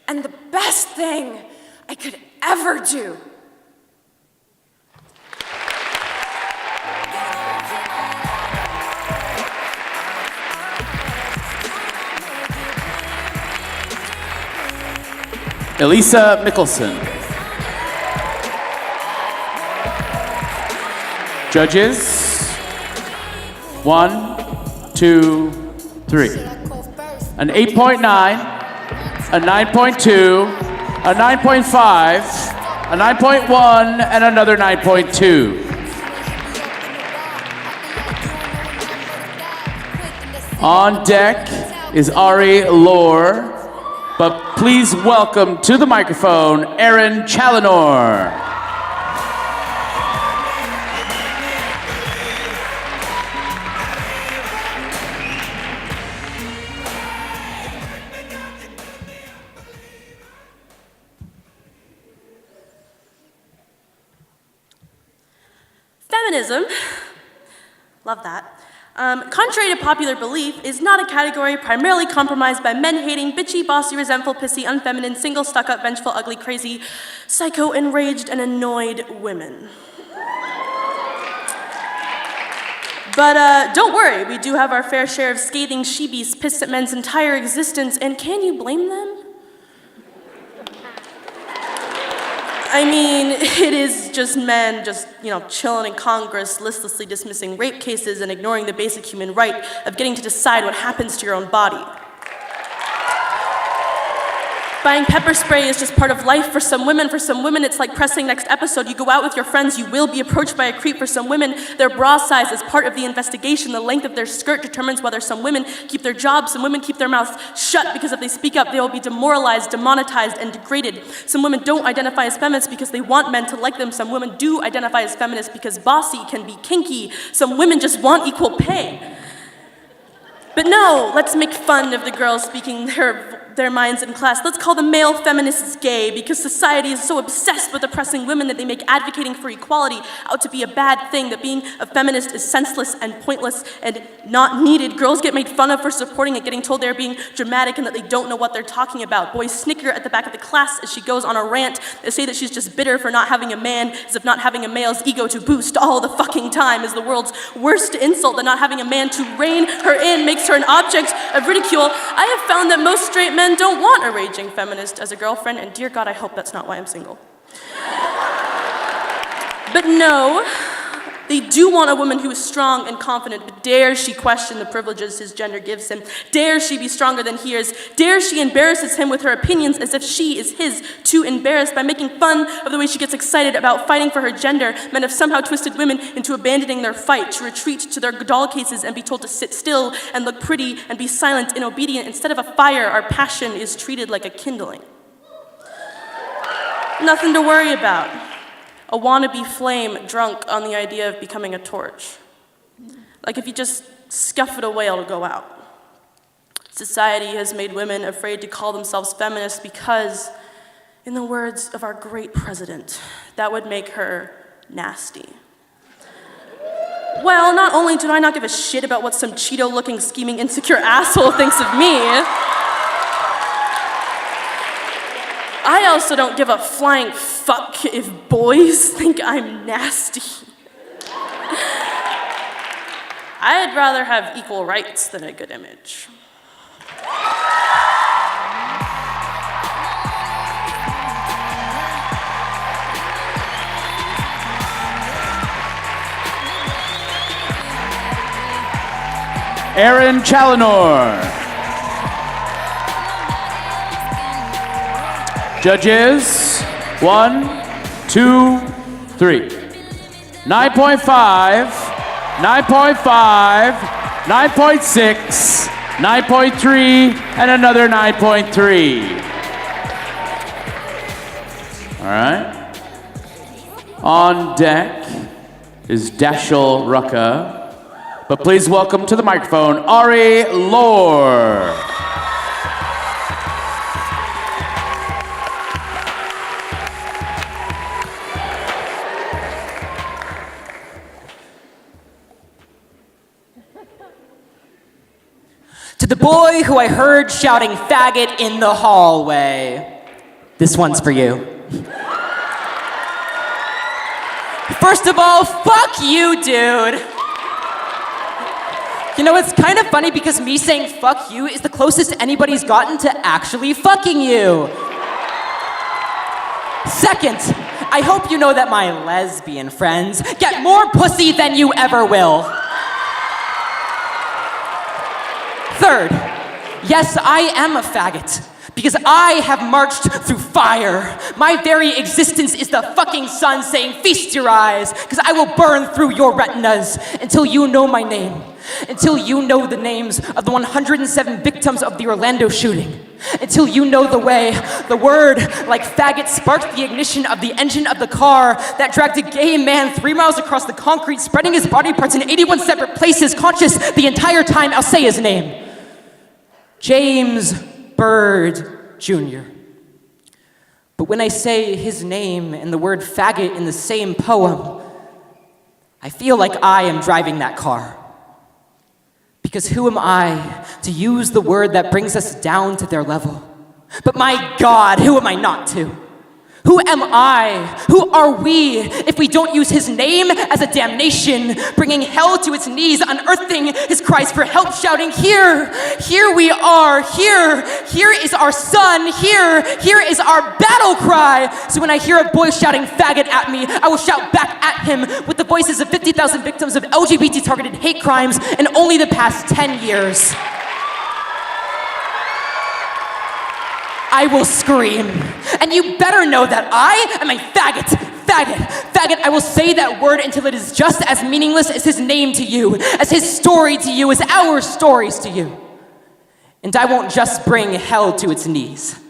Speaker 13: And the best thing I could ever do.
Speaker 2: Elisa Mickelson. Judges, 1, 2, 3. An 8.9, a 9.2, a 9.5, a 9.1, and another 9.2. On deck is Ari Lore, but please welcome to the microphone, Aaron Challenor.
Speaker 21: Feminism, love that. Contrary to popular belief, is not a category primarily compromised by men-hating, bitchy, bossy, resentful, pissy, unfeminine, single, stuck-up, vengeful, ugly, crazy, psycho, enraged, and annoyed women. But don't worry, we do have our fair share of scathing sheebies pissed at men's entire existence, and can you blame them? I mean, it is just men just, chilling in Congress, listlessly dismissing rape cases and ignoring the basic human right of getting to decide what happens to your own body. Buying pepper spray is just part of life for some women. For some women, it's like pressing next episode. You go out with your friends, you will be approached by a creep. For some women, their bra size is part of the investigation. The length of their skirt determines whether some women keep their jobs. Some women keep their mouths shut because if they speak up, they will be demoralized, demonetized, and degraded. Some women don't identify as feminists because they want men to like them. Some women do identify as feminists because bossy can be kinky. Some women just want equal pay. But no, let's make fun of the girls speaking their minds in class. Let's call the male feminists gay because society is so obsessed with oppressing women that they make advocating for equality out to be a bad thing, that being a feminist is senseless and pointless and not needed. Girls get made fun of for supporting it, getting told they're being dramatic and that they don't know what they're talking about. Boys snicker at the back of the class as she goes on a rant. They say that she's just bitter for not having a man, as if not having a male's ego to boost all the fucking time is the world's worst insult, that not having a man to rein her in makes her an object of ridicule. I have found that most straight men don't want a raging feminist as a girlfriend, and dear God, I hope that's not why I'm single. But no, They do want a woman who is strong and confident, but dare she question the privileges his gender gives him? Dare she be stronger than he is? Dare she embarrasses him with her opinions as if she is his to embarrass by making fun of the way she gets excited about fighting for her gender? Men have somehow twisted women into abandoning their fight, to retreat to their doll cases and be told to sit still and look pretty and be silent and obedient. Instead of a fire, our passion is treated like a kindling. Nothing to worry about. A wannabe flame drunk on the idea of becoming a torch. Like if you just scuff it away, it'll go out. Society has made women afraid to call themselves feminists because, in the words of our great president, that would make her nasty. Well, not only do I not give a shit about what some Cheeto-looking, scheming, insecure asshole thinks of me, I also don't give a flying fuck if boys think I'm nasty. I'd rather have equal rights than a good image.
Speaker 2: Aaron Challenor. Judges, 1, 2, 3. 9.5, 9.5, 9.6, 9.3, and another 9.3. All right. On deck is Dashel Rucka, but please welcome to the microphone, Ari Lore.
Speaker 14: To the boy who I heard shouting faggot in the hallway, this one's for you. First of all, fuck you, dude. You know, it's kind of funny because me saying fuck you is the closest anybody's gotten to actually fucking you. Second, I hope you know that my lesbian friends get more pussy than you ever will. Third, yes, I am a faggot, because I have marched through fire. My very existence is the fucking sun saying, feast your eyes, because I will burn through your retinas until you know my name, until you know the names of the 107 victims of the Orlando shooting, until you know the way the word, like faggot, sparked the ignition of the engine of the car that dragged a gay man 3 miles across the concrete, spreading his body parts in 81 separate places, conscious the entire time. I'll say his name. James Byrd Jr. But when I say his name and the word faggot in the same poem, I feel like I am driving that car. Because who am I to use the word that brings us down to their level? But my God, who am I not to? Who am I? Who are we if we don't use his name as a damnation, bringing hell to its knees, unearthing his cries for help, shouting, here we are, here is our son, here is our battle cry. So when I hear a boy shouting faggot at me, I will shout back at him with the voices of 50,000 victims of LGBT-targeted hate crimes in only the past 10 years. I will scream, and you better know that I am a faggot. I will say that word until it is just as meaningless as his name to you, as his story to you, as our stories to you. And I won't just bring hell to its knees.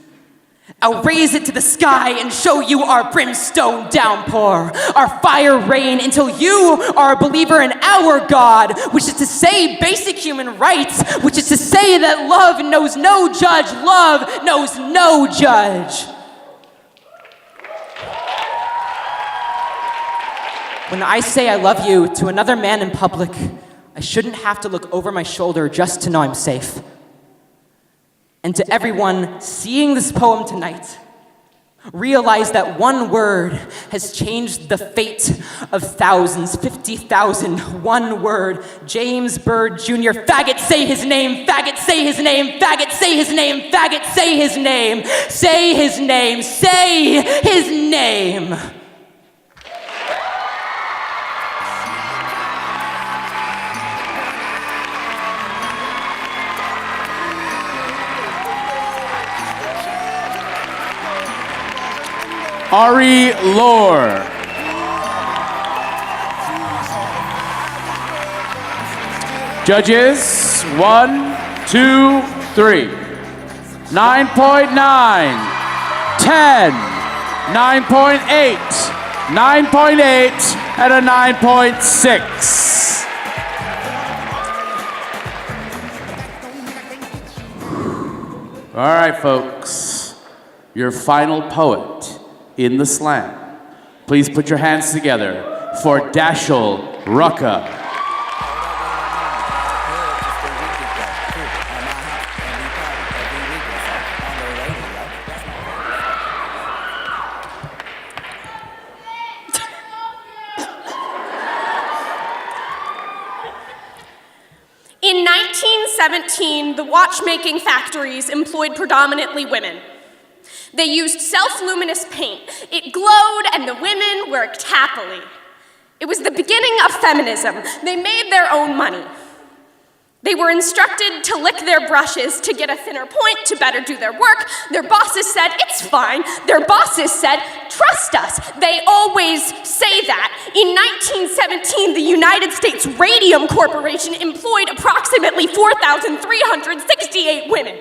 Speaker 14: I'll raise it to the sky and show you our brimstone downpour, our fire rain, until you are a believer in our God, which is to say basic human rights, which is to say that love knows no judge, love knows no judge. When I say I love you to another man in public, I shouldn't have to look over my shoulder just to know I'm safe. And to everyone seeing this poem tonight, realize that one word has changed the fate of thousands, 50,000, one word. James Byrd Jr., faggot, say his name, faggot, say his name, faggot, say his name, faggot, say his name, say his name, say his name.
Speaker 2: Ari Lore. Judges, 1, 2, 3. 9.9, 10, 9.8, 9.8, and a 9.6. All right, folks, your final poet in the slam. Please put your hands together for Dashel Rucka.
Speaker 17: In 1917, the watchmaking factories employed predominantly women. They used self-luminous paint. It glowed and the women worked happily. It was the beginning of feminism. They made their own money. They were instructed to lick their brushes to get a thinner point to better do their work. Their bosses said, it's fine. Their bosses said, trust us. They always say that. In 1917, the United States Radium Corporation employed approximately 4,368 women.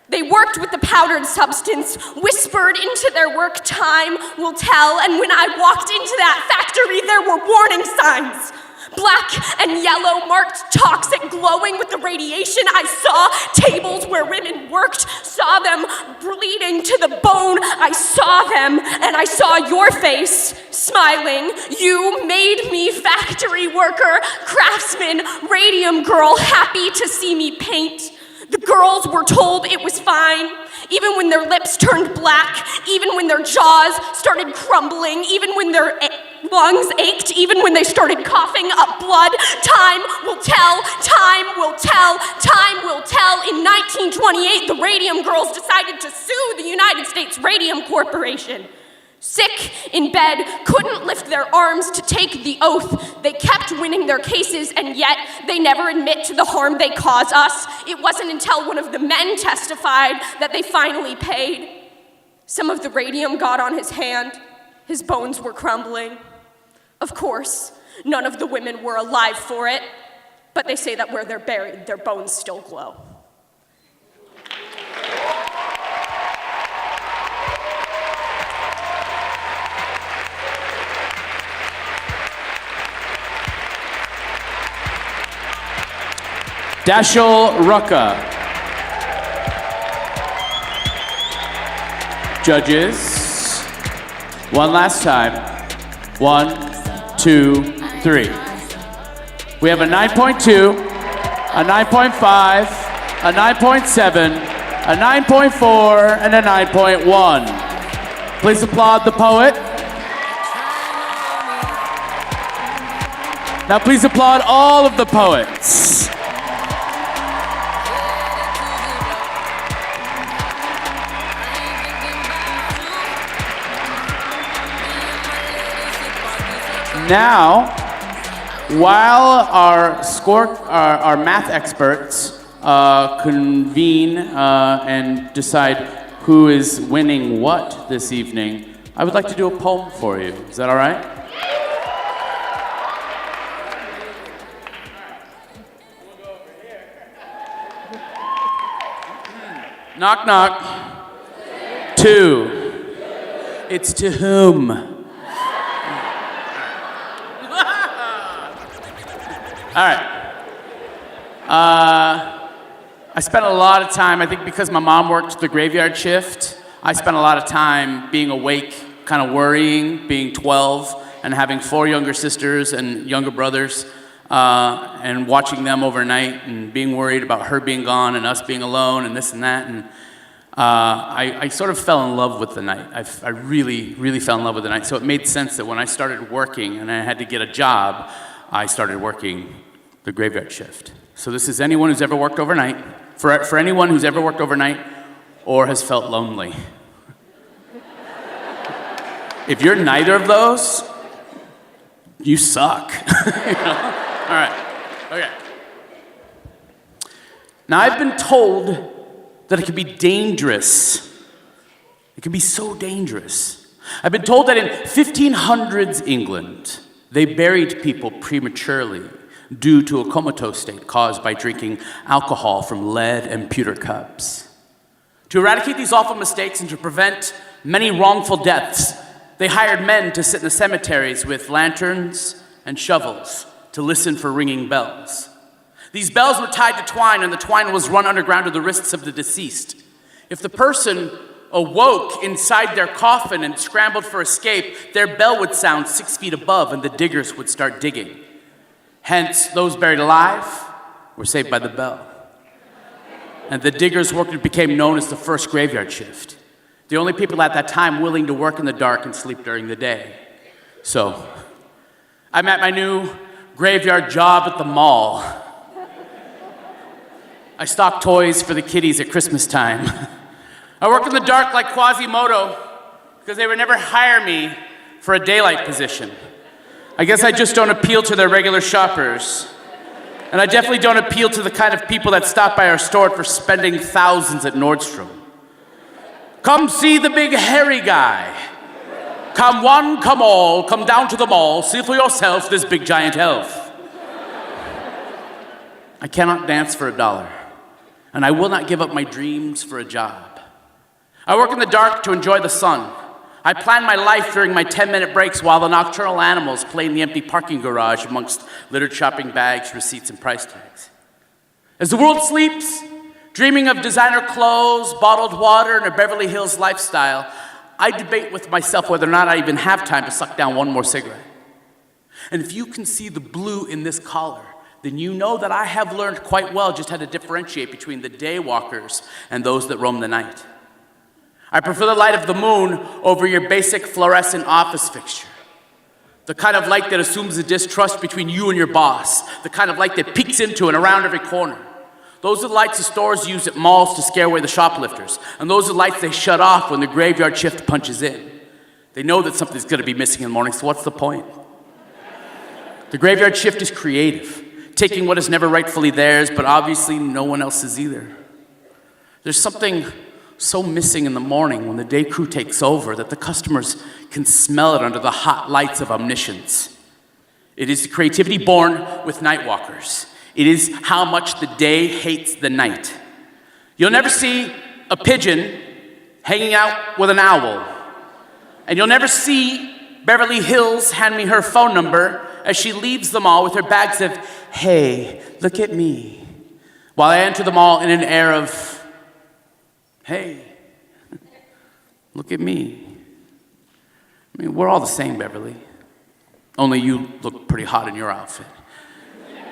Speaker 17: They worked with the powdered substance, whispered into their work, time will tell, and when I walked into that factory, there were warning signs. Black and yellow marked toxic, glowing with the radiation. I saw tables where women worked, saw them bleeding to the bone. I saw them, and I saw your face, smiling. You made me factory worker, craftsman, radium girl, happy to see me paint. The girls were told it was fine, even when their lips turned black, even when their jaws started crumbling, even when their lungs ached, even when they started coughing up blood. Time will tell, time will tell, time will tell. In 1928, the Radium Girls decided to sue the United States Radium Corporation. Sick in bed, couldn't lift their arms to take the oath. They kept winning their cases, and yet they never admit to the harm they cause us. It wasn't until one of the men testified that they finally paid. Some of the radium got on his hand. His bones were crumbling. Of course, none of the women were alive for it, but they say that where they're buried, their bones still glow.
Speaker 2: Dashel Rucka. Judges, one last time. 1, 2, 3. We have a 9.2, a 9.5, a 9.7, a 9.4, and a 9.1. Please applaud the poet. Now please applaud all of the poets. Now, while our math experts convene and decide who is winning what this evening, I would like to do a poem for you. Is that all right? Knock, knock. 2. It's to whom? All right. I spent a lot of time, I think because my mom worked the graveyard shift, I spent a lot of time being awake, kind of worrying, being 12, and having 4 younger sisters and younger brothers, and watching them overnight, and being worried about her being gone and us being alone and this and that. And I sort of fell in love with the night. I really, really fell in love with the night. So it made sense that when I started working and I had to get a job, I started working the graveyard shift. So this is anyone who's ever worked overnight, for anyone who's ever worked overnight or has felt lonely. If you're neither of those, you suck. You know? All right, okay. Now I've been told that it can be dangerous. It can be so dangerous I've been told that in 1500s England, they buried people prematurely due to a comatose state caused by drinking alcohol from lead and pewter cups. To eradicate these awful mistakes and to prevent many wrongful deaths, they hired men to sit in the cemeteries with lanterns and shovels to listen for ringing bells. These bells were tied to twine, and the twine was run underground to the wrists of the deceased. If the person awoke inside their coffin and scrambled for escape, their bell would sound 6 feet above, and the diggers would start digging. Hence, those buried alive were saved by the bell. And the diggers' work became known as the first graveyard shift. The only people at that time willing to work in the dark and sleep during the day. So, I'm at my new graveyard job at the mall. I stock toys for the kiddies at Christmas time. I work in the dark like Quasimodo because they would never hire me for a daylight position. I guess I just don't appeal to their regular shoppers. And I definitely don't appeal to the kind of people that stop by our store for spending thousands at Nordstrom. Come see the big hairy guy. Come one, come all, come down to the mall, see for yourself this big giant elf. I cannot dance for $1, and I will not give up my dreams for a job. I work in the dark to enjoy the sun. I plan my life during my 10-minute breaks while the nocturnal animals play in the empty parking garage amongst littered shopping bags, receipts, and price tags. As the world sleeps, dreaming of designer clothes, bottled water, and a Beverly Hills lifestyle, I debate with myself whether or not I even have time to suck down one more cigarette. And if you can see the blue in this collar, then you know that I have learned quite well just how to differentiate between the day walkers and those that roam the night. I prefer the light of the moon over your basic fluorescent office fixture. The kind of light that assumes a distrust between you and your boss. The kind of light that peeks into and around every corner. Those are the lights the stores use at malls to scare away the shoplifters. And those are the lights they shut off when the graveyard shift punches in. They know that something's going to be missing in the morning, so what's the point? The graveyard shift is creative, taking what is never rightfully theirs, but obviously no one else's either. There's something so missing in the morning when the day crew takes over that the customers can smell it under the hot lights of omniscience. It is the creativity born with night walkers. It is how much the day hates the night. You'll never see a pigeon hanging out with an owl. And you'll never see Beverly Hills hand me her phone number as she leaves the mall with her bags of, "Hey, look at me," while I enter the mall in an air of, "Hey, look at me." I mean, we're all the same, Beverly. Only you look pretty hot in your outfit.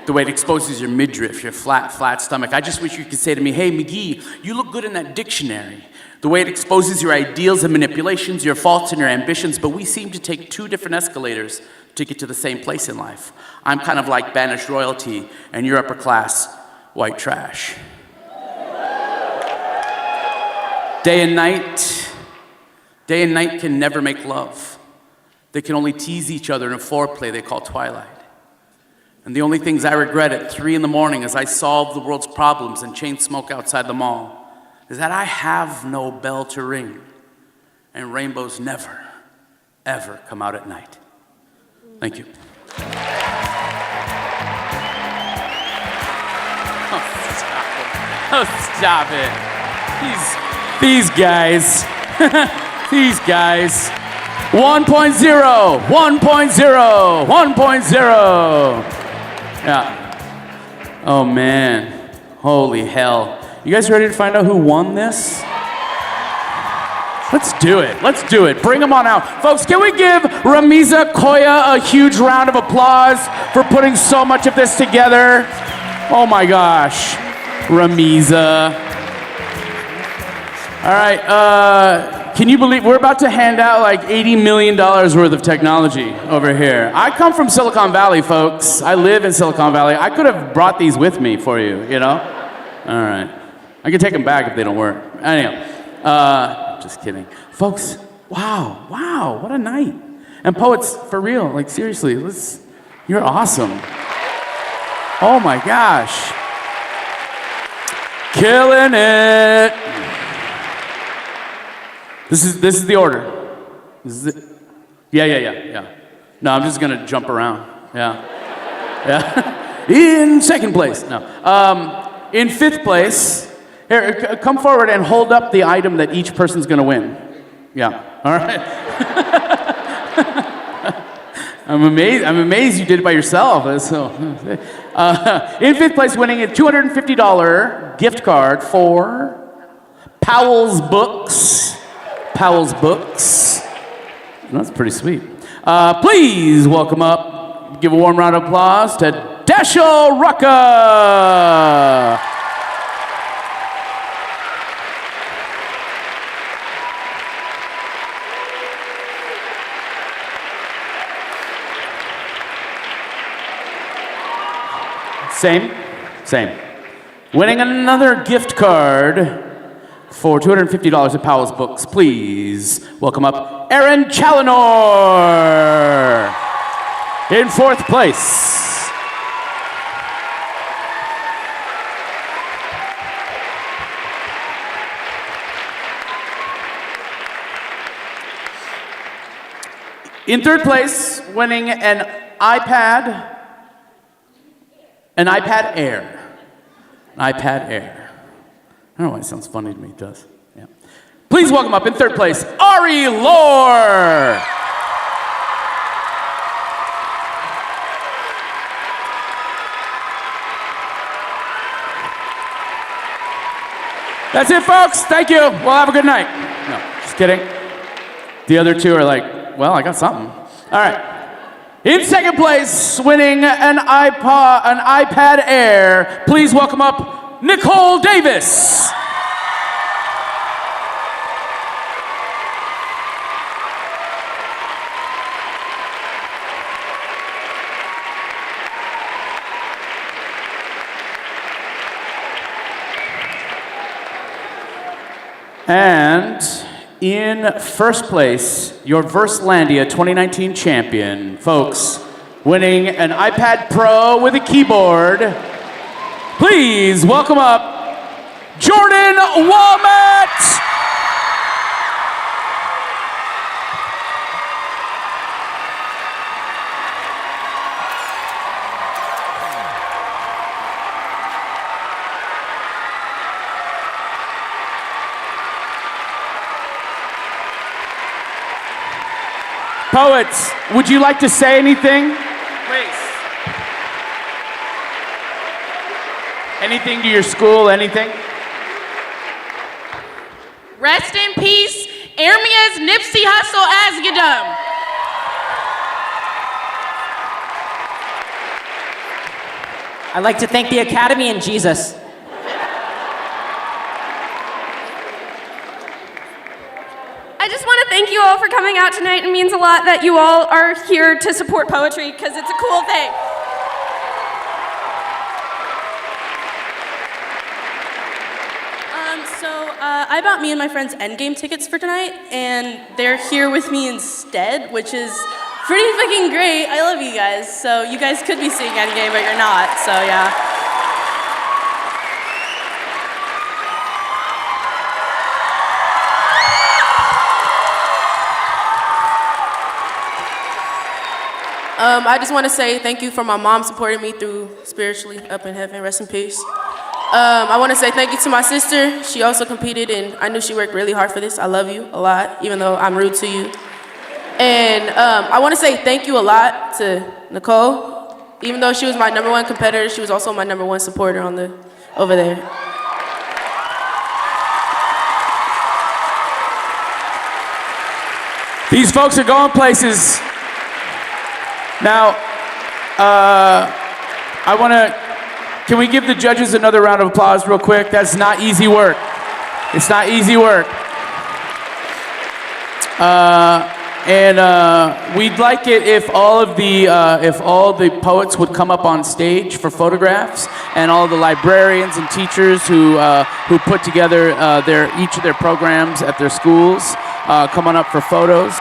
Speaker 2: The way it exposes your midriff, your flat stomach. I just wish you could say to me, "Hey, McGee, you look good in that dictionary." The way it exposes your ideals and manipulations, your faults and your ambitions, but we seem to take two different escalators to get to the same place in life. I'm kind of like banished royalty, and you're upper class white trash. Day and night can never make love. They can only tease each other in a foreplay they call twilight. And the only things I regret at 3 a.m. as I solve the world's problems and chain smoke outside the mall is that I have no bell to ring, and rainbows never, ever come out at night. Thank you. Oh, stop it. These guys. These guys. 1.0, 1.0, 1.0. Yeah. Oh, man. Holy hell. You guys ready to find out who won this? Let's do it. Let's do it. Bring them on out. Folks, can we give Ramiza Koya a huge round of applause for putting so much of this together? Oh, my gosh. Ramiza. All right. Can you believe we're about to hand out like $80 million worth of technology over here? I come from Silicon Valley, folks. I live in Silicon Valley. I could have brought these with me for you, you know? All right. I can take them back if they don't work. Anyhow, just kidding. Folks, wow, what a night. And poets, for real, like seriously, you're awesome. Oh my gosh. Killing it. This is the order. Is it? Yeah. No, I'm just gonna jump around. Yeah. In second place. No. In fifth place. Here, come forward and hold up the item that each person's gonna win. Yeah. All right. I'm amazed you did it by yourself. So, in fifth place, winning a $250 gift card for Powell's Books. Powell's Books. That's pretty sweet. Please welcome up, give a warm round of applause to Dashel Rucka. Same. Winning another gift card for $250 at Powell's Books. Please welcome up Aaron Challenor in fourth place. In third place, winning an iPad Air. An iPad Air. I don't know why it sounds funny to me. It does. Yeah. Please welcome up in third place, Ari Lore. That's it, folks. Thank you. We'll have a good night. No, just kidding. The other two are like, well, I got something. All right. In second place, winning an iPad Air, please welcome up Nicole Davis. And in first place, your Verselandia 2019 champion, folks, winning an iPad Pro with a keyboard. Please welcome up Jordan Walmart. Poets, would you like to say anything? Please. Anything to your school, anything?
Speaker 16: Rest in peace, Ermia's Nipsey Hussle Asgedum.
Speaker 14: I'd like to thank the Academy and Jesus.
Speaker 17: I just want to thank you all for coming out tonight. It means a lot that you all are here to support poetry because it's a cool thing.
Speaker 21: I bought me and my friends Endgame tickets for tonight, and they're here with me instead, which is pretty fucking great. I love you guys. So you guys could be seeing Endgame, but you're not. So yeah.
Speaker 20: I just want to say thank you for my mom supporting me through spiritually up in heaven. Rest in peace. I want to say thank you to my sister. She also competed, and I knew she worked really hard for this. I love you a lot, even though I'm rude to you. And I want to say thank you a lot to Nicole. Even though she was my #1 competitor, she was also my #1 supporter over there.
Speaker 2: These folks are going places. Now, can we give the judges another round of applause real quick? That's not easy work. It's not easy work. We'd like it if all the poets would come up on stage for photographs, and all the librarians and teachers who put together each of their programs at their schools come on up for photos.